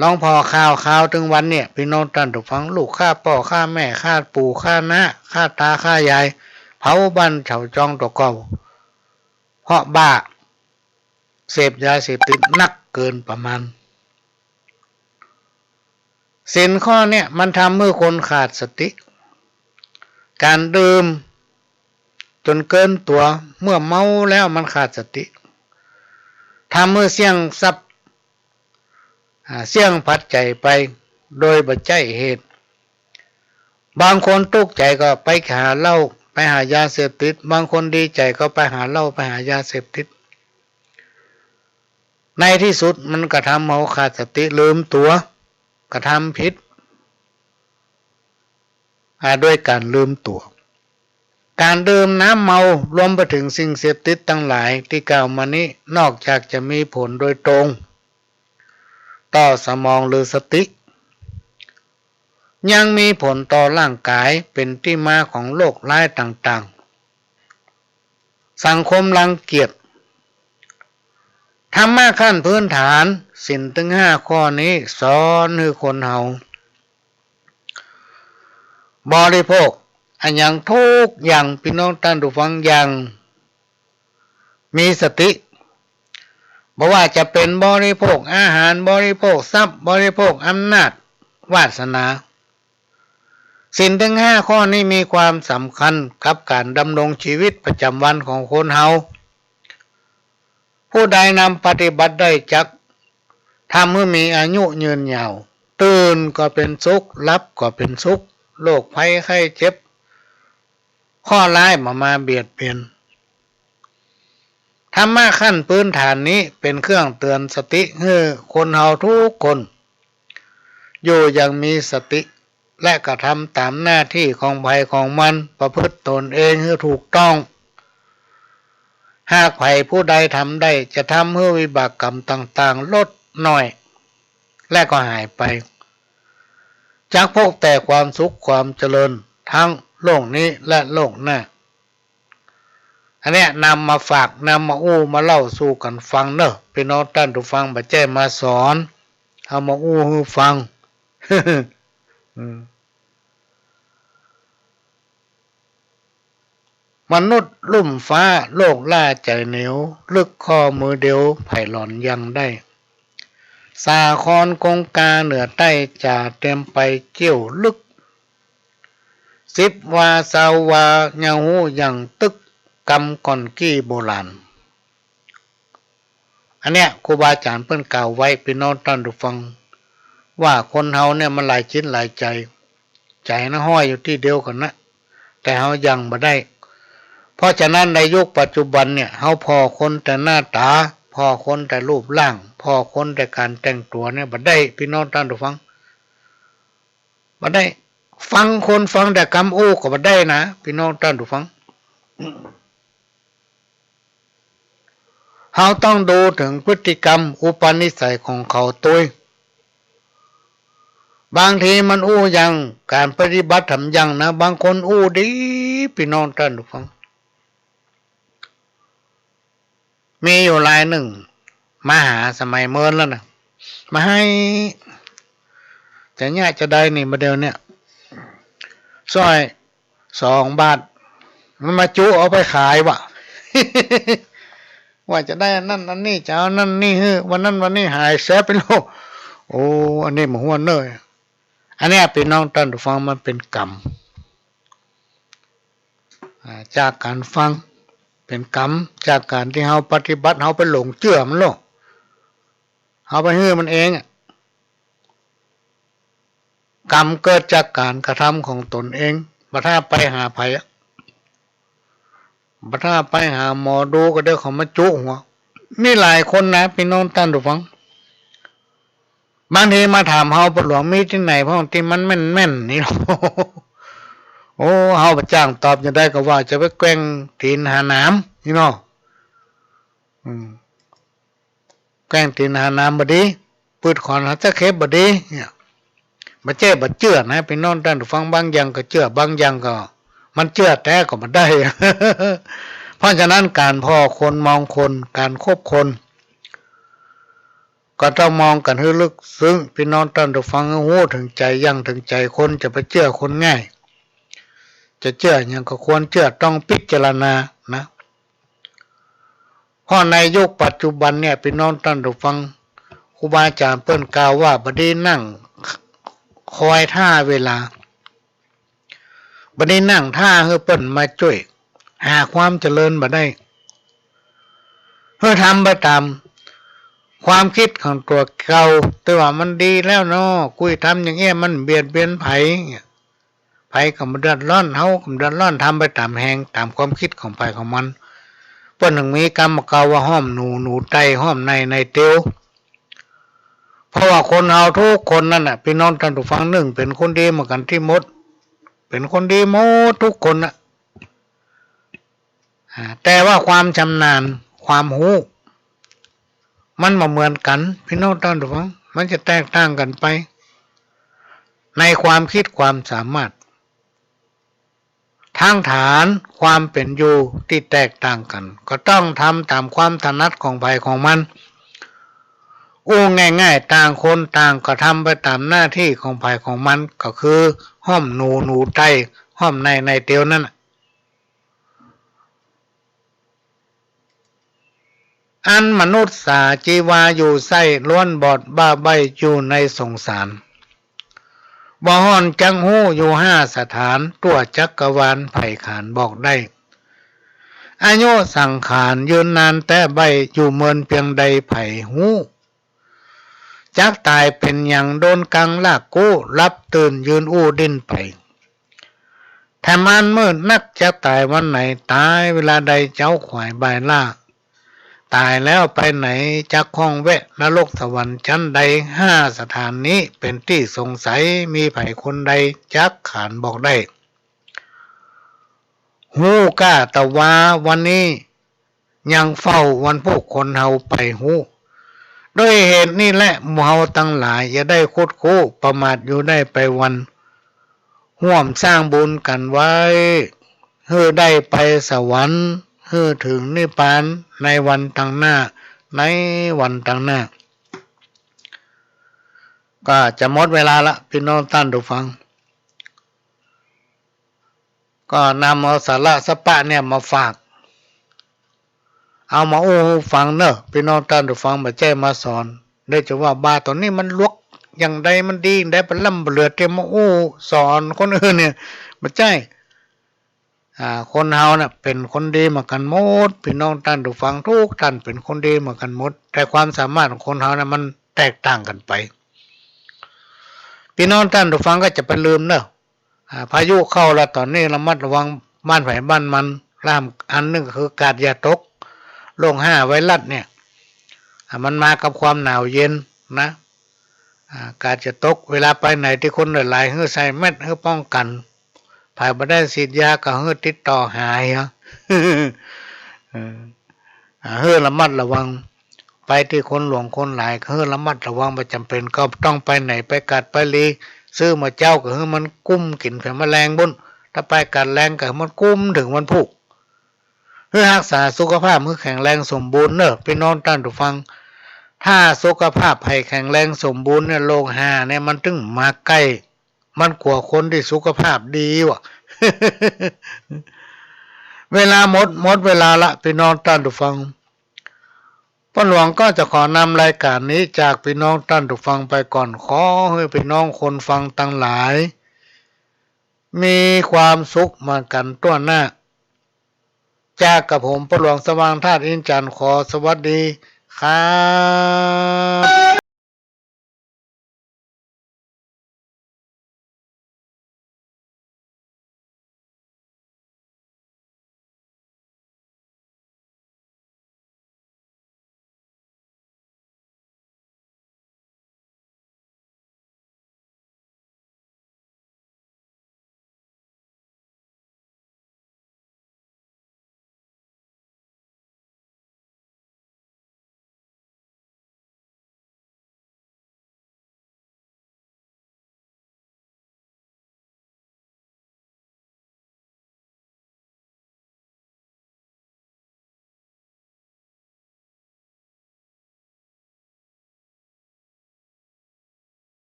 ลองพอข่าวถึงวันเนี่ยพี่น้องท่านผู้ฟังลูกฆ่าพ่อฆ่าแม่ฆ่าปู่ฆ่าน้าฆ่าตาฆ่ายายเผาบ้านเฉาจองตัวเก่าเพราะบ้าเสพยาเสพติดนักเกินประมาณศีลข้อเนี่ยมันทำให้คนขาดสติการดื่มจนเกินตัวเมื่อเมาแล้วมันขาดสติทำให้เสี่ยงทรัพย์เสี่ยงพัดใจไปโดยบ่ใจเหตุบางคนตกใจก็ไปหาเหล้าไปหายาเสพติดบางคนดีใจก็ไปหาเหล้าไปหายาเสพติดในที่สุดมันกระทำเมาขาดสติลืมตัวกระทำผิดด้วยการลืมตัวการดื่มน้ำเมารวมไปถึงสิ่งเสพติดทั้งหลายที่กล่าวมานี้นอกจากจะมีผลโดยตรงต่อสมองหรือสติยังมีผลต่อร่างกายเป็นที่มาของโรคร้ายต่างๆสังคมรังเกียจธรรมะขั้นพื้นฐานศีลถึง5ข้อนี้สอนให้คนเฮาบริโภคอันอย่างทุกอย่างพี่น้องท่านผู้ฟังอย่างมีสติบ่ว่าจะเป็นบริโภคอาหารบริโภคทรัพย์บริโภคอำนาจวาสนาศีลทั้ง5ข้อนี้มีความสำคัญกับการดำรงชีวิตประจำวันของคนเฮาผู้ใดนำปฏิบัติได้จักทำให้มีอายุยืนยาวตื่นก็เป็นสุขหลับก็เป็นสุขโรคภัยไข้เจ็บข้อร้ายมาเบียดเบียนธรรมะขั้นพื้นฐานนี้เป็นเครื่องเตือนสติให้คนเฮาทุกคนอยู่อย่างมีสติและกระทำตามหน้าที่ของภัยของมันประพฤติตนเองให้ถูกต้องหากภัยผู้ใดทำได้จะทำให้วิบากกรรมต่างๆลดน้อยและก็หายไป จักพบแต่ความสุขความเจริญทั้งโลกนี้และโลกหน้าอันเนี้ยนำมาฝากนำมาอู้มาเล่าสู่กันฟังเนอะพี่น้องท่านผู้ฟังบัดแจ้มาสอนเอามาอู้ให้ฟัง มนุษย์ลุ่มฟ้าโลกล่าใจเหนียวลึกข้อมือเดียวไผ่หลอนยังได้สาครกงกาเหนือใต้จ่าเต็มไปเกี่ยวลึกสิบวาสาวาเงาหูอย่างตึกกำก่อนกี้โบราณอันเนี้ยครูบาอาจารย์เพิ่นกล่าวไว้พี่น้องท่านผู้ฟังว่าคนเฮาเนี่ยมันหลายชิ้นหลายใจใจนะห้อยอยู่ที่เดียวกันนะแต่เฮายังบ่ได้เพราะฉะนั้นในยุคปัจจุบันเนี่ยเฮาพอคนแต่หน้าตาพอคนแต่รูปร่างพอคนแต่การแต่งตัวเนี่ยบ่ได้พี่น้องท่านผู้ฟังบ่ได้ฟังคนฟังแต่คำอู้ก็บ่ได้นะพี่น้องท่านผู้ฟังเฮาต้องดูถึงพฤติกรรมอุปนิสัยของเขาตัวบางทีมันอู้ยังการปฏิบัติทำยังนะบางคนอู้ดีพี่น้องท่านผู้ฟังมีอยู่รายหนึ่งมาหาสมัยเมินแล้วนะมาให้แต่เนี่ยจะได้นี่มาเดียวเนี่ยซอย2 บาทมันมาจุเอาไปขายวะ ว่าจะได้นั่นอันนี้จะเอานั่นนี่วันนั้นวันนี้หายแสบไปโลกโอ้อันนี้หมหัวเนยอันนี้พี่น้องท่านผู้ฟังมันเป็นกรรมจากการฟังเป็นกรรมจากการที่เราปฏิบัติเราไปหลงเชื่อมันโลกเราไปมันเองกรรมเกิดจากการกระทำของตนเองบัดถ้าไปหาไผบัดถ้าไปหาหมอดูก็เดี๋ยวเขามาจุหัวมีหลายคนนะพี่น้องท่านผู้ฟังบางทีมาถามเฮาปหลวงมีที่ไหนเพราะที่มันแม่นๆนี่ โอ้เฮาประจ้างตอบจะได้ก็ว่าจะไปแกล้งตีนหาน้ำนี่เนาะแกล้งตีนหาน้ำบ่ดีปืดขอนหาตะเข็บบ่ดีเนี่ยบ่เจ้บ่เชื่อนะพี่น้องท่านผู้ฟังบางอย่างก็เชื่อบางอย่างก็มันเชื่อแต่ก็บ่ได้ เพราะฉะนั้นการพ่อคนมองคนการคบคนก็ต้องมองกันให้ลึกซึ้งพี่น้องท่านผู้ฟังหูถึงใจยังถึงใจคนจะไปเชื่อคนง่ายจะเชื่ออย่างก็ควรเชื่อต้องพิจารณานะเพราะในยุคปัจจุบันเนี่ยพี่น้องท่านผู้ฟังครูบาอาจารย์เปิ้นกล่าวว่าบัดนี้นั่งคอยท่าเวลาบัดนี้นั่งท่าเพื่อเปิ้นมาช่วยหาความเจริญบ่ได้เพื่อทำไปตามความคิดของตัวเก่าแต่ว่ามันดีแล้วเนาะคุยทำอย่างเงี้ยมันเบียดเบียนไผไผก็บ่เดือดร้อนเฮาก็บ่เดือดร้อนทำไปตามแหงตามความคิดของไผของมันเปิ้นถึงมีกรรมเก่าว่าห้อมหนูไตห้อมในเตียวเพราะว่าคนเฮาทุกคนนั่นน่ะพี่น้องท่านผู้ฟังหนึ่งเป็นคนดีเหมือนกันที่หมดเป็นคนดีหมดทุกคนน่ะแต่ว่าความชำนาญความรู้มันบ่เหมือนกันพี่น้องท่านผู้ฟังมันจะแตกต่างกันไปในความคิดความสามารถทางฐานความเป็นอยู่ที่แตกต่างกันก็ต้องทำตามความถนัดของไผของมันง่ายๆต่างคนต่างก็ทำไปตามหน้าที่ของไผของมันก็คือห้อมหนูไตห้อมในเตียวนั่นอันมนุษย์สาจีวาอยู่ไส้ล้วนบอดบ้าใบอยู่ในสงสารบ่ฮ้อนจังหู้อยู่5 สถานตัวจักรวาลไผ่ขานบอกได้อายุสังขารยืนนานแต่ใบอยู่เมินเพียงใดไผ่หูจักตายเป็นอย่างโดนกังลากกู้รับตื่นยืนอู้ดิ้นไปแถมอันมืดนักจะตายวันไหนตายเวลาใดเจ้าขวายบายล่าตายแล้วไปไหนจักคล้องแวะนรกสวรรค์ชั้นใด5 สถานนี้เป็นที่สงสัยมีไผคนใดจักขานบอกได้หูกล้าตะวาวันนี้ยังเฝ้าวันพวกคนเฮาไปหูโด ด้วยเหตุนี้แหละหมู่เฮาทั้งหลายอย่าได้คุดคู่ประมาทอยู่ได้ไปวันร่วมสร้างบุญกันไว้เพื่อได้ไปสวรรค์เพื่อถึงนิพพานในวันต่างหน้าในวันต่างหน้าก็จะหมดเวลาละพี่น้องท่านผู้ฟังก็นำเอาสาระสปะเนี่ยมาฝากเอามาฟังเนอะพี่น้องท่านผู้ฟังมาแจ้มาสอนได้จะว่าบาตอนนี้มันลวกอย่างใดมันดีได้เป็นล่ำเลือดเต็มมาสอนคนอื่นเนี่ยมาใช่คนเฮาน่ะเป็นคนดีเหมือนกันหมดพี่น้องท่านผู้ฟังทุกท่านเป็นคนดีเหมือนกันหมดแต่ความสามารถของคนเฮาน่ะมันแตกต่างกันไปพี่น้องท่านผู้ฟังก็จะไปลืมเนอะพายุเข้าแล้วตอนนี้ระมัดระวังบ้านไผ่บ้านมันล่ามอันนึงก็คือกาดอย่าตกโรค5ไวรัสเนี่ยมันมากับความหนาวเย็นนะกาดจะตกเวลาไปไหนที่คนหลายๆเฮือใส่แมสเฮือป้องกันภายบ่ได้ฉีดยาก็เฮือติดต่อหายเฮือระมัดระวังไปที่คนหลวงคนหลายเฮือระมัดระวังประจำเป็นก็ต้องไปไหนไปกัดไปลีซื้อมาเจ้าก็เฮือมันกุ้มกินแผลแมลงบุญถ้าไปกัดแรงก็มันกุ้มถึงมันพุกเพื่อรักษาสุขภาพเพื่อแข็งแรงสมบูรณ์เนอะพี่น้องท่านผู้ฟังถ้าสุขภาพให้แข็งแรงสมบูรณ์เนี่ยโลก5เนี่ยมันถึงมาใกล้มันกว่าคนที่สุขภาพดีว่ะ เวลาหมดเวลาละพี่น้องท่านผู้ฟังพ่อหลวงก็จะขอนำรายการนี้จากพี่น้องท่านผู้ฟังไปก่อนขอให้พี่น้องคนฟังทั้งหลายมีความสุขมากันทั่วหน้าจากกับผมพ่อหลวงสว่างธาตุอินทร์จันทร์ขอสวัสดีครับ